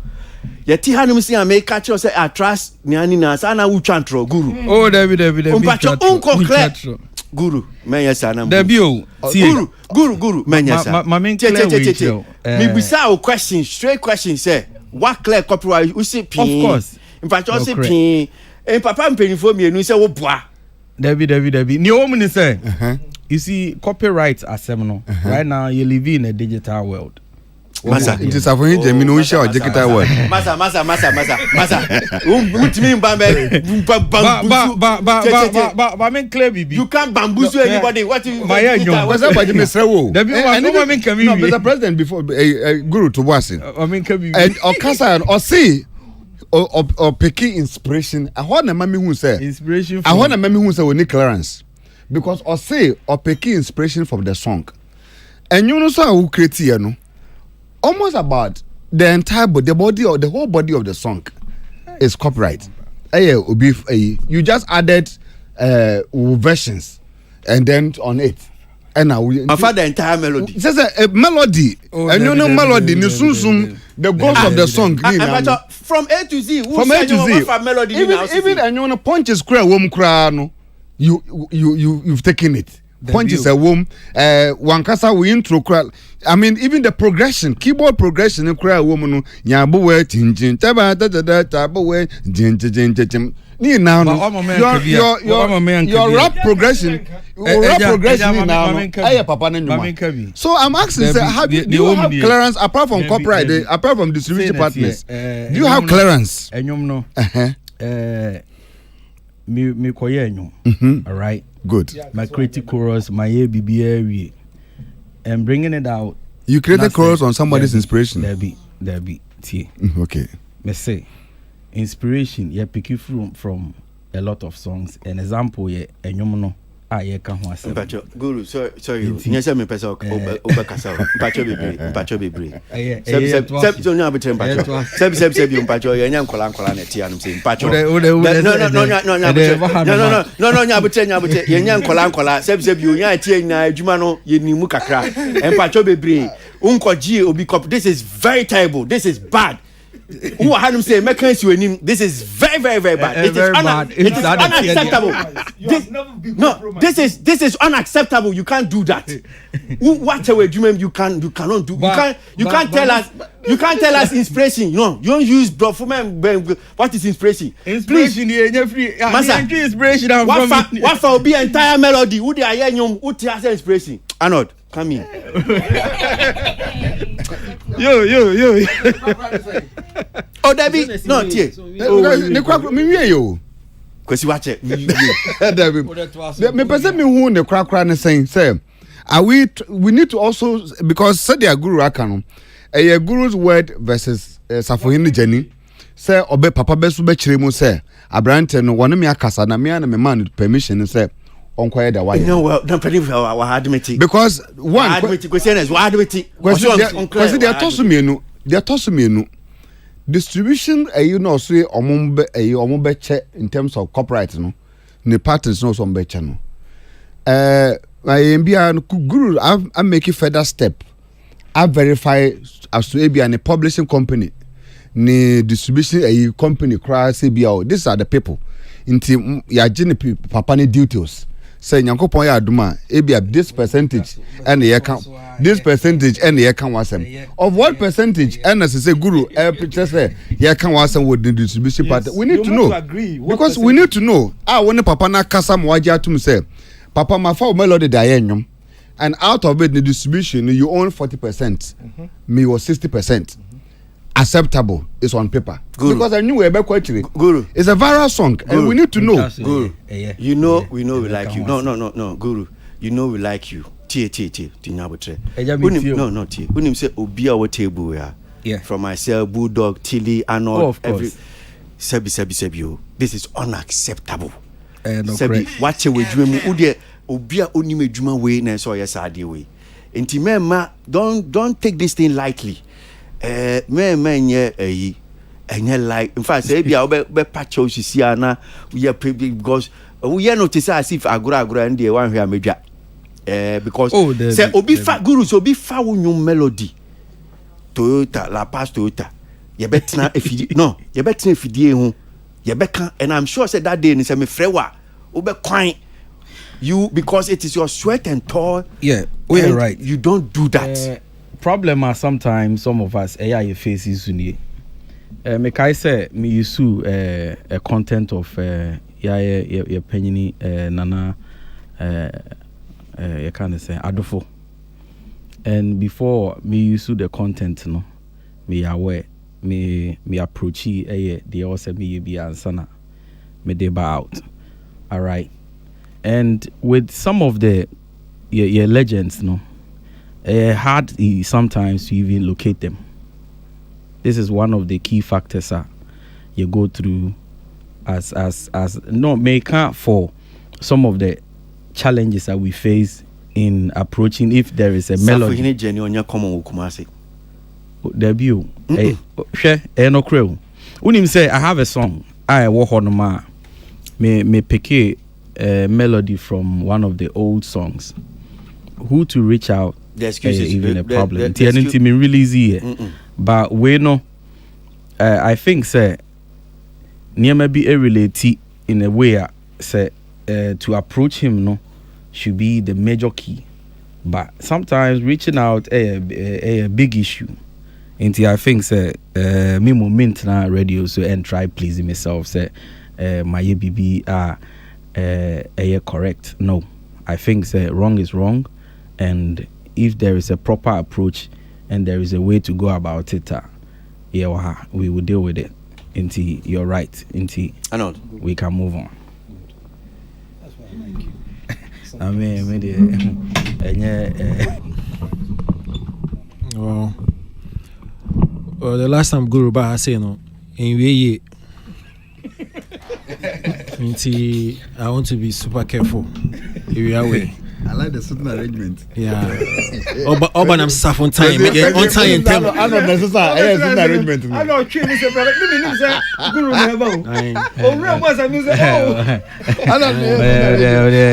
Yeti hanum si ame catch us say I trust nyani na sana u chantro guru.
Oh David.
Umpacho unko clear. Guru menya na. Guru menya.
Ma men clear we.
Me bisa o question straight question say what clear copyright you see pin.
Of course.
Umpacho say pin. En papa mpenifo mienu say wo boa.
David. Ni o mun say. You see copyright asem no. Right now you live in a digital world.
Masa, it is for him. Jemi no issue ojekita word.
Masa. Mutimi mbambe.
Ba men clear bibi.
You can't bamboozle anybody. What you?
My young. Kwasa ba jemi srewo. Mr. President before Guru to Kwasi. And Okasa and Osi or picking inspiration. I want na mami hu say.
Inspiration.
I want na mami hu say we need clearance because Osi or picking inspiration from the song. And you know so who create here no. Almost about the entire body, the whole body of the song is copyright. You just added versions and then on it. And now
my father entire melody.
It says a melody. And you know melody. The ghost of the song.
From A to Z.
From A to Z.
Melody.
Even and you know punch is cry wom cry no. You've taken it. Punch is a womb. Wankasa we intro cry. I mean, even the progression, keyboard progression, you cry woman, Yabu, Jin, Taba, Tabu, Jin. Your rap progression, now, Papa. So I'm asking, do you have clearance apart from copyright, apart from distribution partners? Do you have clearance?
Me koye all right.
Good.
My creative chorus, my ABBA, and bringing it out.
You created chorus on somebody's inspiration.
There be.
Okay.
Me say, inspiration. You pick you from a lot of songs. An example, enyom no. ye ka ho asem
Mpacho guru sorry nyesa me pesa obakasa mpacho bebre seb so nya betre mpacho seb mpacho ye nya nkola na tia no say mpacho no nya betre ye nya nkola seb you nya tia na adwuma no ye nimu kakra mpacho bebre unkoji obi cop. This is very terrible, this is bad. Who had him say this is very bad. It is unacceptable. This is unacceptable. You can't do that. What a way you cannot do. You can't tell us inspiration. No, you don't use what is inspiration?
Inspiration here free. Inspiration
what for be entire melody? Who they are hearing who te has inspiration? Arnold, come in.
Yo.
Oh, Debbie, no, tie.
Me yo.
Kwasi watch it.
Debbie. Me person me who ne krakra ne say we need to also, because said their guru akano a guru's word versus safohini jeni say obe papa besu be chire mu say abrante no wonu me akasa na me and me man permission say onkoye da why.
No, well, don't believe our admit.
Because one
question is what admit.
Because they are tossing me distribution you know say omombe che in terms of copyright no ne patents no so mbe che no I guru I make a further step. I verify as to be a publishing company ne distribution a company cry CBO. These are the people inti ya jini papa ne details say nyankopon ya aduma ebia this percentage and ye can this percentage and ye can wasem of what percentage and as say guru picture say ye can wasem with the distribution part. We need to know because we need to know when papa na kasa mo waje atum say papa ma fa melody da yenyum and out of it the distribution you own 40%, me was 60%. Acceptable is on paper. Guru. Because I knew we Guru. It's a viral song. Guru. And we need to know.
Guru. You know we like you. No, Guru. You know we like you. Tie. No, tie. Unim say obi our table yeah. From myself, Bulldog, Tilly, Arnold,
of every
Sebi. This is unacceptable.
No,
Sebi, watch we dream ude obi a oni medjuma we na so yes ade we. Enti mema don't take this thing lightly. Enye like in fact say bia be patch o sisi ana we because we notice as if agura and the one here medwa because say obi fa guru so obi fa wonum melody Toyota La Paz Toyota ye betna efidi no ye betna efidie hu ye beka and I'm sure say that day ni say me frewa obe kwan you because it is your sweat and toil.
Yeah, we are right.
You don't do that.
Problem are sometimes some of us AI faces uni. Me kai say me use a content of ya penny nana you can say adofo. And before me use the content no me aware me approach the also me be answer me deba out. All right. And with some of the your legends no hard sometimes to even locate them. This is one of the key factors you go through as no maker for some of the challenges that we face in approaching if there is a melody. Debut. No crew. Unim say I have a song. I walk on ma me pick a melody from one of the old songs. Who to reach out?
The excuses
even a problem. TNT me really easy, but we know. I think say near maybe a relate in a way say to approach him no should be the major key, but sometimes reaching out a big issue. Into I think say me moment na radio so and try pleasing myself say my BB correct. No, I think say wrong is wrong, and if there is a proper approach and there is a way to go about it, we will deal with it. Until you're right, until we can move on.
That's why I like you.
I mean,
well, the last time Guru Ba say no, in we I want to be super careful. area way.
I like the certain arrangement.
Yeah. Oba nam sa on time. On time in term.
I don't necessarily certain arrangement.
I know tree me say brother. Me say guru never. Oh, real was I say oh.
I don't know.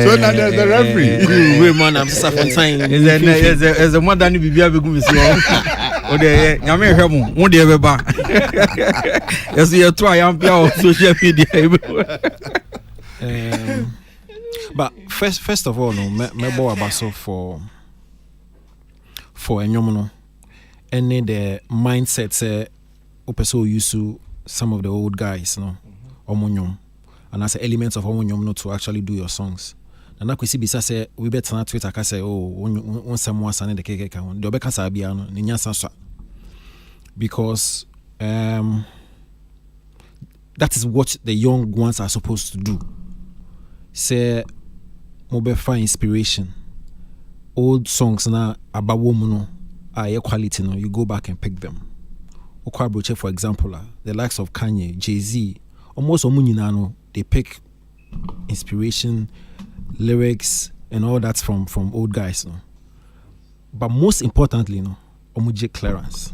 So now there's the referee.
Guru man am sa on time.
Is a more than bibia be go so. O de nyame hwe mo. Mo de be ba. Yes you try am pia on social media.
But first of all, no, me bo abaso for enyom no, any the mindset say opeso use to some of the old guys, no, omonyom, and as elements of omonyom no to actually do your songs. And na kwesi bisa say we better na Twitter ka say on someone sane the keke kan, the obeka sa bia no nya sansa, because that is what the young ones are supposed to do. Say mobile find inspiration. Old songs na about woman no quality no, you go back and pick them. Okwa for example, the likes of Kanye, Jay-Z, almost omunyina no, they pick inspiration, lyrics and all that from old guys no. But most importantly no, omuje clearance.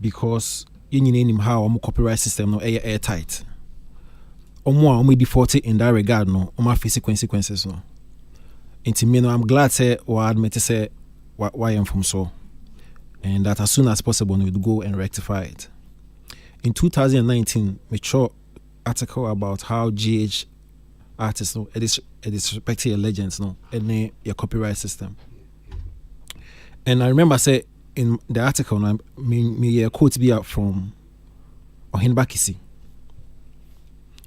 Because you need how omu copyright system no airtight. Omo defaulted in that regard no, face consequences no. Into me no, I'm glad say or admit to say why I'm from so, and that as soon as possible we'll go and rectify it. In 2019, mature article about how GH artists no, it is respecting your legends no, and your copyright system. And I remember say in the article, me quote be out from Kwasi.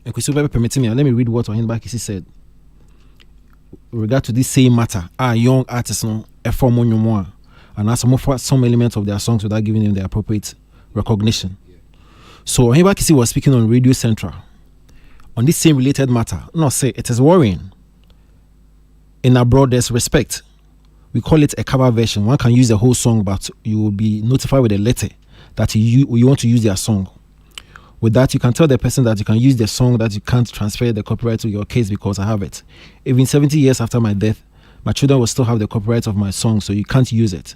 And Kwasi permitting me. Let me read what Kwasi said. With regard to this same matter, our young artists no effort more and as some elements of their songs without giving them the appropriate recognition. So Kwasi was speaking on Radio Central on this same related matter. No, say it is worrying. In a broadest respect, we call it a cover version. One can use the whole song, but you will be notified with a letter that you want to use their song. With that, you can tell the person that you can use the song, that you can't transfer the copyright to your case because I have it. Even 70 years after my death, my children will still have the copyright of my song, so you can't use it.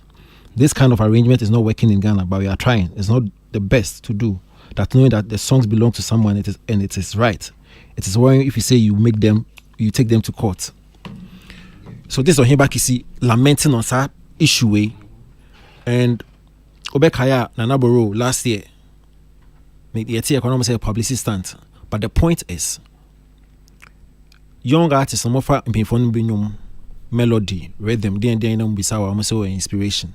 This kind of arrangement is not working in Ghana, but we are trying. It's not the best to do. That knowing that the songs belong to someone, it is right. It is worrying if you say you take them to court. So this is Kwasi lamenting on that issue, and Obekaya Nanaboro last year. The economic say publicity stunt, but the point is, young artists some offer melody, rhythm, then be sour inspiration.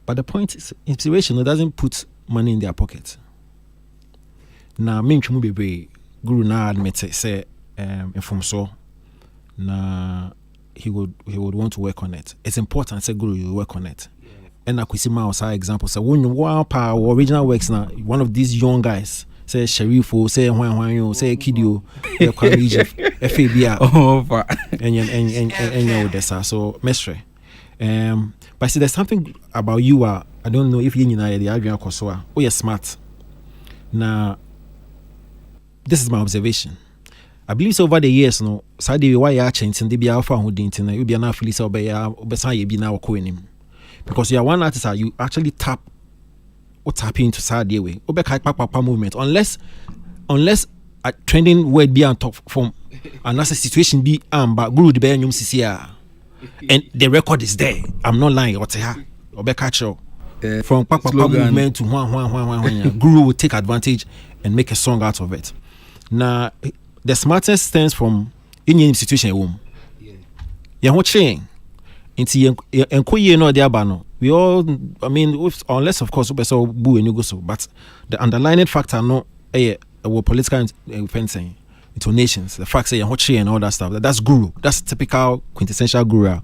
But the point is, inspiration doesn't put money in their pocket. Now, me be Guru na admit say from so na he would want to work on it. It's important. Say Guru, you work on it. And Kwasi was our example. So when you want our original works now, one of these young guys, say Sharifo, say Juan, say Kidio, FABR, and Odessa. So Mestre. But see, there's something about you. I don't know if you know the Adrian Kosoa. Oh, you're smart. Now, this is my observation. I believe so over the years, no. Sadly, why you changing? They be alpha who didn't. You be an affiliate of you be now coining. Because you are one artist, you actually tap into Saturday way. Movement. Unless a trending word be on top from another situation be but Guru the Bear CCR. And the record is there. I'm not lying. From movement to one. Guru will take advantage and make a song out of it. Now the smartest stems from any situation. Yeah, what saying? We all, I mean, unless of course we saw boo and you go so, but the underlying factor no political fencing intonations, the fact say and all that stuff. That's Guru. That's typical quintessential Guru.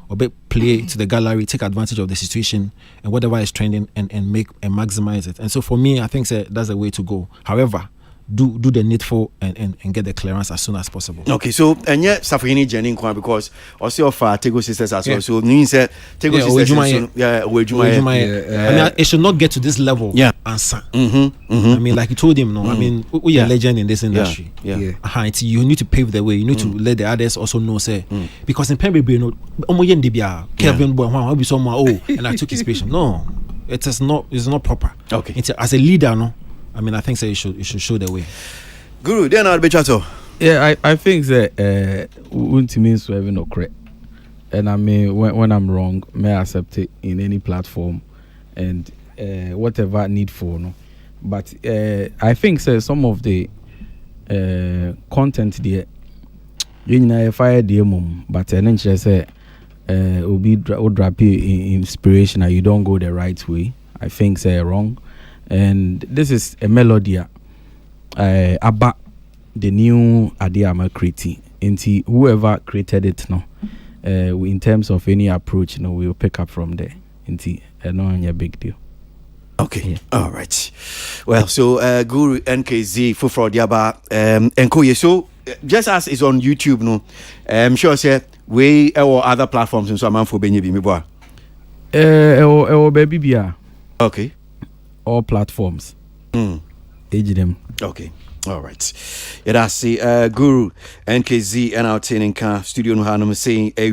Or play to the gallery, take advantage of the situation and whatever is trending and make and maximize it. And so for me, I think that's the way to go. However, do the needful and get the clearance as soon as possible.
Okay, so and yet Safrini Jenny because also of Tego sisters as well. So means that Tego sisters
I mean, it should not get to this level.
Yeah.
Answer. I mean, like you told him, no. I mean, we are a legend in this industry. You need to pave the way. You need to let the others also know, say, because in Pembrey, no, Kevin Boy, be someone. And I took his patient. No, it is not. It's not proper.
Okay.
As a leader, no. I mean, I think so. You should show the way.
Guru, then I'll be chatto.
Yeah, I think that wouldn't mean swerving or correct. And I mean, when I'm wrong, may I accept it in any platform and whatever need for. No, but I think some of the content there, you know, fire the mum, but then she say will be drop you inspiration and you don't go the right way. I think say wrong. And this is a melody about the new idea I'm creating. Into whoever created it now, in terms of any approach, we'll pick up from there. Into a big deal.
Okay, yeah. All right. Well, so Guru NKZ for Diaba Nkoye. So just as it's on YouTube, no, I'm sure say we or other platforms and so I'm for Benny Bimiboa.
Baby Bia.
Okay.
All platforms. Age them.
Okay. All right. It I see Guru NKZ and our training car studio no hanum saying a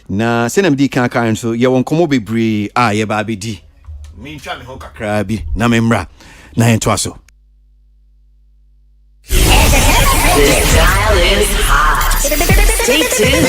na senem di kan kan so ye won komo bebre ye ba be di. Me twa me ho kakra bi na memra na ento aso.
This dial is hot. Stay tuned.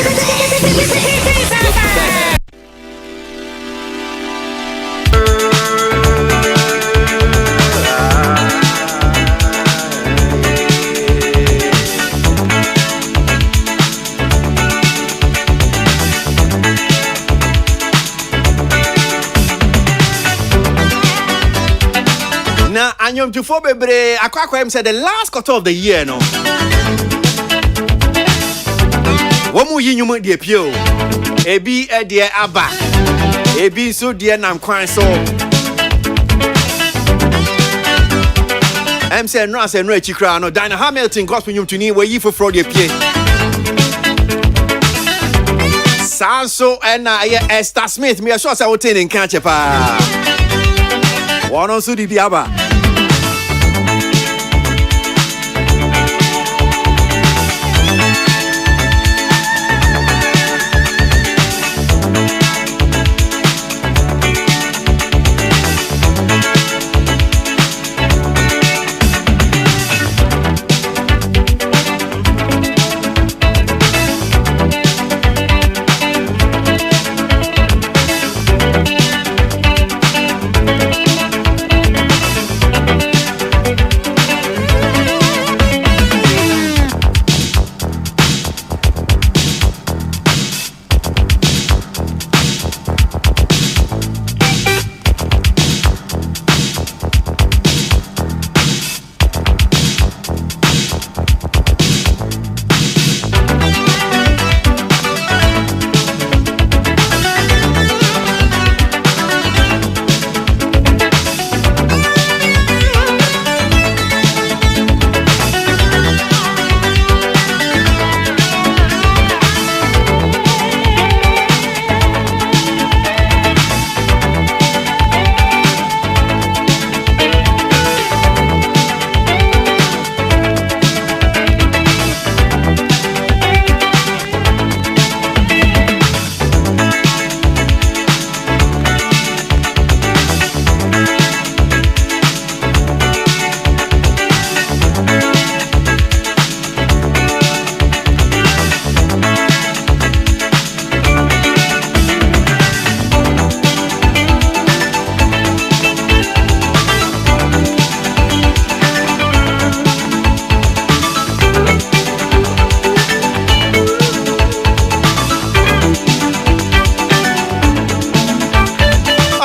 Na anyom tufo bebre akwa him said the last quarter of the year no. Womu yinyum de pio. Ebi de aba. Ebi so de nam kwan so. Em say no ase no achikra no. Dana Hamilton gospel nyum tuni we yi foforo de pie. Sanso na Esther Smith me sure say wotin in kan chepa. One also di biaba.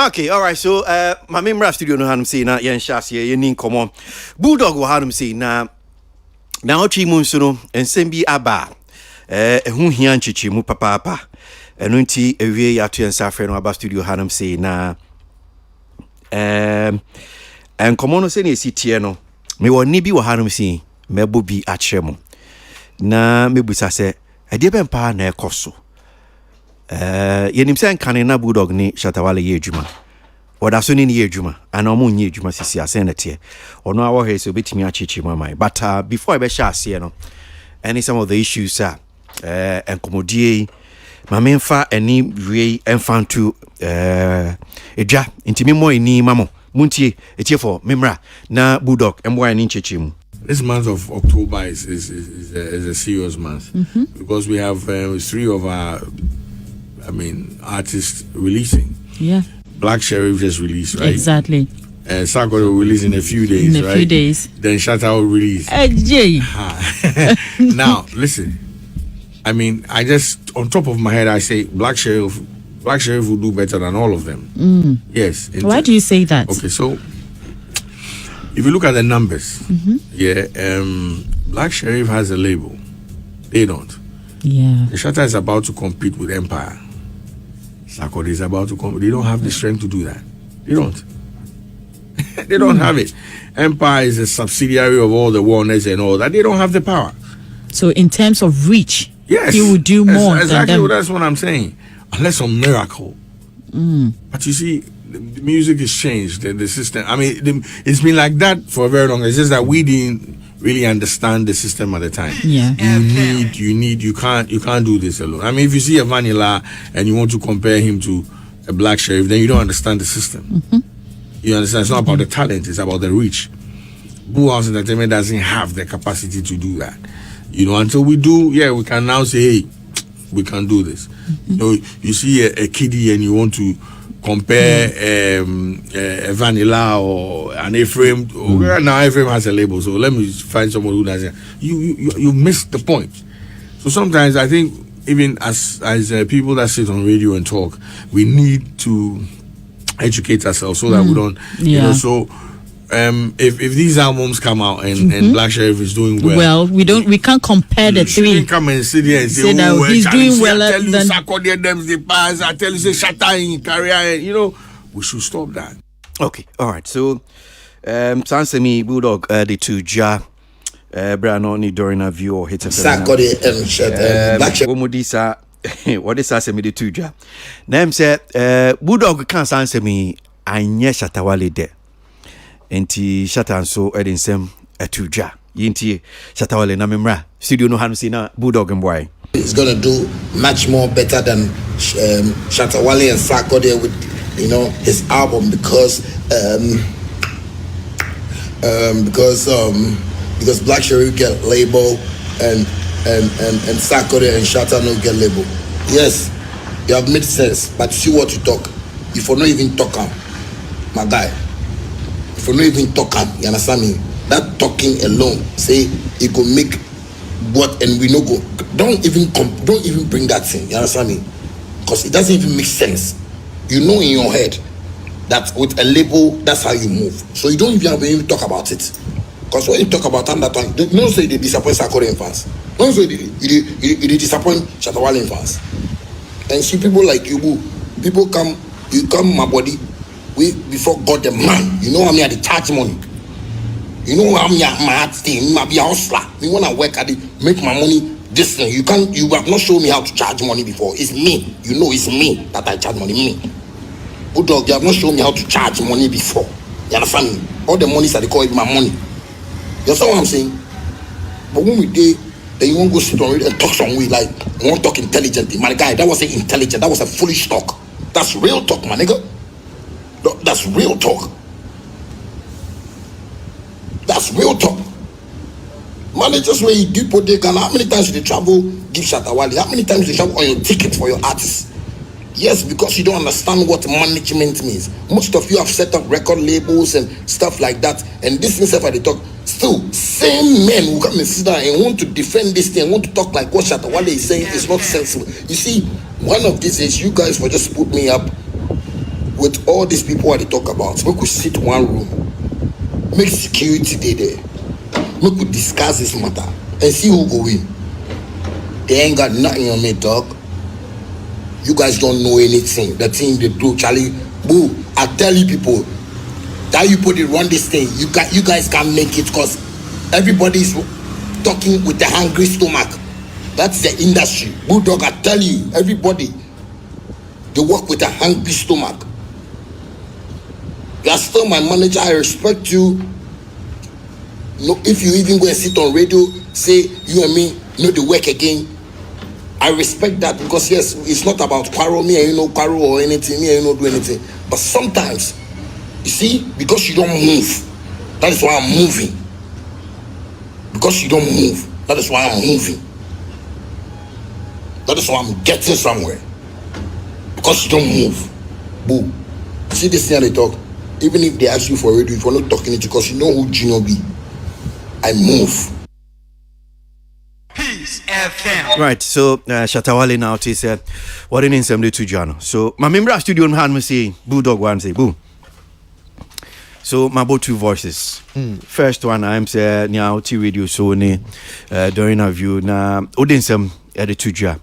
Okay, all right. So, my member studio no hanum say na yen shas ye nin komo. Bulldog wo hanum say na ochi mu nso no ensem bi aba. Ehu hia nchichi mu papa. Enu nti ewie ya to ensa afre no aba studio hanum say na enkomo no say na esi tie no. me wɔ ni bi wɔ hanom si mɛbɔ bi akyerɛ mo na mebusa sɛ ɛdeɛ bɛn paa na ɛkɔ so yɛnim sɛ nkane na Bulldog ne Shatawale yɛ adwuma wɔda so ne ne yɛ adwuma ana ɔmo nyɛ adwuma sisi asɛn na teɛ ɔno awɔ hɛ sɛ obɛtumi akyekye mu amai but before I bɛhyɛ aseɛ no any some of the issues nkɔmmɔdie ma memfa ani wie ɛmfa nto edwa ntimi mmɔ ani ma mo muntie etiefo memra na Bulldog mboa ani nkyekye mu.
This month of October is a serious month because we have 3 of our artists releasing.
Yeah.
Black Sheriff just released, right?
Exactly.
Sako will release in a few days,
in a few days.
Then Shatta will release.
Jay.
Now, listen. I mean, I just, on top of my head, I say Black Sheriff will do better than all of them. Yes.
Why do you say that?
Okay, so if you look at the numbers, Black Sheriff has a label. They don't.
Yeah.
Shatta is about to compete with Empire. Sako is about to compete. They don't have the strength to do that. They don't. They don't have it. Empire is a subsidiary of all the Warners and all that. They don't have the power.
So in terms of reach,
yes,
he would do more
exactly
than them.
That's what I'm saying. Unless some miracle. But you see, the music has changed. The system. I mean, it's been like that for a very long. It's just that we didn't really understand the system at the time.
Yeah.
You can't do this alone. I mean, if you see a Vanilla and you want to compare him to a Black Sheriff, then you don't understand the system. You understand? It's not about the talent, it's about the reach. Boo House Entertainment doesn't have the capacity to do that. Until we do, we can now say, hey, we can do this. You see a kiddie and you want to compare a Vanilla or an Ephraim. Now Ephraim has a label, so let me find someone who doesn't. You missed the point. So sometimes I think even as people that sit on radio and talk, we need to educate ourselves so that we don't, so if these albums come out and Black Sheriff is doing well,
we can't compare the three.
You come and sit here and say
that he's doing well.
I tell you, Sako them the pass. I tell you, say Shatta in career. We should stop that.
Okay, all right. So, Sansemi Bulldog, the two Brano ni during a view or hit a
Sako and Black
Sheriff. What is Sansemi the two Name said, Bulldog can't answer me. I nye Shatawale de. Enti Shatta so edin sem etuja. Yinti Shatawale na memra. Studio no hansi na Bulldog and boy.
He's gonna do much more better than Shatawale and Sako there with his album because Black Sheriff get label and Sako there and Shatta no get label. Yes, you have made sense, but see what you talk. If you not even talk my guy. If you not even talk you understand me? That talking alone, say it could make what and we no go. Don't even bring that thing. You understand me? Because it doesn't even make sense. You know in your head that with a label, that's how you move. So you don't even talk about it. Because when you talk about that one, you don't say they disappoint Sakore fans. Don't say they disappoint Shatawale fans. And see people like you, people come my body. We before God the man, I mean, I charge money. I'm my heart thing, I be a hustler. Me wanna work at it, make my money. This thing, you have not shown me how to charge money before. It's me, it's me that I charge money. Me, Bulldog, you have not shown me how to charge money before. You understand me? All the monies that they call it my money. You understand what I'm saying? But when we did, then you won't go sit on it and talk some way like you won't talk intelligently. My guy, that wasn't intelligent. That was a foolish talk. That's real talk, my nigga. That's real talk. That's real talk. Managers where you do put they can. How many times you travel? Give Shatawale. How many times you travel on your ticket for your artists? Yes, because you don't understand what management means. Most of you have set up record labels and stuff like that. And this is stuff they talk. Still, same men who come and sit down and want to defend this thing, want to talk like what Shatawale is saying is not sensible. You see, one of these is you guys will just put me up with all these people that they talk about. We could sit one room, make security there. We could discuss this matter and see who go win. They ain't got nothing on me, dog. You guys don't know anything. The thing they do, Charlie, boo, I tell you people, that you put it run this thing. You guys can make it because everybody's talking with a hungry stomach. That's the industry. Bulldog, I tell you, everybody, they work with a hungry stomach. You are still my manager. I respect you. No, if you even go and sit on radio, say you and me know the work again. I respect that because yes, it's not about quarrel me and you know quarrel or anything, me and you know do anything. But sometimes, you see, because you don't move, that is why I'm moving. Because you don't move, that is why I'm moving. That is why I'm getting somewhere. Because you don't move. Boo. See this thing they talk. Even if they ask you for radio, if you're not talking it because you know who Gino be. I move.
Peace FM.
Right, so Shatawale now says, what in assembly to Jano. So my member of studio hand me say, Bulldog one say, boo. So my both two voices. First one I'm say now T radio so during our view na Odinsem at the Tuja.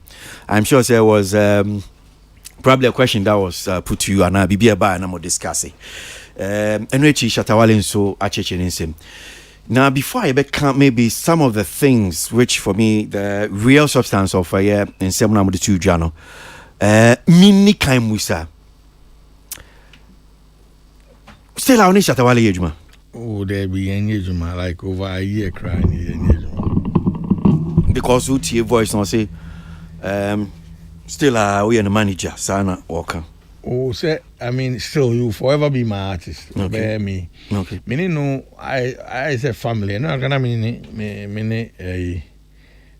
I'm sure there was probably a question that was put to you and I'll be about and I'm discussing. Enrichi Shatawale so achechenisem. Now, before I become maybe some of the things which for me the real substance of in Semna with the two journal, mini kind musa. Still, I only Shatawale Yejuma.
Oh, there be any Yejuma like over a year crying.
Because who your voice and say, still, we are the manager, Sana Walker.
Oh, say, I mean, still, you forever be my artist.
Okay.
Bear me.
Okay.
Meaning, no, I say family. No, I'm gonna mean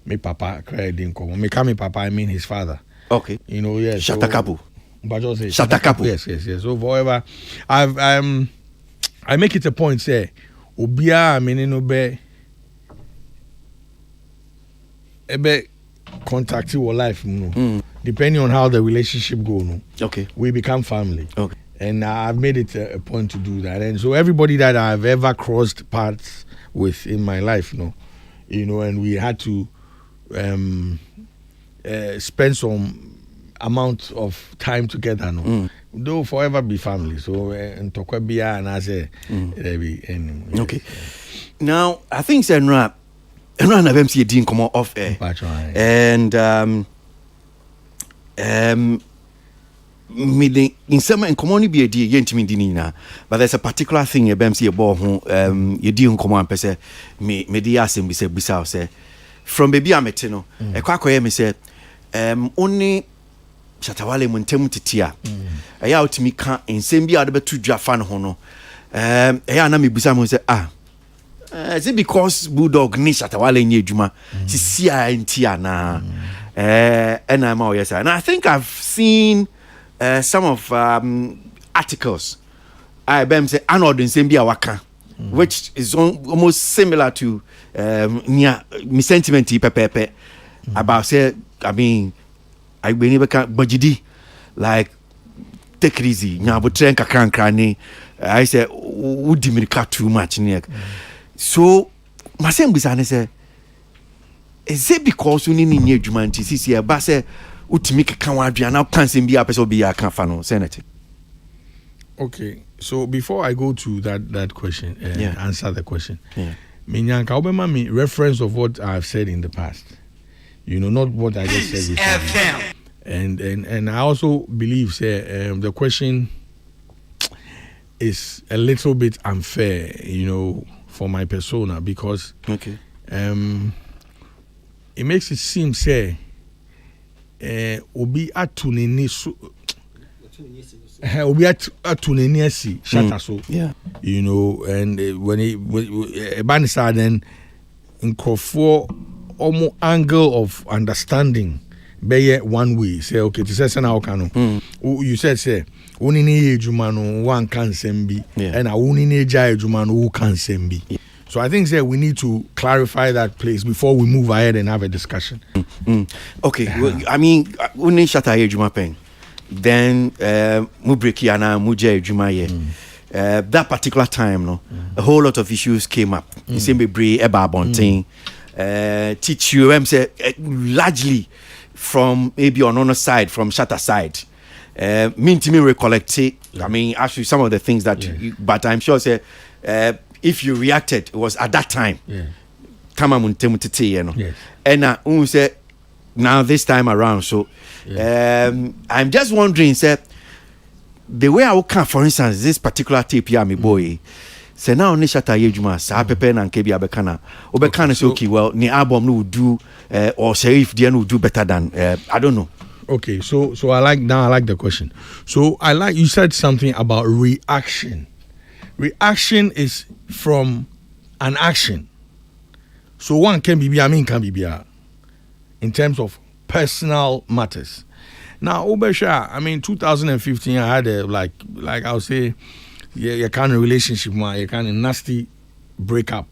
me papa cried in common. Me come papa, I mean his father.
Okay.
You know, yes.
Shatakapu.
But just say
Shatakapu.
Yes. So forever, I make it a point say, Obia, I mean, no be, ebe contact your life, no. Depending on how the relationship go, no.
Okay.
We become family.
Okay.
And I've made it a point to do that. And so everybody that I've ever crossed paths with in my life, and we had to spend some amount of time together, they'll forever be family. So and Tokwabia and I say,
okay. Now I think Senra have MC didn't come off air, and in some and common be a dear dinina, but there's a particular thing a BMC about who you didn't come on per se me diasim be said beside say from baby ametino a quack me said only Shatawale Montem Titia a yaw to me can't in same be out of two Jafan hono Nami Busam say is it because Bulldog ni Shatawale in Yejuma to see in Tiana and I'm all yes and I think I've seen some of articles I say anod in same be waka which is almost similar to me sentiment pepe about say I mean I be never can budgety like take it easy nya bo tren kakran krani I say would mirika too much near so my same bizane say is it because you need new adwumanti sisi e ba say utimi kan wadua na kan sem bia person bia kan fa no senator.
Okay, so before I go to that question answer the question, Minyanka obema me reference of what I've said in the past, not what I just said before. And I also believe the question is a little bit unfair, for my persona because it makes it seem obi atuneni obi atuneni asi shata so and when Banisa then nkofo omo angle of understanding be one way say okay to say na okano you said say oni ni ejuma no one can sembi and oni ni eja ejuma no who can sembi. So I think we need to clarify that place before we move ahead and have a discussion.
Okay, well, I mean, uni shata ejuma pen. Then mubreki ana muje ejuma ye. That particular time, a whole lot of issues came up. The same be bre eba bonting. Teach you say largely from maybe on other side, from Shatter side. mean to me recollect it. I mean, actually, some of the things that, but I'm sure say, if you reacted, it was at that time. Come on, you know. And say now this time around. So, I'm just wondering, say, the way I will come, for instance, this particular tape, yeah, me boy. Say now, ni shata yejuma, sa pepe na nkebi abekana. Obekana say okay, well, ni album no do, or say if the will do better than, I don't know.
Okay, so I like the question. So you said something about reaction. Reaction is from an action. So one can be can be in terms of personal matters. Now, Obesha, I mean, 2015, I had a like I would say, yeah, kind of relationship, a kind of nasty breakup.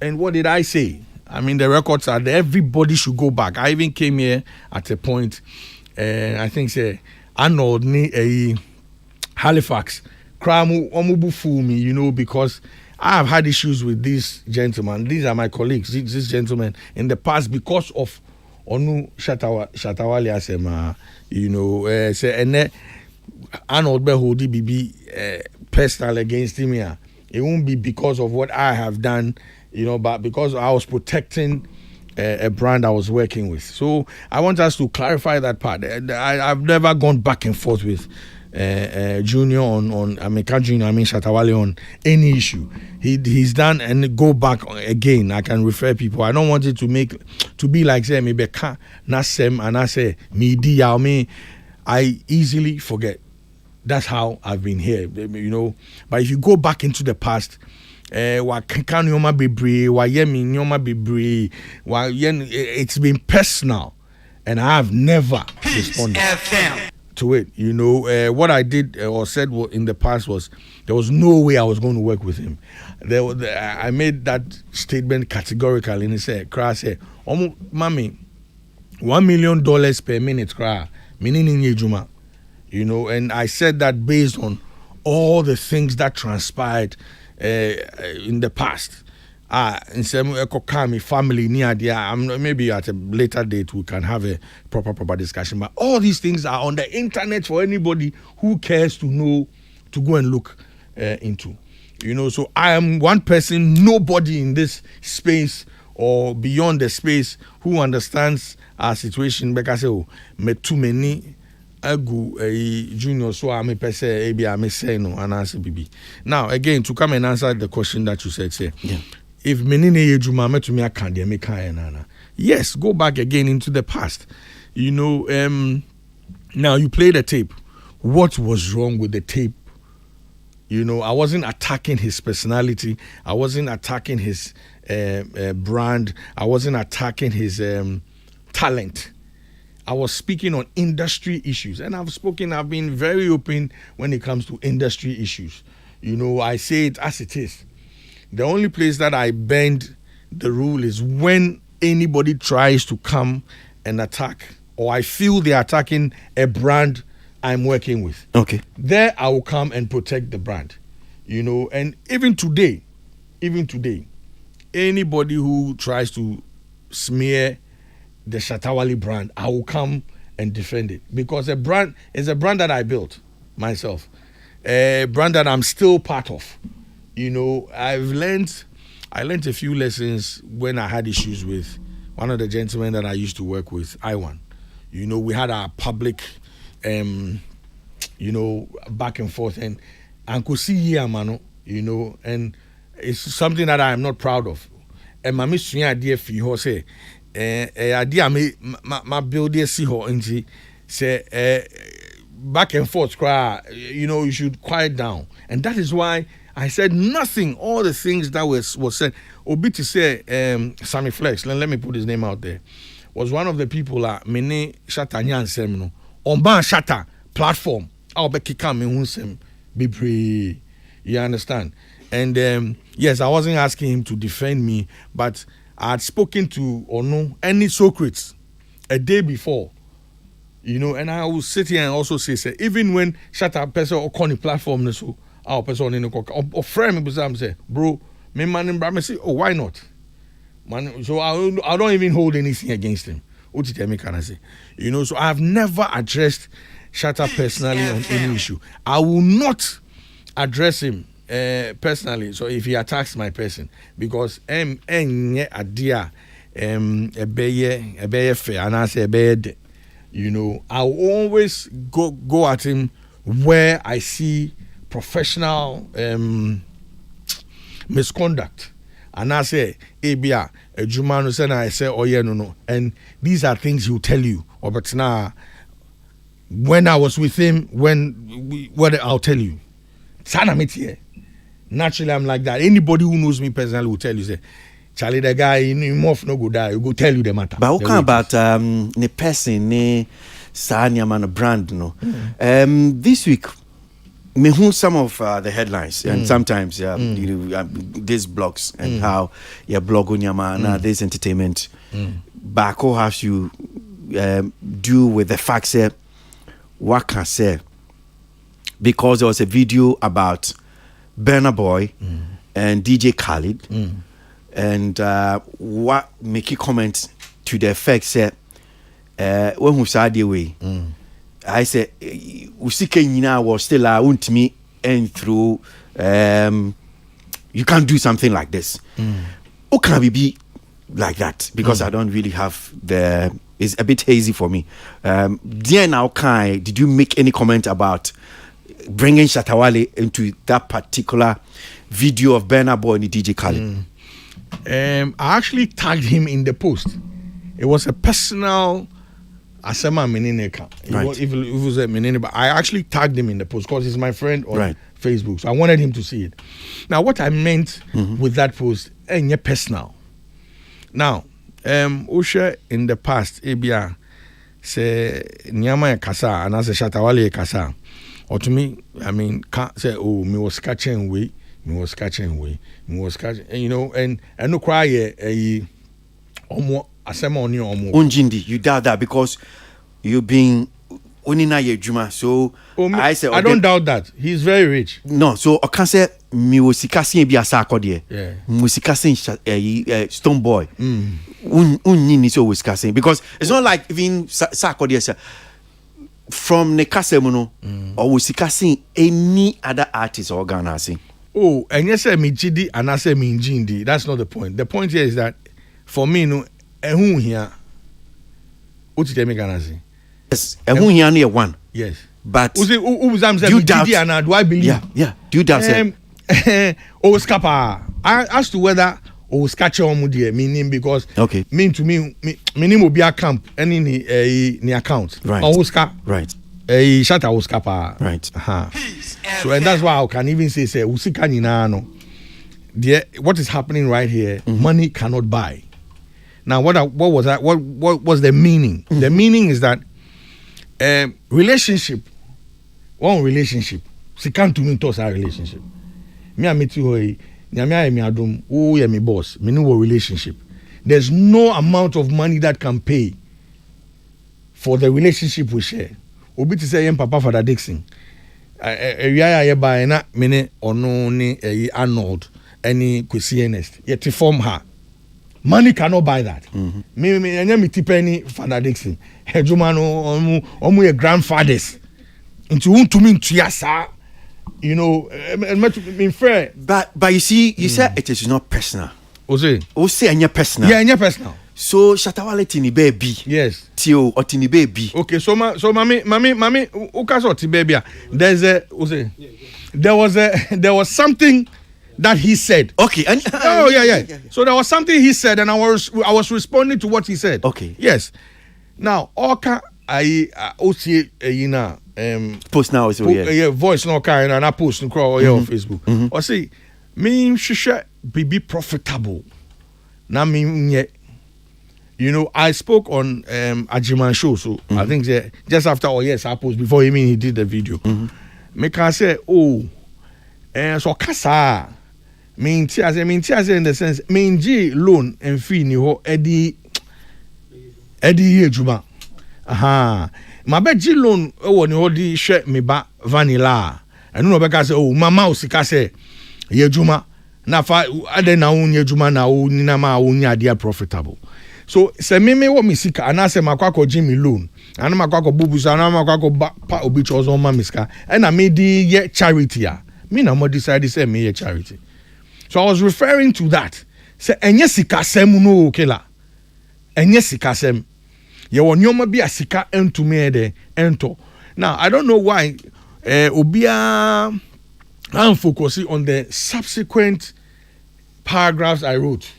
And what did I say? I mean, the records are there. Everybody should go back. I even came here at a point, and I think say Arnold ni Halifax, Kramu omubu fool me, you know, because I have had issues with these gentlemen. These are my colleagues. These gentlemen in the past because of Onu Shatawali asema, you know, say and Arnold Behodi be personal against him here. It won't be because of what I have done, you know, but because I was protecting a brand I was working with. So I want us to clarify that part. I've never gone back and forth with Junior on Shatawale on any issue. He's done and go back again. I can refer people. I don't want it to be like say maybe Nasem and I say me. I easily forget. That's how I've been here, you know. But if you go back into the past, it's been personal, and I have never responded to it. You know, what I did or said in the past was there was no way I was going to work with him. I made that statement categorically, and he said, "Kra said, Mami, $1 million per minute, Kra, meaning in Yejuma." You know, and I said that based on all the things that transpired in the past. In some family near there, maybe at a later date we can have a proper discussion. But all these things are on the internet for anybody who cares to know, to go and look into. You know, so I am one person, nobody in this space or beyond the space who understands our situation. Because me too many. Junior, so I'm a person, I'm say no, and answer BB. Now, again, to come and answer the question that you said, say, if menine ejuma me to me academic yes, go back again into the past. You know, now you play the tape. What was wrong with the tape? You know, I wasn't attacking his personality. I wasn't attacking his brand. I wasn't attacking his talent. I was speaking on industry issues, and I've been very open when it comes to industry issues. You know, I say it as it is. The only place that I bend the rule is when anybody tries to come and attack, or I feel they're attacking a brand I'm working with.
Okay.
There I will come and protect the brand. You know, and even today, anybody who tries to smear the Shatawali brand, I will come and defend it, because a brand is a brand that I built myself, a brand that I'm still part of. You know, I learned a few lessons when I had issues with one of the gentlemen that I used to work with, Iwan. You know, we had our public, you know, back and forth, and Kwasi mano, you know, and it's something that I am not proud of. And my mission idea for you say. Idea my build see her and say back and forth cry, you know, you should quiet down. And that is why I said nothing. All the things that was said. Obi to say Sammy Flex, let me put his name out there, was one of the people that many Shatta Nyan Semno on Ban Shatta platform. I'll be kicking me who be free. You understand? And yes, I wasn't asking him to defend me, but I had spoken to Ono any Socrates a day before, you know, and I will sit here and also say even when Shatta person or Connie platform so our person in the or friend me say, bro, me man in Bram say, oh, why not? Man, so I don't even hold anything against him. what did me can I say? You know, so I've never addressed Shatta personally on any issue. I will not address him personally. So if he attacks my person, because adia ebeye fair and I say ebeye, you know, I'll always go at him where I see professional misconduct. And I say, Ebia, Jumano said, I say, oh yeah, no. And these are things he'll tell you. Or but now, when I was with him, what I'll tell you. Sanamit naturally, I'm like that. Anybody who knows me personally will tell you, say, Charlie, the guy, you must no go die. You go tell you the matter.
But what about the person, the Sanya man brand, no? This week, me who some of the headlines and sometimes you know, these blogs and how your blog on your man this entertainment Bako has you do with the fact that what can say because there was a video about Burna Boy and DJ Khaled and what make you comment to the effect that when we saw the way I said, Usikenya was still untimi and through you can't do something like this. How can we be like that? Because I don't really have it's a bit hazy for me. Dear now, did you make any comment about bringing Shatawale into that particular video of Burna Boy and DJ Khaled?
I actually tagged him in the post. It was a personal Asema Menineka.
Right.
If it was a Menine, but I actually tagged him in the post because he's my friend on Facebook. So I wanted him to see it. Now, what I meant with that post, personal. Now, Usha in the past, Ebia say Nyama Kasa and as a Shatawale Kasa. Or to me, I mean, can't say, oh, me was catching away, you know, and no cry
Unjindi, you doubt that because you've been unina ye juma. So I say
I don't doubt that. He's very rich.
No, so I can say mi wosikasi bi asako de.
Yeah.
Musikasi Stone Boy. Unini so wosikasi because it's not like even sako de from ne kasemuno or wosikasi any other artist or Ghana sing.
Oh, and yes, me jidi and I say me njindi. That's not the point. The point here is that for me, no. Who here? What did you make an say?
Yes, who here near one.
Yes,
but
do you doubt? Do I believe?
Yeah. Do you doubt?
Oskapa. As to whether Oskache Omudie meaning because mean to me meaning will be a camp and in the account.
Right.
Oska.
Right.
Shatta Oskapa.
Right.
So and that's why I can even say Usika Ninano. What is happening right here? Money cannot buy. Now, what was that? What was the meaning? The meaning is that relationship, one relationship, she can't to me toss our relationship. Me and me too, nyame me adum, oh yeah me boss, me no relationship. There's no amount of money that can pay for the relationship we share. Obi to say Papa Father Dixon, ya buy na mene ono ni Arnold, any Kwasi Ernest, yet to form her. Money cannot buy that. Me tipeni Father Dixon. Hejumano omu your grandfathers. Into me into yasa. You know, me fair.
But you see, you said it is not personal.
Ose
anya personal.
Yeah, anya personal.
So Shatawale tini baby.
Yes.
Tio or tini baby.
Okay, so mami ukaso ti baby. There was something that he said.
Okay. And,
yeah. So there was something he said, and I was responding to what he said.
Okay.
Yes. Now, Oka, I OC
post now is
voice no kind and I post on Facebook. Or say, me should be profitable. Now me you know, I spoke on Ajiman show, so I think just after I post before he did the video. Me can say, so kasa. Mean tears in the sense mean loan and fee ni ho Eddie Juma. My bed G loan when you hold the shirt me ba vanilla. And no beka say mama usika say ye Juma na fa ade na unye Juma na unina ma unya dia profitable. So se me wo me sika anase makwakọ Jimmy loan ana makwakọ bubusa ana makwakọ pa obi chozo ma miska and I made the charity me na mo decide say me charity. So I was referring to that. Say enye sika sem no okela. Enye sika sem. Ye won nyoma bi asika entumi de ento. Now I don't know why obia I'm focusing on the subsequent paragraphs I wrote.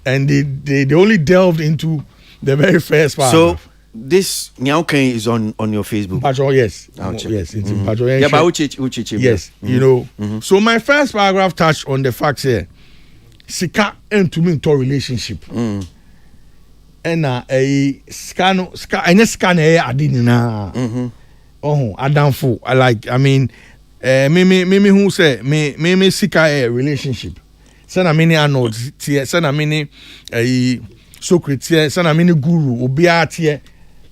And they only delved into the very first paragraph.
So this Nyauken is on your Facebook.
Pacho, yes. Yes, it's in Pacho. Yeah, but
Uchichi.
Yes, you know. So my first paragraph touched on the fact here. Sika into me into relationship. And a scan any scan adinina. Oh, adamfo. I mean me who say me sika a relationship. Sana mini anod tie sana mini Socrates sana mini guru obia tie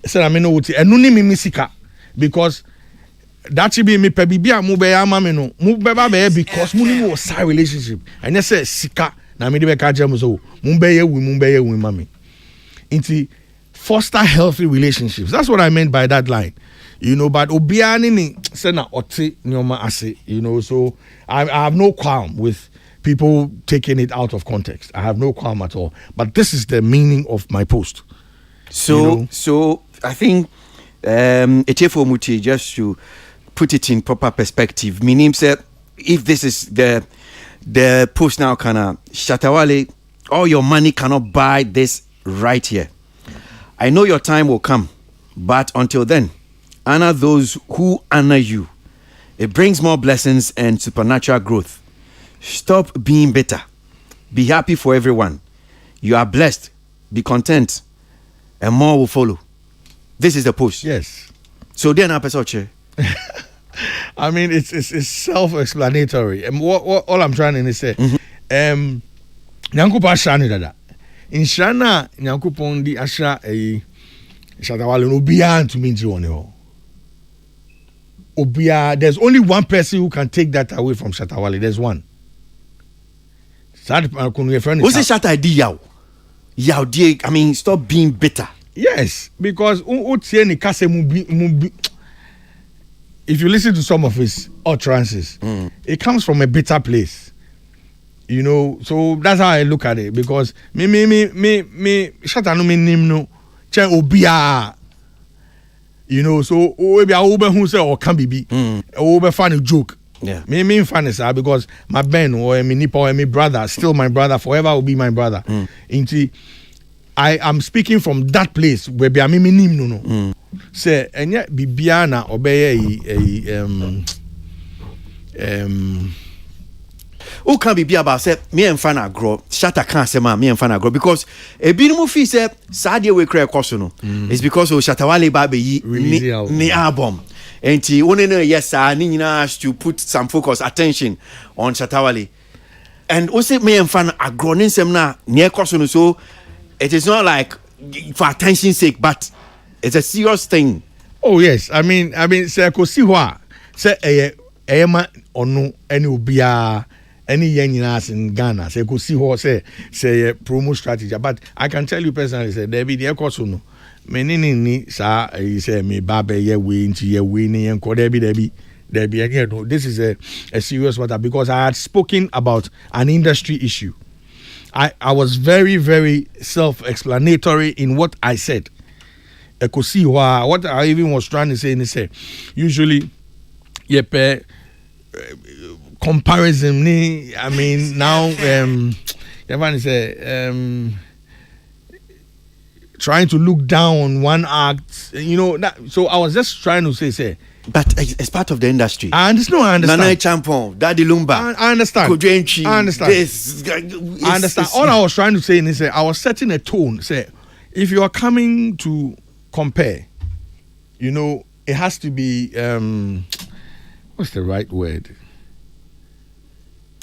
sana mini oti enu ni mi sika because that should be me pe bibia mo be ama me no mo be ba be because mo ni mo sa relationship and you say sika na me de be ka jam so mo be ye wi mami inti foster healthy relationships. That's what I meant by that line. You know, but obia ni say na oti nyoma ase, you know, so I have no qualm with people taking it out of context. I have no qualm at all. But this is the meaning of my post.
So I think Etefo Muti, just to put it in proper perspective, meaning that if this is the post now, kinda Shatawale, all your money cannot buy this right here. I know your time will come, but until then, honor those who honor you. It brings more blessings and supernatural growth. Stop being bitter. Be happy for everyone. You are blessed. Be content. And more will follow. This is the post.
Yes.
So then
I mean, it's self-explanatory. And what all I'm trying to say, Nyankupa Shani dada. In Shana, Nyankupon di Asha a Shatawale no beyond to me Obia, there's only one person who can take that away from Shatawale. There's one.
What's the shot idea? I mean, stop being bitter.
Yes, because if you listen to some of his utterances, it comes from a bitter place. You know, so that's how I look at it. Because me shatanu me nimno che obia. You know, so maybe I over who say or can be over funny joke.
Yeah.
Me funny sir because my Ben or my nipa or my brother still my brother forever will be my brother. Into I am speaking from that place where be me nim no. Say enya bibiana obey
who can be about say me and fan agro shatter can't say me and fan agro because a bit fee say sadie we cry no it's because of Shatawale baby ni album and he only know yes has to put some focus attention on Shatawale and also me and fan agro nsem na near koso so it is not like for attention's sake but it's a serious thing.
Oh yes, I mean say ko si ho a say ma onu any obia any young in Ghana say go see how say a promo strategy. But I can tell you personally, say there be the koso no. Many ni sa say me babe ye we into ye winning and there be again. No, this is a serious matter because I had spoken about an industry issue. I was very, very self-explanatory in what I said. I could see what I even was trying to say and say usually comparison ni I mean now everyone say trying to look down on one act, you know that, so I was just trying to say
but it's part of the industry.
I understand.
Nana Champon, Daddy Lumba.
I understand.
I
understand. All I was trying to say is I was setting a tone. Say, if you are coming to compare, you know, it has to be what's the right word?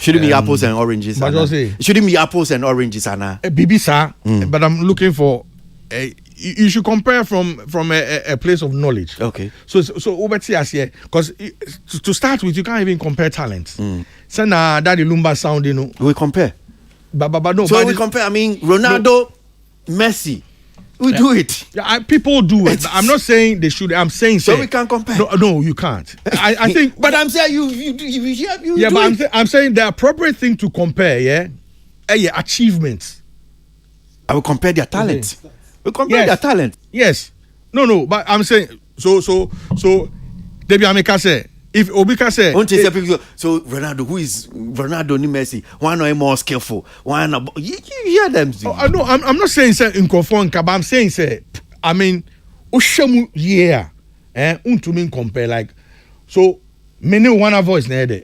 Shouldn't be apples and oranges. It shouldn't be apples and oranges, Anna.
Bibisa, but I'm looking for you should compare from a place of knowledge.
Okay.
So here, because to start with, you can't even compare talents. So now Daddy Lumba sound, you know.
We compare.
But no.
So we compare. I mean, Ronaldo Messi. We do it.
Yeah, people do it. I'm not saying they should. I'm saying
so we can compare.
No, you can't. I think.
But I'm saying you
yeah, but I'm saying the appropriate thing to compare. Yeah, achievements.
I will compare their talent. Okay. We compare their talent.
Yes. No. But I'm saying so. Debbie Ameka say. If Obika said,
so Ronaldo, who is Ronaldo ni Messi? One are more skillful. One are, you hear them.
No, I'm not saying say in conform, but I'm saying say, I mean, Oshemu yeah, to mean compare like, so many one voice there.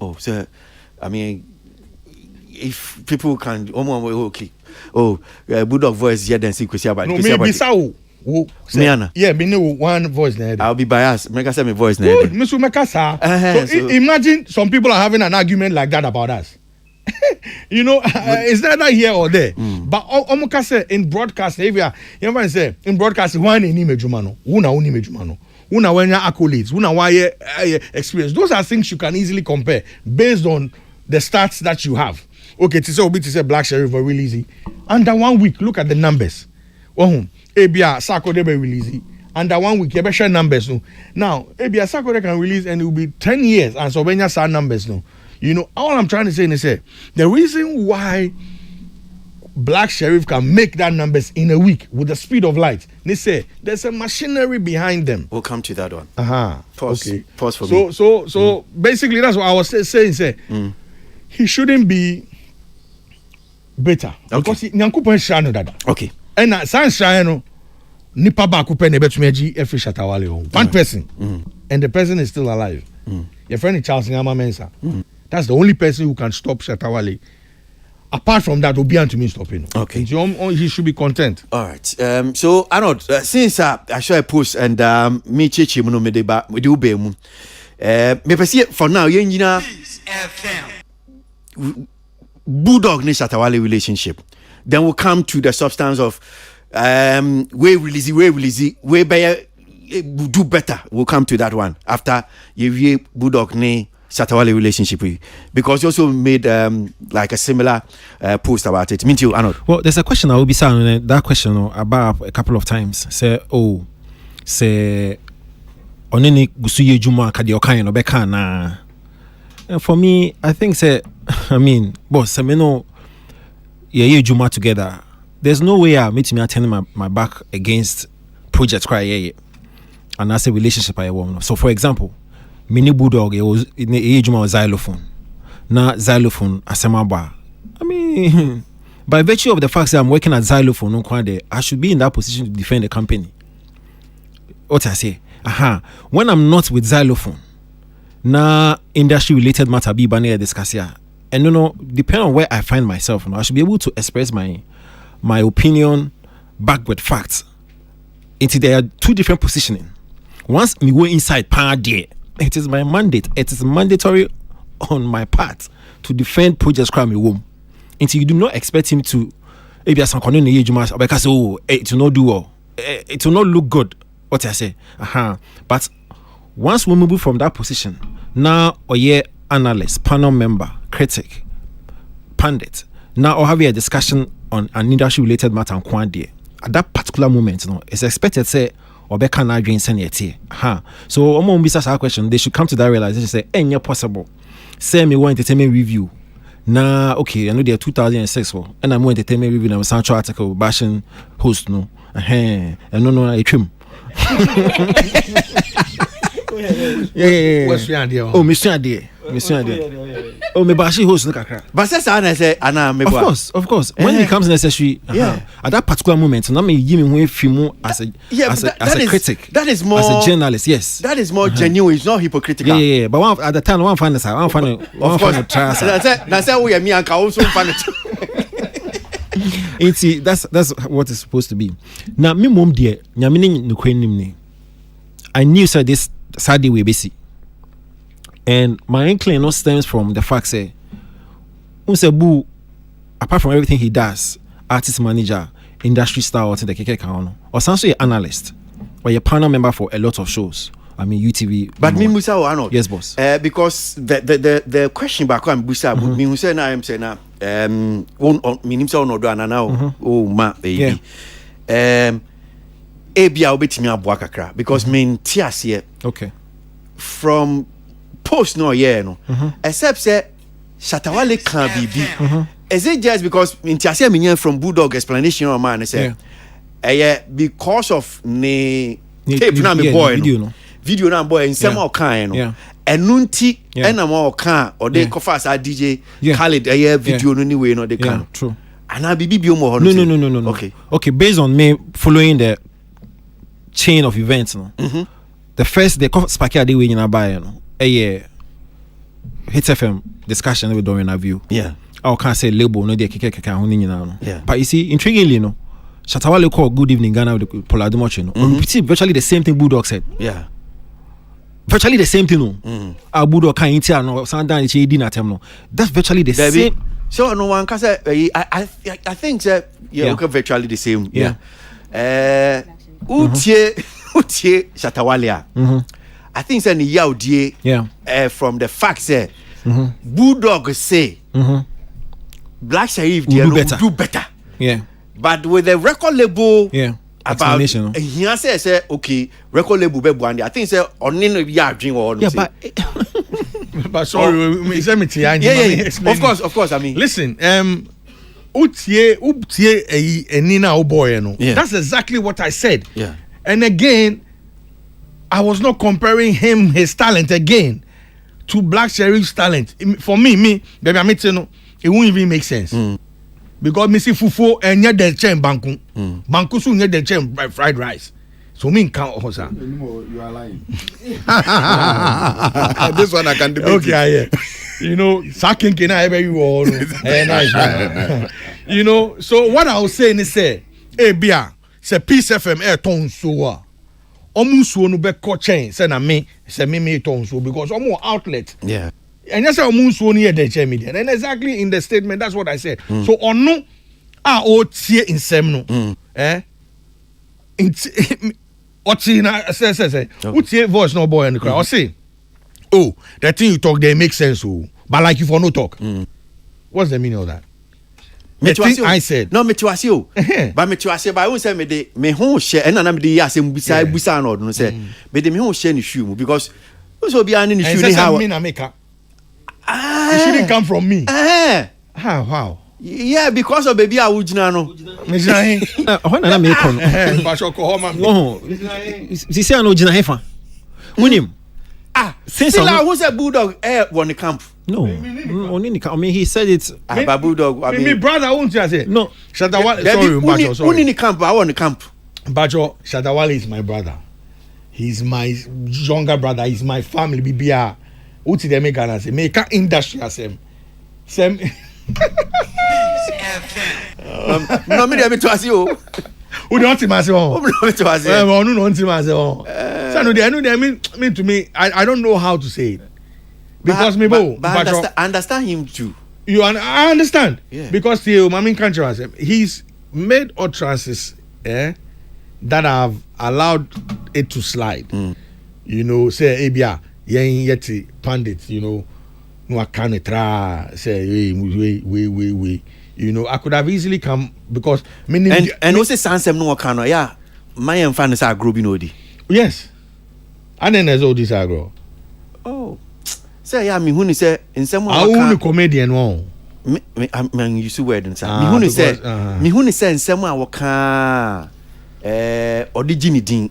Oh, sir, I mean, if people can, okay, Bulldog voice here then see Kwasi about.
No, maybe so. Yeah, me know one voice now.
I'll be biased. Make us say my voice now.
Good, Mr. Mekasa. So imagine some people are having an argument like that about us. It's not here or there. But Omukase in broadcast, if you say in broadcast, one in image humano, una when accolades, una why experience. Those are things you can easily compare based on the stats that you have. Okay, to say Black Sheriff were really easy. Under 1 week, look at the numbers. Abia Sako de be release under 1 week. You share numbers no. Now Abia Sako de can release and it will be 10 years and so when you say numbers no. All I'm trying to say is the reason why Black Sheriff can make that numbers in a week with the speed of light. They say there's a machinery behind them.
We'll come to that one.
Pause.
Okay. Pause for me.
So basically that's what I was saying. He shouldn't be better because Nyankopon shano dada.
Okay.
And sans shano nipa ba ko pe na betumi agi every Shatawale one person and the person is still alive. Your friend Charles Nyama Mensah. That's the only person who can stop Shatawale. Apart from that, Obian to me stopping.
Okay.
He should be content.
All right. So Arnold, since I saw a post and me chichi muno me deba we do be mu. Me pesi for now yenjina Bulldog ni Shatawale relationship. Then we'll come to the substance of way release, way better do better. We'll come to that one after you Bulldog ni Shatawale relationship because you also made like a similar post about it. Mean you, Arnold?
Well, there's a question I will be saying that question about a couple of times. Say oneni gusuye juma kadi okan no beka na. And for me, I think boss, I mean yeah juma together. There's no way I meet me turning my back against projects cry and that's a relationship I want. So for example, mini Bulldog was in the age of xylophone. Now xylophone asemaba. I mean, by virtue of the fact that I'm working at xylophone, I should be in that position to defend the company. What I say? When I'm not with xylophone, na industry related matter be banner discuss here. And depending on where I find myself, I should be able to express my opinion back with facts. There are two different positioning. Once me go inside there, it is my mandate. It is mandatory on my part to defend Project Crime Womb. Until you do not expect him to it will not do well. It will not look good. What I say. But once we move from that position, now analyst, panel member, critic, pundit, now I'll have a discussion on an industry related matter and quantity. At that particular moment, it's expected say Obeka na dream seniority. So Omo Mbisa our question, they should come to that realization say, any possible. Say me one entertainment review. Na okay, I know they're 2006 and I'm more entertainment review and Sancho article bashing host no. And no I trim. Yeah. Oh, Monsieur Ade. Oh, me bashi host no kakra.
But say ana me
Of course. When it becomes necessary, at that particular moment, na me give me film as a critic.
That is more
as a journalist, yes.
That is more genuine. It's not hypocritical.
Yeah. But at the time, one find try.
That's how we me and also find
it. That's what it's supposed to be. Now, me mom dear, nyamini nukwenim. I knew this Saturday we busy. And my inclination stems from the fact say Unsebu, apart from everything he does, artist manager, industry star or the keke or some analyst, or a panel member for a lot of shows. I mean UTV.
But me Musa or Arnold.
Yes, boss.
Because the question back on Busa, me Musa na I'm saying now minim say ono do anana o ma baby ebia obetimi aboa kakra because me ntiase
okay
from post no no except say Shatawale can be is it just because ntiase me from Bulldog explanation or man say because of ne tape na me boy video na boy nsem o kan no enunti ena ma o kan o de kofa sa DJ Khaled video no ni we no de kan
true
ana bibi bi o mo ho
no okay based on me following the chain of events no the first the sparky ade we nyina buy no Hit FM discussion with Dorian View I can't say label no de keke ho ni nyina no but you see intriguingly no Shatawale called Good Evening Ghana with the Poladamochi no repeat virtually the same thing Bulldog said virtually the same thing no Bulldog kan intia no sandan che di na tem no that's virtually the same
so no one can say I think that okay virtually the same utie Shatawale I think say ni yaudie from the fact say Bulldog say Black Sharif do better but with the record label about he say okay record label be buande I think say oni no ya adwin wo no
but sorry me say me
of course I mean
listen utie eni na o boy no that's exactly what I said and again I was not comparing his talent again to Black Sharif's talent for me baby I mean no it won't even make sense because me see fufu and yet the chain banku so yet the chain fried rice so me count hosa
you are lying this one I can debate
okay you know sakin kena ebe you all nice you know so what I was saying is say bia say Peace FM ton so omusuo no be ko chain say na me say me ton so because omo outlet and yes omusuo no the chain media and exactly in the statement that's what I said so ono o tie insem no oti na say utie voice no boy and cry or say oh that thing you talk there make sense but like you for no talk what's the meaning of that I said
no metuasio but metuasio but I won't say me ho share and na me dey asem busa no no say me dey me ho share ni shoe because so be an ni shoe ni how
me na make it shouldn't come from me how
because of baby awujina no
me jina
when na me kon
ba so ko homa
si say no jina hefa unim
since I who say Bulldog won the camp
no only I mean he said it
Bulldog I mean
me brother won't you say
no
Shatawale sorry
only the camp I won the camp
Bajo Shatawale is my brother he's my younger brother he's my family bibia uti dem make Ghana say make industry asem sem
no me dey to asi o
who don't see myself
no to asi
no don't see myself so no they mean to me I don't know how to say it because
but understand him too
I understand because the Mamin Kanchara he's made utterances that have allowed it to slide you know say ebia yen yeti pandit you know no can try say we you know I could have easily come because
and also sansem no can my fan is agro bi no di
yes and then there's all this agro
say me hu ni say nsem
I only comedian one
me use word nsa me hu ni say nsem a wo ka odigini din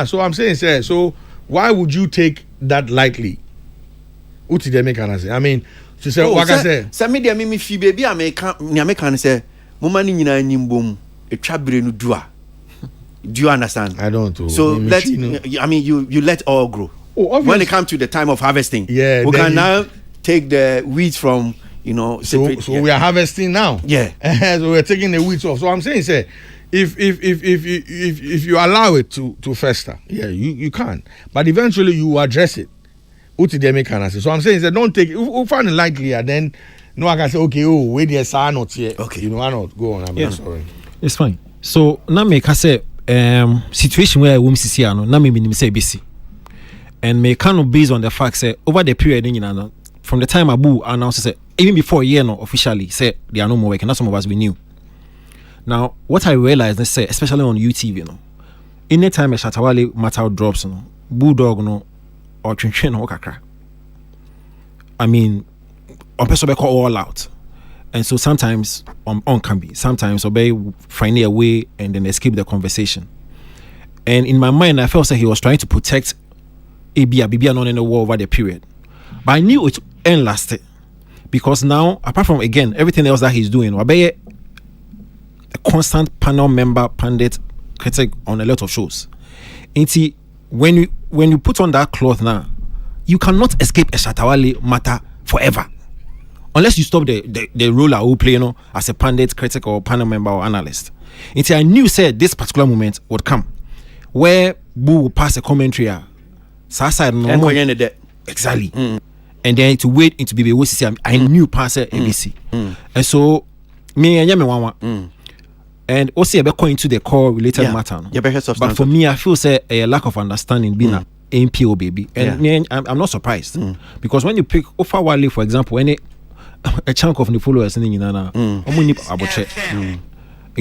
so I'm saying say so why would you take that lightly uti dem can say I mean to say what I say
me dem me fi baby American say mo ma ni nyina nyimbom etwa bere no do you understand
I don't
so I mean you let all grow when it comes to the time of harvesting we can now take the weeds from you know separate,
so we are harvesting now so we're taking the weeds off so I'm saying say if you allow it to fester you can but eventually you address it so I'm saying don't take it find it lightly and then no I can say okay wait there sir not here you know I not go on I'm sorry
it's fine so now make I say situation where we see no na me say BC and me kind of based on the fact say over the period from the time Abu announced say even before a year no officially said they are no more working. Not some of us we knew. Now, what I realized, let's say, especially on UTV, anytime a Shatawale matter drops, Bulldog, or Chinchin, or Kakra. I mean, on person call all out. And so sometimes on can be, sometimes obey find a way and then escape the conversation. And in my mind, I felt that he was trying to protect BB not in the war over the period. But I knew it end lasted. Because now, apart from again, everything else that he's doing, obey a constant panel member, pundit, critic on a lot of shows. And see, when you put on that cloth now, you cannot escape a Shatawale matter forever. Unless you stop the role I will play, as a pundit, critic, or panel member or analyst. And see, I knew said this particular moment would come where Boo will pass a commentary. Exactly. And then to wait into BB I knew pass ABC. And so me and and also be going into the core related matter. But for me, I feel say a lack of understanding being a MPO baby. And I'm not surprised. Because when you pick Ofa Wale, for example, when a chunk of the followers in you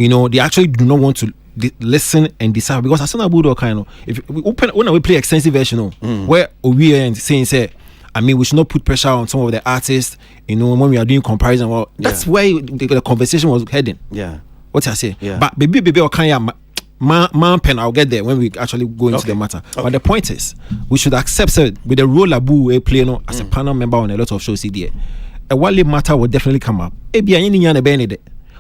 know, they actually do not want to listen and decide, because as soon as Bulldog kind of, if we open when we play extensive version where we are saying say, I mean, we should not put pressure on some of the artists, you know, when we are doing comparison. Well, that's where the conversation was heading.
Yeah.
What I say? Yeah. But baby or kind man pen, I'll get there when we actually go into the matter. But the point is, we should accept with the role Abu play as a panel member on a lot of shows here. A Wale matter will definitely come up.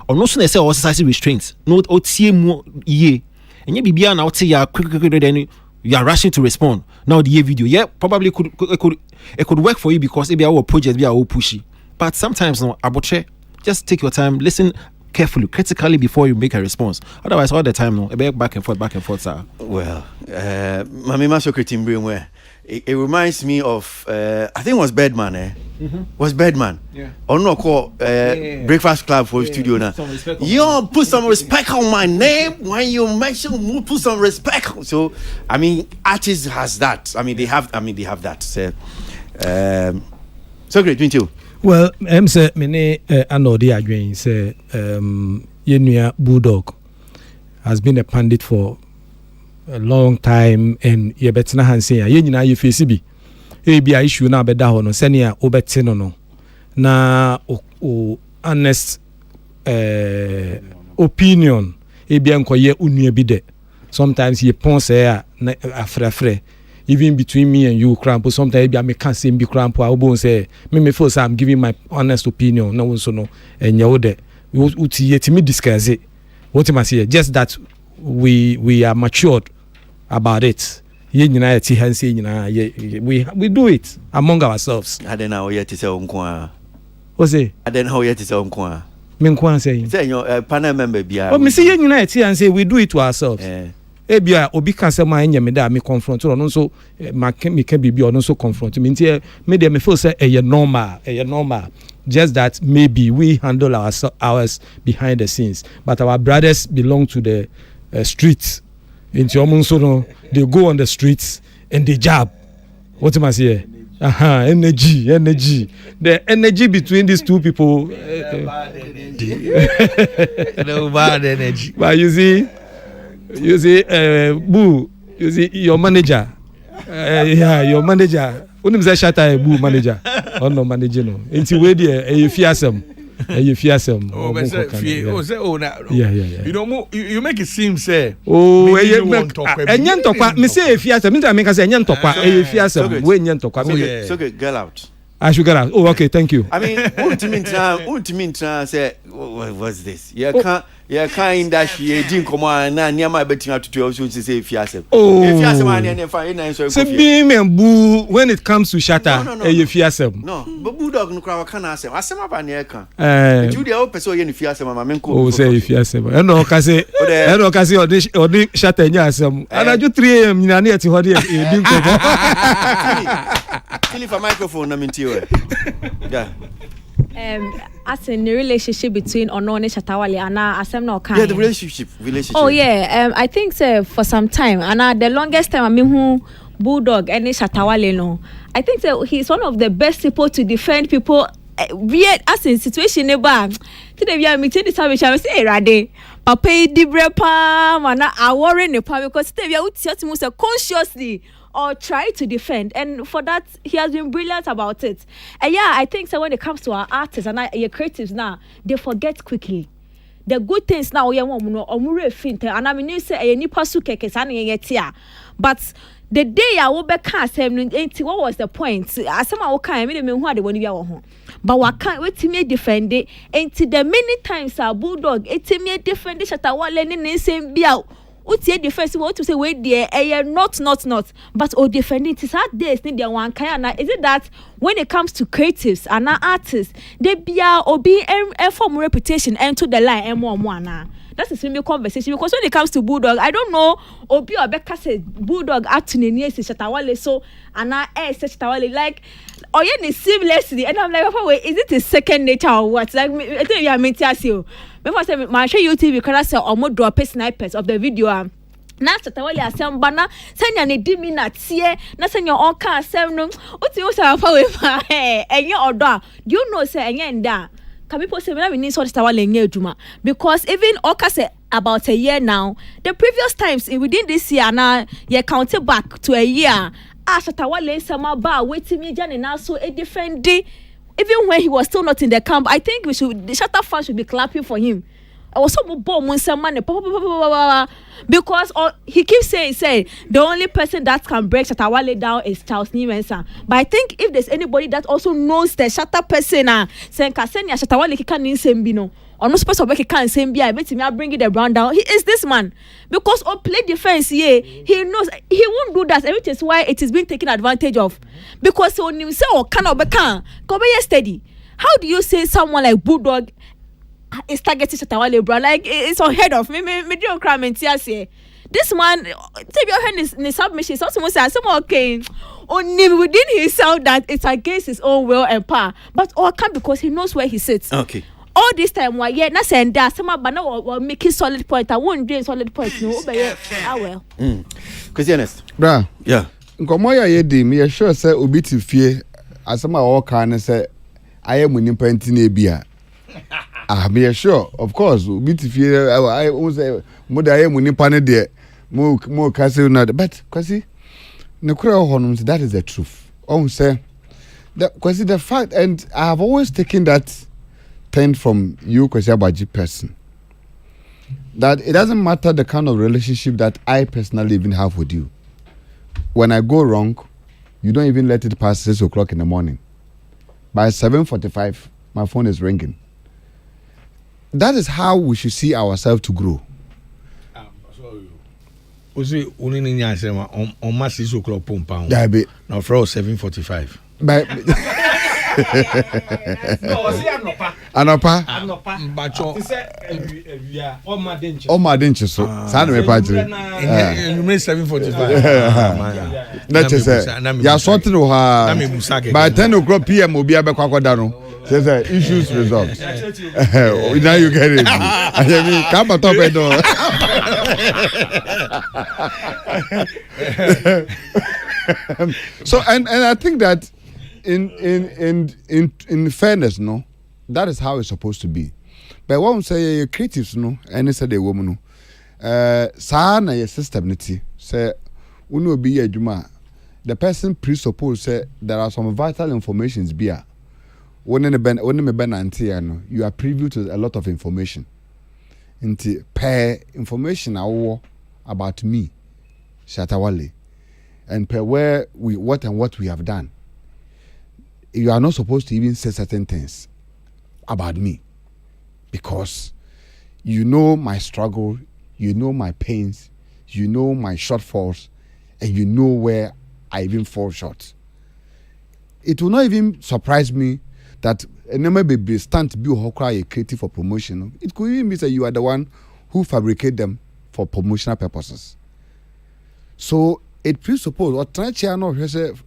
Or no sooner say society restraints. No OTM ye. And you be now say you quick then you are rushing to respond. Now the video, probably it could work for you because maybe our project be all pushy. But sometimes no, Aboche, just take your time, listen carefully, critically before you make a response. Otherwise, all the time no, back and forth, sir.
Well, Mami Masokritim Brainware. It reminds me of I think it was Birdman, Was Birdman? Yeah. Or no call Breakfast Club for studio now. You put some respect on my name when you mention put some respect. So I mean, artists has that. I mean, they have that. So great, me too.
Well, I'm say many anodi agreeing say Yenua Bulldog has been a pundit for a long time, and ye betina hanse ya ye nyina ye face bi e bia issue na beda ho no senia obete no na o honest opinion e bia nkoye unua bi de. Sometimes ye pon say na afrefre even between me and you cramp, sometimes bia me can say be cramp I won't say me feel say I'm giving my honest opinion no so no enye wo de uti yetimi discuss it what am I say, just that we are matured about it. We do it among ourselves.
I don't know yet to say unkwa.
What's it?
I don't know yet to say unkwa.
Menkwa saying.
Say your panel member bia.
Oh, me say unite and say we do it to ourselves. Ebia obi kan say my nya me da me confront or no so me can be or no so confront me ntia me dey me feel say normal. Just that maybe we handle ours behind the scenes, but our brothers belong to the streets. Into so no, they go on the streets and they jab. What am I saying? Energy. The energy between these two people.
No bad energy.
But you see, Boo, you see your manager. Your manager. When you say shatter Boo manager, or no manager no. Into where you fear some. You fear some.
You know, you make it seem say.
Oh, enyan tokwa. Me say fear some. Me make say enyan tokwa. Fear some. We enyan tokwa.
So good, girl out.
I should get out. Oh, okay, thank you.
I mean, ultimately, say, what's this? You can't dash ye drink come on na niama betin atutu also say fiasem.
Oh,
fiasem and fine na so.
So be me Boo when it comes to shatter fiasem.
No, but Bulldog no kwa kan asem. Asem aba na e kan. You dey o person ye ni fiasem ma menko.
Oh, say fiasem. E no ka say odi shatter nya asem. Anaju 3 am nyina na eti ho de e din ko.
Kill for microphone na minti o. Yeah.
As in the relationship between Ono and Shatawale and Asem no kind.
Yeah, the relationship.
Oh yeah, I think for some time and the longest time I mean who Bulldog and Shatawale no. I think he's one of the best people to defend people weird as in situation eba today we are meeting this time we say rade papa di brepa mana awore ne pa because today we are uti say consciously or try to defend, and for that he has been brilliant about it. And yeah, I think so when it comes to our artists and your creatives now, they forget quickly. The good things now we want omure fint and I mean say any pasu keke san yetia, but the day I will be cast what was the point? Asema I will can me who are the one you but what can't wait to me defend it until the many times our bulldog it me defend it at what learning same be out. Utie defense want to say wait there not but defend it is hard days need their one kind. Is it that when it comes to creatives and artists they be form reputation and to the line and more na that's a simple conversation because when it comes to bulldog I don't know obi or Becca said bulldog acting in yes Shatawale so and Shatawale like or yeah seamlessly and I'm like wait is it a second nature or what like I think you are meant to ask you before I say my show YouTube can I say or drop snipers of the video na Shatawale asem bana senya ne di mi na tie na senya on ka asem no oti wo sa fa we fa enye odo do you know say enye nda can people say we need sort Shatawale enye aduma because even Oka say about a year now the previous times within this year now you count it back to a year Shatawale sama ba waiting me jani na so a different day even when he was still not in the camp. I think the Shatta fans should be clapping for him. I was so bomb when someone because he keeps saying the only person that can break Shatawale down is Charles Nimensa. But I think if there's anybody that also knows the Shatta person saying Kasenya Shatawale can insembino or no supposed to make can same be I bet me I bring it the brand down. He is this man because play defense he knows he won't do that, which is why it is being taken advantage of because on himself cannot be steady. How do you say someone like Bulldog is targeting Shatawale bro like it's unheard of me do crime and say this man take your hand in submission someone say someone okay only within himself that it's against his own will and power but all can because he knows where he sits.
Okay.
All this time why yeah na send that some bana or making solid point I won't do solid point no well
Christianist
bra
yeah
nkomo ya ye di me sure say obi ti fie asema o ka ne say aye mu nipa ntine bia me sure of course obi ti fie I say mo da aye mu nipa ne de mo ka say na but Kwasi ne kura honum that is the truth say that Kwasi the fact and I have always taken that from you, Kwasi Aboagye person, that it doesn't matter the kind of relationship that I personally even have with you. When I go wrong, you don't even let it pass 6 o'clock in the morning. By 7:45, my phone is ringing. That is how we should see ourselves to grow.
Ozi unini nya sema on ma 6 o'clock pompa.
Yeah, be
now for 7:45.
But Anopa.
Mbacho. Evia.
O ma denche so. Sa na me pa jire.
You mean 7:45.
Na chese. Ya sorting o ha. By 10 o'clock PM obi abekwa akoda no. Say issues resolved. Now you get it. I mean, come on top it. So and I think that in fairness, no, that is how it's supposed to be. But what I'm saying, creatives, no, and it's a day woman, no, na your system, niti, say, uno be a juma. The person presuppose say there are some vital informations beer. When me ben anti, you are privy to a lot of information. Into per information about me, Shatawale, and per where what we have done. You are not supposed to even say certain things about me because you know my struggle, you know my pains, you know my shortfalls, and you know where I even fall short. It will not even surprise me that a number be stand to be a creative for promotion. It could even be that you are the one who fabricate them for promotional purposes. So it presupposes or try to know yourself.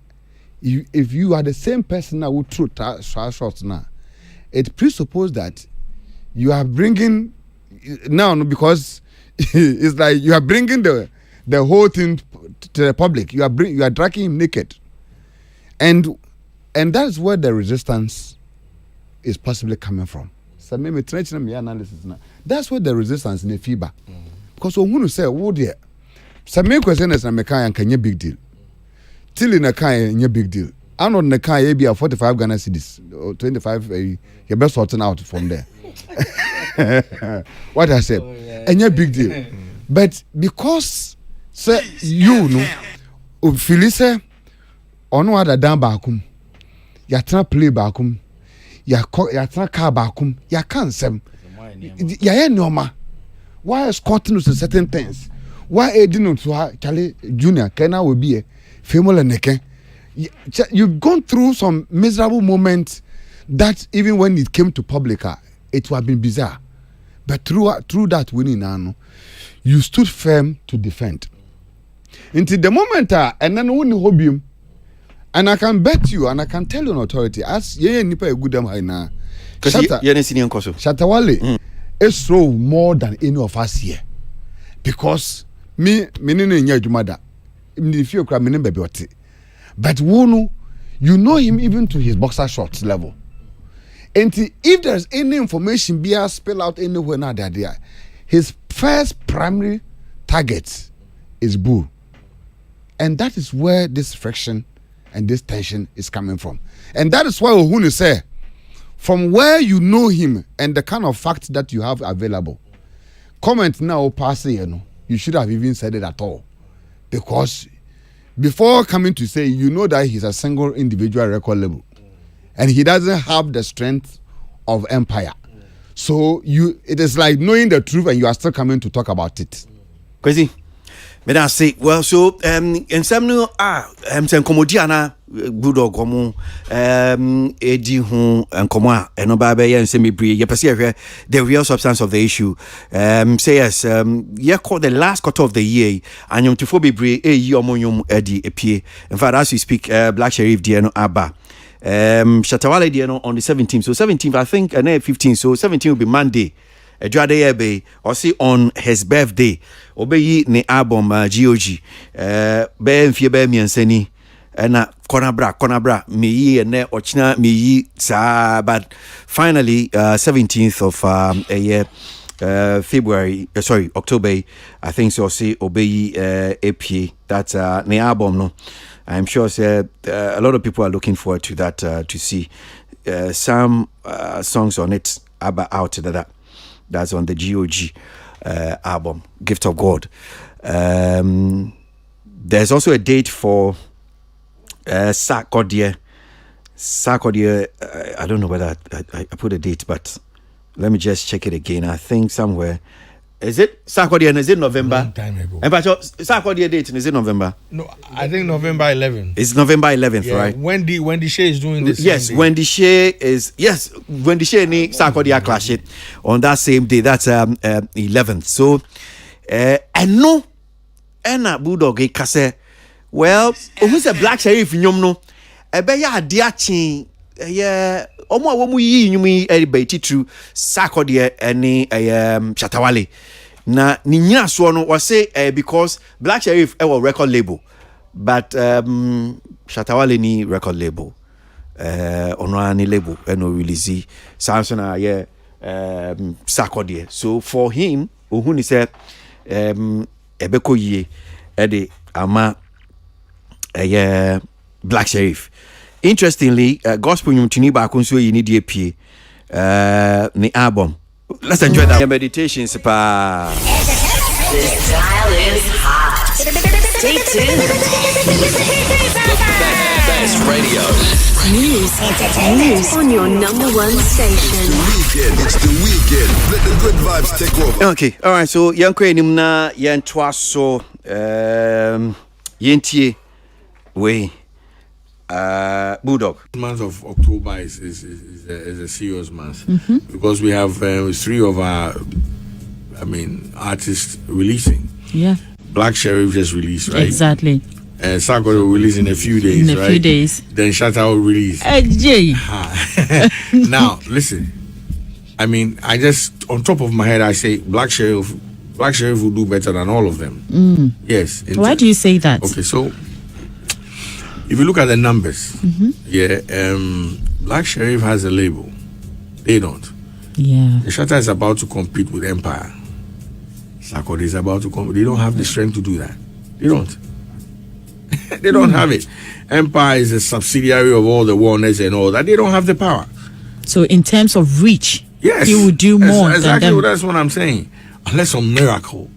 If you are the same person that would throw shots now, it presupposes that you are bringing now because it's like you are bringing the whole thing to the public. You are dragging him naked, and that's where the resistance is possibly coming from? So maybe me analysis now. That's where the resistance in the FIBA. Because when you say, oh dear, so me question is na can big deal. Till in a kind big deal. I'm not in a car be a 45 Ghana cedis or 25. You best sorting out from there. What I said, and a big deal. But because say you know, Phyllis or no other down backum, you can't play backum, you can't car backum, you can't sem. You normal. Why escorting to certain things? Why aiding to her Charlie Junior? Can I will be a female and neke? You've gone through some miserable moments that even when it came to public, it would have been bizarre. But through that winning, you stood firm to defend. Until the moment, and then when you hobby, and I can bet you, and I can tell you an authority, as ye nipa a good high now. Because Shatawale is so more than any of us here. Because me nene jumada, if you cry, me baby. But Wunu, you know him even to his boxer shorts level. And if there's any information be spelled out anywhere now there, his first primary target is Bull. And that is where this friction and this tension is coming from. And that is why Ohunu say, from where you know him and the kind of facts that you have available, comment now, passing, you should have even said it at all. Because before coming to say, you know that he's a single individual record label. And he doesn't have the strength of empire. So it is like knowing the truth and you are still coming to talk about it.
Kwasi, may I say, well, so in some new Komodiana Bulldog Edi Hon and Koma and Obabe and Semi Brie, you perceive the real substance of the issue. Say yes, called the last quarter of the year, and you to Phoebe Brie, Yomonium Eddie Epie. In fact, as we speak, Black Sheriff Diano Abba. Shatawale Diano on the 17th. So 17th, I think, and then 15th. So 17th will be Monday. Ebe or see on his birthday. Obey ne album GOG. Be mfie be mienseni. Na konabra me yi ne ochina me yi sa, but finally 17th of February, October, I think so. See obey AP that's ne album no. I'm sure a lot of people are looking forward to that to see some songs on it out that's on the GOG album Gift of God. There's also a date for Sarkodie. I don't know whether I put a date, but let me just check it again. I think somewhere. Is it Sarkodie and is it November?
Long time ago.
And but Sarkodie date is it November?
No, I think November 11th.
It's November 11th,
yeah,
right?
Wendy Shea is doing this.
Yes, Wendy Shea is Wendy Shea ni Sarkodie clash it on that same day. That's 11th. So I know Ena Bulldog kase well, who's a Black Sheriff nyom no ebe ya ade achi omo awomu yi nyumi ebe titru Sarkodie ene Shatawale na ni nyina so no we say because Black Sheriff record label but Shatawale ni record label ono ani label no release Samson Sarkodie. So for him ohuni say ebeko yie ede ama Black Sheriff. Interestingly, gospel nyumtini ba kunso yi ni die pie ni album. Let's enjoy that meditations pa.
This dial is hot. Stay tuned.
Best radio.
News on your number one station.
It's the weekend. Let the good vibes take over.
Okay, all right. So yanko enim na yentwa so yentie we Bulldog.
The month of October is a serious month because we have 3 of our artists releasing.
Yeah.
Black Sheriff just released, right?
Exactly.
Sarkodie will release in a few days,
in a
right?
few days.
Then Shatta will release.
Jay.
Now, listen. I just, on top of my head, I say Black Sheriff will do better than all of them. Yes.
Why do you say that?
Okay, so if you look at the numbers, Black Sheriff has a label, They don't.
Yeah.
Shatta is about to compete with Empire. Sarkodie is about to compete. They don't have the strength to do that. They don't. They don't have it. Empire is a subsidiary of all the Warners and all that. They don't have the power.
So in terms of reach,
yes,
he would do more
exactly.
than them.
That's what I'm saying. Unless a miracle.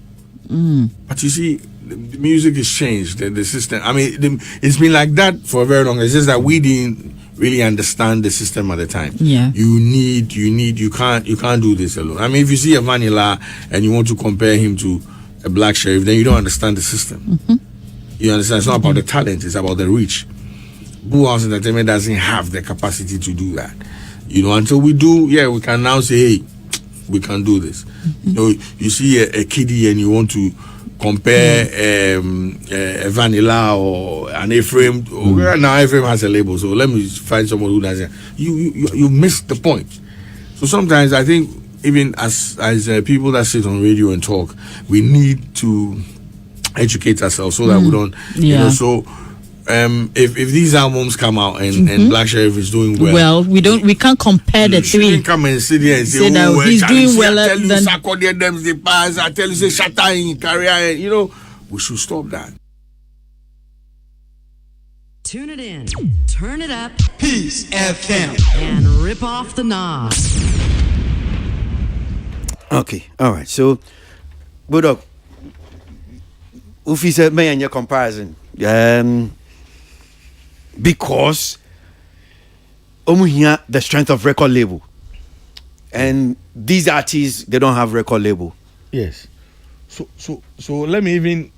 But you see, the music has changed. The system. I mean, it's been like that for a very long. It's just that we didn't really understand the system at the time.
Yeah.
You can't do this alone. I mean, if you see a Vanilla and you want to compare him to a Black Sheriff, then you don't understand the system. You understand? It's not about the talent, it's about the reach. Boo House Entertainment doesn't have the capacity to do that. You know, until we do, we can now say, hey, we can do this. You know, you see a kiddie and you want to compare a Vanilla or an Ephraim. Now Ephraim has a label, so let me find someone who doesn't. You missed the point. So sometimes I think even as people that sit on radio and talk, we need to educate ourselves so that we don't. You know, so. If these albums come out and Black Sheriff is doing well,
we can't compare the three.
You come and sit here and say,
that he's doing well.
I tell you, Sarkodie them the pass. I tell you, say Shatta in career. You know, we should stop that.
Tune it in, turn it up,
Peace FM,
and rip off the knob.
Okay, all right. So, Budok, Ufi said, "Me and your comparison." Because the strength of record label, and these artists, they don't have record label.
Yes. So let me even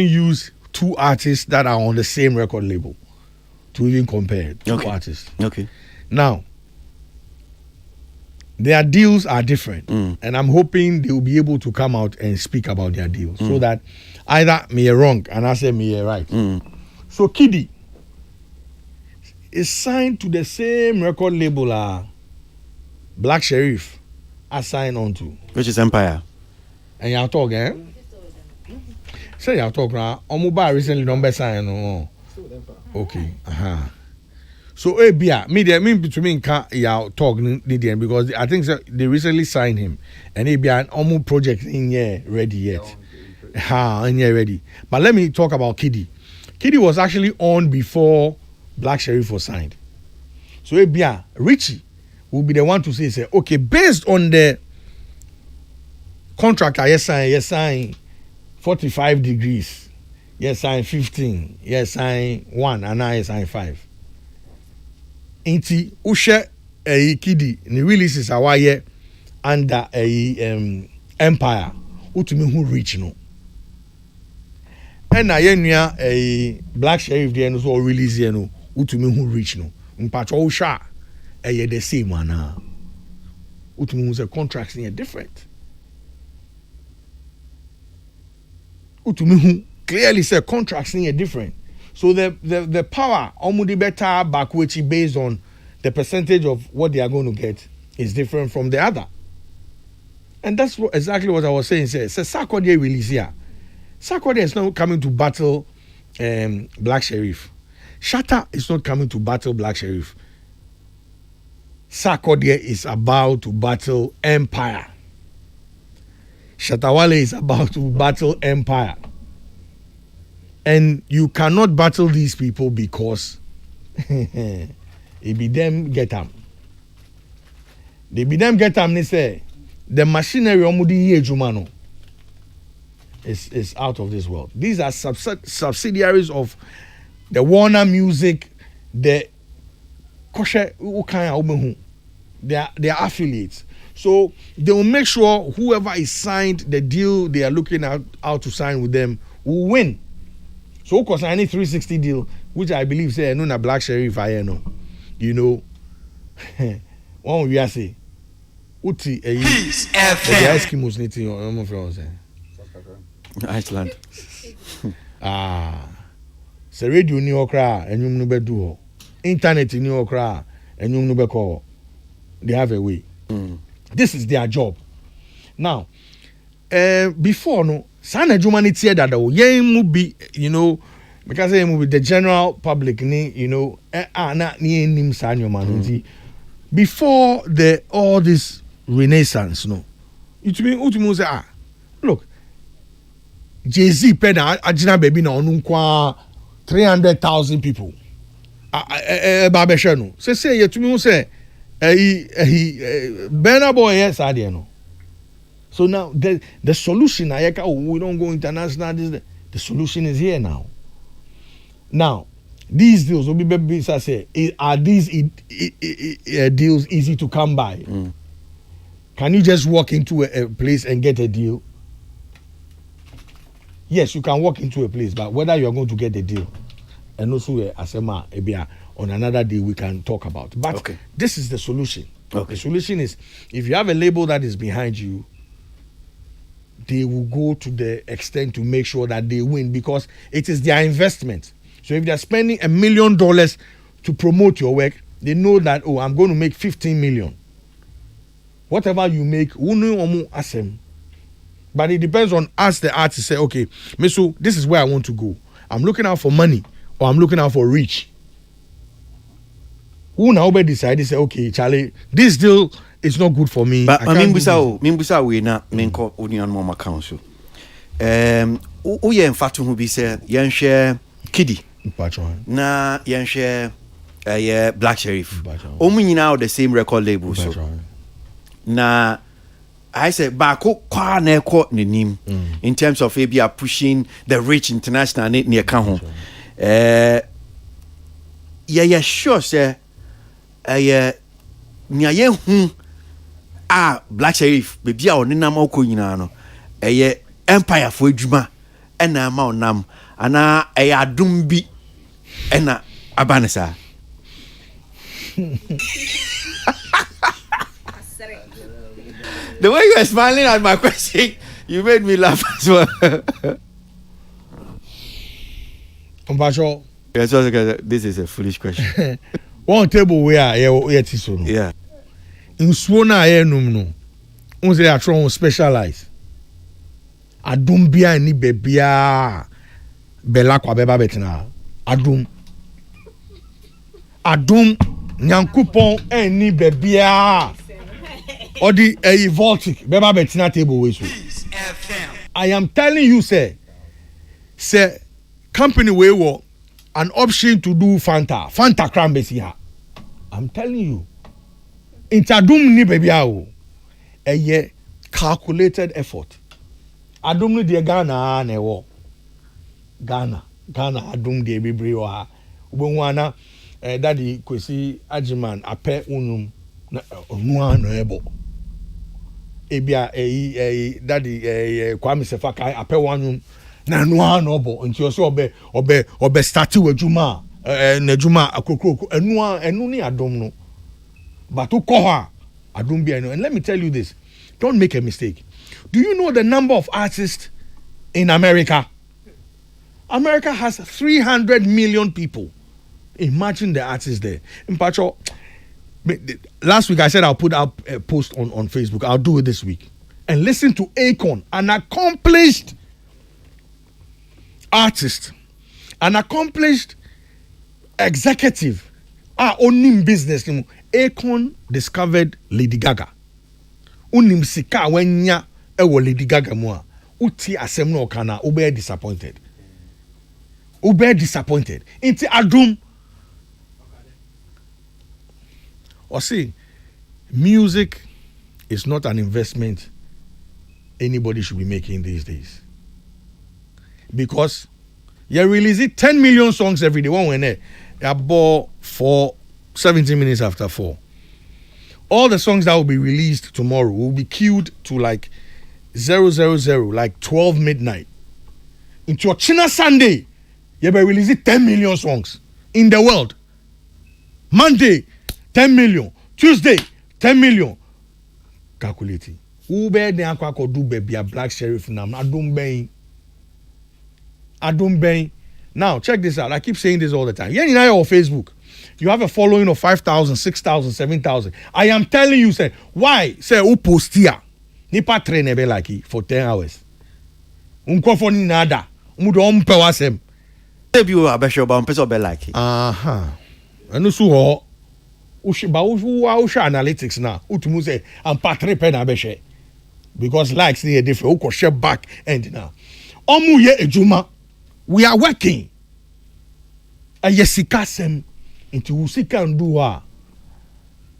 use two artists that are on the same record label to even compare two artists.
Okay.
Now, their deals are different, and I'm hoping they will be able to come out and speak about their deals so that either me wrong and I say me right. So Kiddy is signed to the same record label Black Sheriff are signed on to,
which is Empire.
And y'all talk, say y'all talk now. Omuba recently don't be signed no. Okay. So me between y'all talk because I think they recently signed him and an Omu project in here ready yet. In here ready. But let me talk about Kiddy. Kiddy was actually on before Black Sheriff was signed. So Richie will be the one to say, okay, based on the contract I sign 45 degrees, sign 15, sign 1, and I sign 5. Inti ushe Kiddy ni releases awaye under Empire utumi who reach no. And na a Black Sheriff there no so release here no utumi who reach no. Mpacho usha the same one na. Utumi who say contracts here different. Utumi who clearly say contracts here different. So the power omudi better back which is based on the percentage of what they are going to get is different from the other. And that's exactly what I was saying. Say Sarkodie release here. Sarkodie is not coming to battle Black Sheriff. Shatta is not coming to battle Black Sheriff. Sarkodie is about to battle Empire. Shatta Wale is about to battle Empire. And you cannot battle these people because it be them get them. They be them get them, they say the machinery omudi ejumano is out of this world. These are subsidiaries of the Warner Music, the Koshe Ukaya. They are affiliates. So they will make sure whoever is signed the deal they are looking at how to sign with them will win. So of course any 360 deal, which I believe say no na Black Sheriff I know. You know one we are say Uti
Peace
the Eskimos knitting on friends.
Iceland.
So radio ni okra enyum no bedu ho. Internet ni okra enyum no beko. They have a way. This is their job. Now, before no, sana humanity that will be, you know, because the general public ni, you know, na ni nim sanyo man.
before all this renaissance, no, it means say look, Jay-Z pen ajina baby na onu 300,000 people. Babesha no. Say you to me say Burna Boy yes no. So now the solution we don't go international. The solution is here now. Now these deals will be say are these deals easy to come by? Can you just walk into a place and get a deal? Yes, you can walk into a place, but whether you are going to get a deal, and also asema ebia on another day we can talk about. But this is the solution. The solution is if you have a label that is behind you, they will go to the extent to make sure that they win because it is their investment. So if they are spending $1 million to promote your work, they know that I'm going to make 15 million. Whatever you make, but it depends on us, the artist. Say, okay, Misu, this is where I want to go. I'm looking out for money or I'm looking out for reach. Who now be decide? Say, okay, Charlie, this deal is not good for me.
But I mean, Mimbusa, we na menko union mama council. Uye mfatu who be say, yan share Kiddy. Na yan share Black Sheriff. Omu now the same record label. So. Na I said bako kwa na ekọ nenim in terms of maybe pushing the rich international near ka ho yeah sure say nya ye hu Black Sheriff baby a onenam akọ nyina no empire for adwuma ena ma onam ana adum bi ena abanesa. The way you are smiling at my question, you made me laugh as well. This is a foolish question.
One table where yeah. In Swona no. On say I specialize. Adum bia ni bebia bela kwa beba betina. Adum nyankupon eni bebia. Or the Voltic, Beba Betina table way so. I am telling you, say, company way wo an option to do Fanta cranberry ha. I'm telling you, intadum ni baby awo, calculated effort. Adum ni de Ghana ne wo. Ghana adum de bebre wa. Ubenwana daddy Kwasi Ajiman ape unum na onua no ebo. Ebia daddy Kwame Sefaka ape wanum na noa no bo nti so obe start wadwuma na dwuma akokoko enu ni adom no but ukoha adom bia no. And let me tell you this, don't make a mistake. Do you know the number of artists in America? America has 300 million people. Imagine the artists there. In Pacho, last week I said I'll put up a post on Facebook. I'll do it this week. And listen to Akon, an accomplished artist, an accomplished executive, owning business. Akon discovered Lady Gaga. Unim sika wenya ewo Lady Gaga moa. Uti asem no kana ube disappointed. Inti adum. Or see, music is not an investment anybody should be making these days. Because you release 10 million songs every day. One when you bought for 17 minutes after 4. All the songs that will be released tomorrow will be queued to like 000, like 12 midnight. Into your China Sunday, you will release 10 million songs in the world. Monday, 10 million. Tuesday, 10 million. Calculating. Who be the akwa do baby a Black Sheriff nam. Adum Bain. Now check this out. I keep saying this all the time. Yeah, you know on Facebook. You have a following of 5,000, 6,000, 7,000. I am telling you, say, why? Say, who post here? Nipa train ebe like for 10 hours. Unko ni nada. Umudo umpe wasem.
Maybe you are better, but umpe so be like.
Aha. Anu su ho. wohwɛ analytics na wotumu sɛ ampa 3 pɛ na abɛhwɛ because likes ne yɛ different wokɔhwɛ back end na ɔmo yɛ adwuma we are working ɛyɛ sika sɛm nti wo sika ndu hɔ a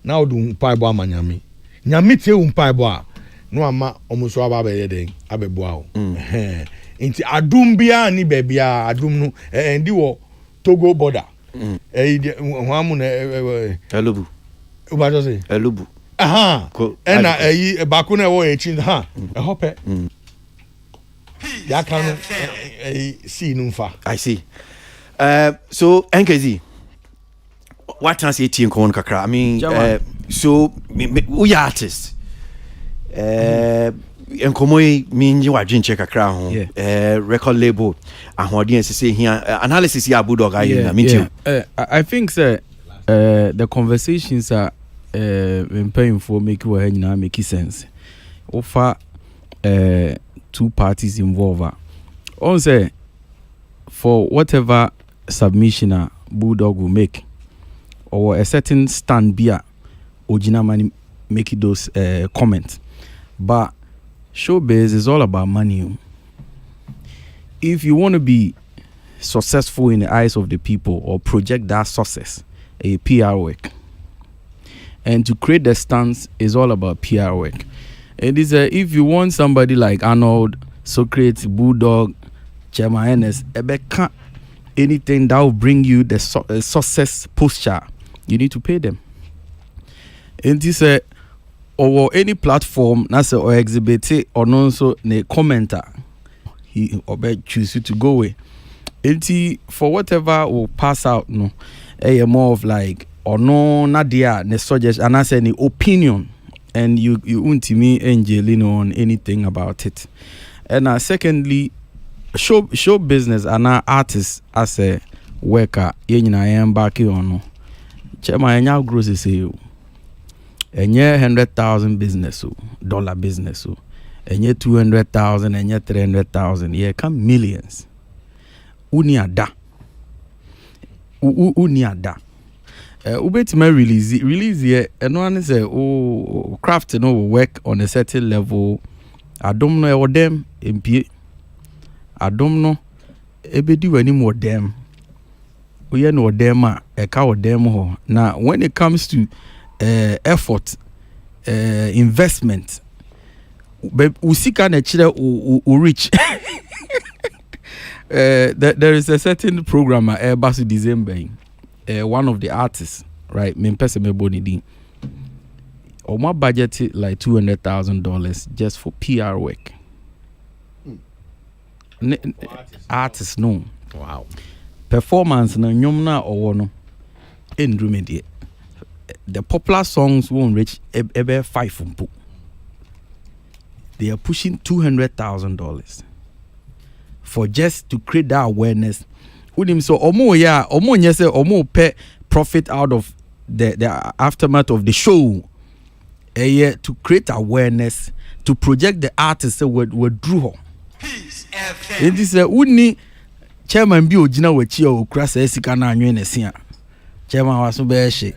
na wode mpaebɔ ama nyame tie wo mpaebɔ a no ama ɔmo so aba abɛyɛ den abɛboa wo nti adum biara ni baabiara adum no ɛndi wɔ Togo border ɛyi ho amu na
elubu
ubajo say
elubu
ɛna ɛyi baako na ɛwɔ echi ha ɛhɔ pɛ ya kan ɛyi si numfa
I see so NKZ what chance you team kon kakra I mean so we artists enkomo yi minji wadwinche kakra ho record label ahoden sese here analysis ya Abudog ayi na minti
I think sir the conversations are paying for make we nyina make sense offer two parties involved on say for whatever submission a Bulldog will make or a certain stand be a ojina money make those comments but showbiz is all about money. If you want to be successful in the eyes of the people or project that success, a PR work. And to create the stance is all about PR work. It is if you want somebody like Arnold, Socrates, Bulldog, Chairman NS, anything that will bring you the success posture, you need to pay them. And this or any platform that's or exhibit it or no so ne commenter he or choose you to go away. And for whatever will pass out no more of like or no nadia ne suggest and I say any opinion and you won't me angeling on anything about it. And secondly show business and artists as a worker yen I am back on no chairman now grows say and yeah, 100,000 business, dollar business, and yeah, 200,000, and yeah, 300,000, yeah, come millions. Unia da. Unia da. Ubet me release yeah, and one say oh craft no work on a certain level. I don't know what them MP. I don't know. Ebe do any more them. We know them a cow them ho. Now when it comes to effort investment but usika na chire o reach there is a certain program Airbus December one of the artists right me pese me boni din or my budget like $200,000 just for PR work artists no wow performance na nyom na owo no endrumedie the popular songs won't reach ever 5 book. They are pushing $200,000 for just to create that awareness. So omo pay profit out of the aftermath of the show. To create awareness, to project the artists we drew. It is a uni chairman bi ojina wachi o kura se sika na anwe ne sia. Chairman waso be she.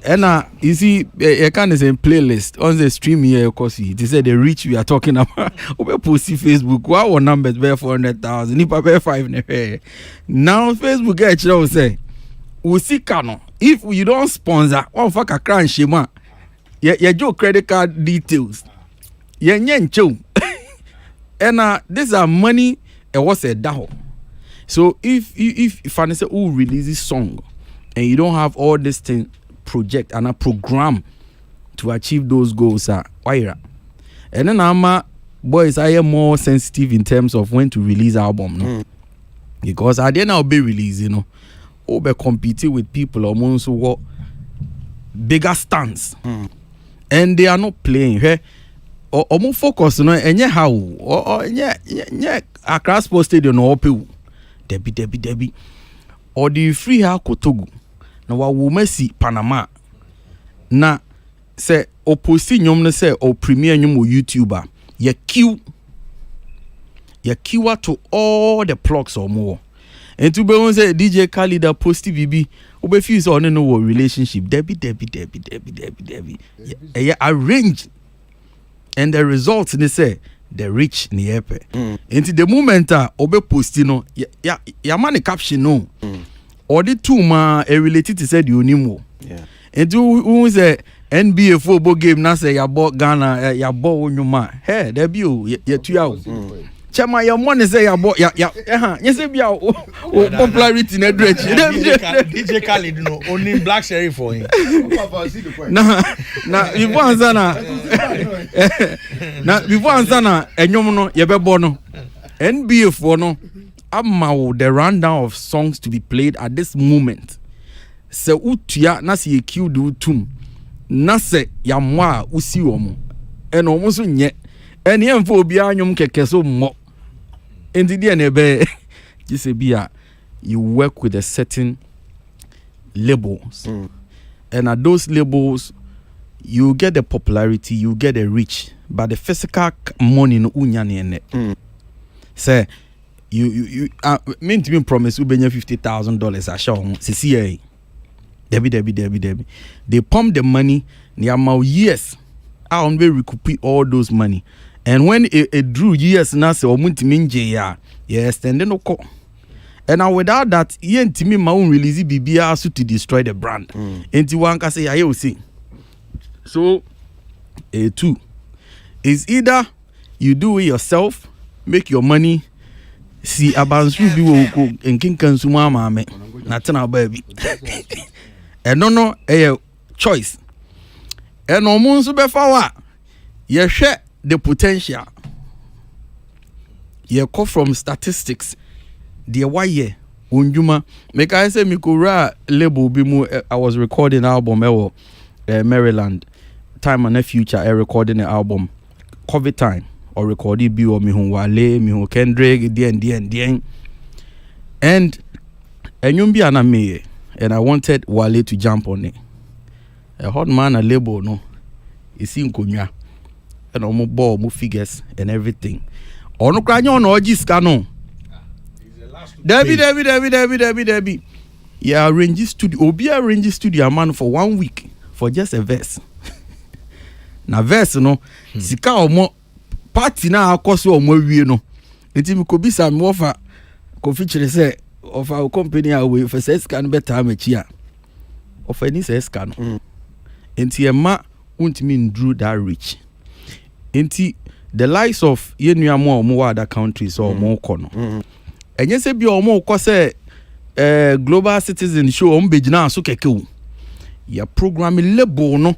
And you see, I can't say playlist on the stream here, Kwasi. They said the reach we are talking about. We post Facebook. What our numbers bear 400,000. Nipa bear 5. Now Facebook get you say, we see canon. If you don't sponsor, one fuck a crown shema. Yeah, your credit card details. Yeah, nyencho. And these are money. It was a daho. So if I say who releases song, and you don't have all this thing. Project and a program to achieve those goals why and then boys are more sensitive in terms of when to release album no? Because at the end I'll be releasing or be competing with people almost who bigger stands and they are not playing hey or more focus and yeah how or yeah Accra Sports Stadium no open Debbie or the free how Kotogu na wa wo masi Panama na say oposi nyom no say o premier nyom o YouTuber ya queue to all the plugs or more And to be on say DJ Khalid a posty BB. Ube feel so on no relationship. Debbie. Yeah, arrange. And the results they say the rich ni epe. Into the moment obe posti no ya man caption no. Or the two ma related to said you nimo.
Yeah.
And who say NBA football game na say ya bought Ghana ya bought onyuma. Hey, there be you two out. Chama your money say ya bought ya you say be popularity na dredge.
DJ Khalid no only black sheriff for him.
Na before answer na enyom no ye be bo no. NBA for no amma the rundown of songs to be played at this moment. Se utua na se EQ do tum. Na se ya mwa usi omo. Eno omo so nye. Eni emfo obi anyom keke so mo. Enti die na be you say bia you work with a certain labels. And at those labels you get the popularity, you get the reach, but the physical money no unya ne. Say you mean to me promise you benya $50,000 a show CCA. Debbie. They pump the money near my years. I won't be recoup all those money. And when it drew years now say omuntiminje ya extend no ko. And now without that, to me my own release BBR so to destroy the brand. And one can say I will see. So two is either you do it yourself, make your money. See about be wo en kin consumer mama na tena baby. And no a choice. And no mun so be fa wa. Ye hwe the potential. Ye come from statistics. The why unjuma make I say me kura label bi mu I was recording album Maryland time and future recording the album COVID time or recording bi o mi hu Wale mi hu Kendrick dien and enyum bi ana me and I wanted Wale to jump on it. A hot man a label no isi nkonwa and omo ball mo figures and everything ono kranya ono ojiska no Debbie. Yeah, arrange studio. Obi arrange studio man for 1 week for just a verse. Na verse no, sika omo party na akoso omo wie no. Enti mi ko bisa mi offer ko feature say of our company away for say scan better amachi a. Offer ni say scan no. Enti e ma untimi ndru that rich. Enti the likes of yenuamo omo other countries or omo kono. And you say be omo ko say global citizen show on bejina so keke wo. Ya programming label no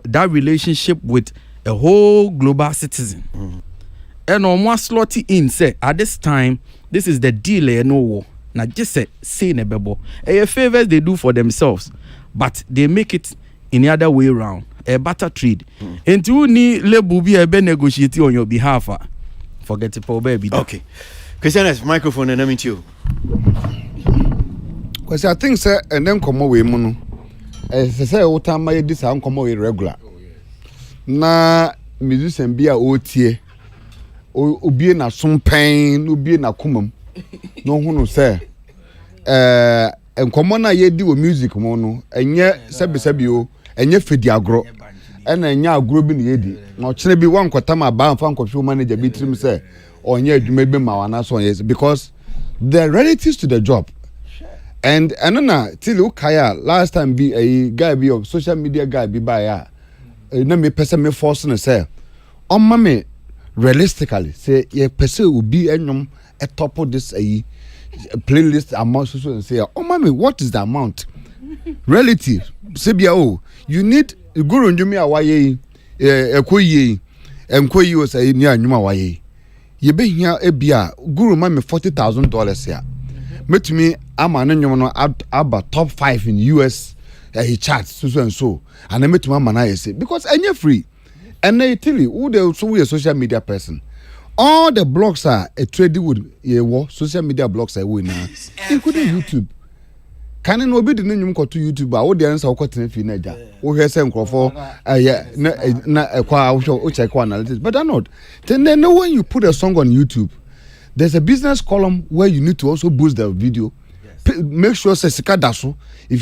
that relationship with a whole global citizen. And omo slot in say at this time this is the deal no na just say ne bebo. Favors they do for themselves but they make it in the other way around. A barter trade. And you need label be a negotiate on your behalf. Forget it for baby.
Okay. Christian's microphone and I meet you.
Because I think, sir, and then come away, mono. As I say, what time I this come away regular. Na musician be a OTA. Ubi na some pain, ubi na kumum. No one say. And come on, I do music mono, and yet Sabio, and yet Fediagro, and then ya grouping yedi. Now, be one quatama bound fun control manager beat him say. Or maybe my so yes because the relatives to the job. And anana till Kaya last time be a guy be of social media guy be by na me person me force no say on mame realistically say ye person will be enyom a top of this a playlist amount so and say oh mame what is the amount relative say be you need guru njumi awaye ekoyi enkoyi o say ni anwuma awaye ye be hia ebia guru ma me $40,000 ya metumi ama no nwom no aba top 5 in US he charts so and so and metumi ama na say because any free and they tell you who they so we a social media person all the blogs are a trading with ye social media blogs are we now including YouTube can no be the nyum ko to YouTube a wo de answer ko tena fi na ja wo hwe se nkrofo na kwa wo check analytics but not then when you put a song on YouTube there's a business column where you need to also boost the video. Make sure say sika daso. If you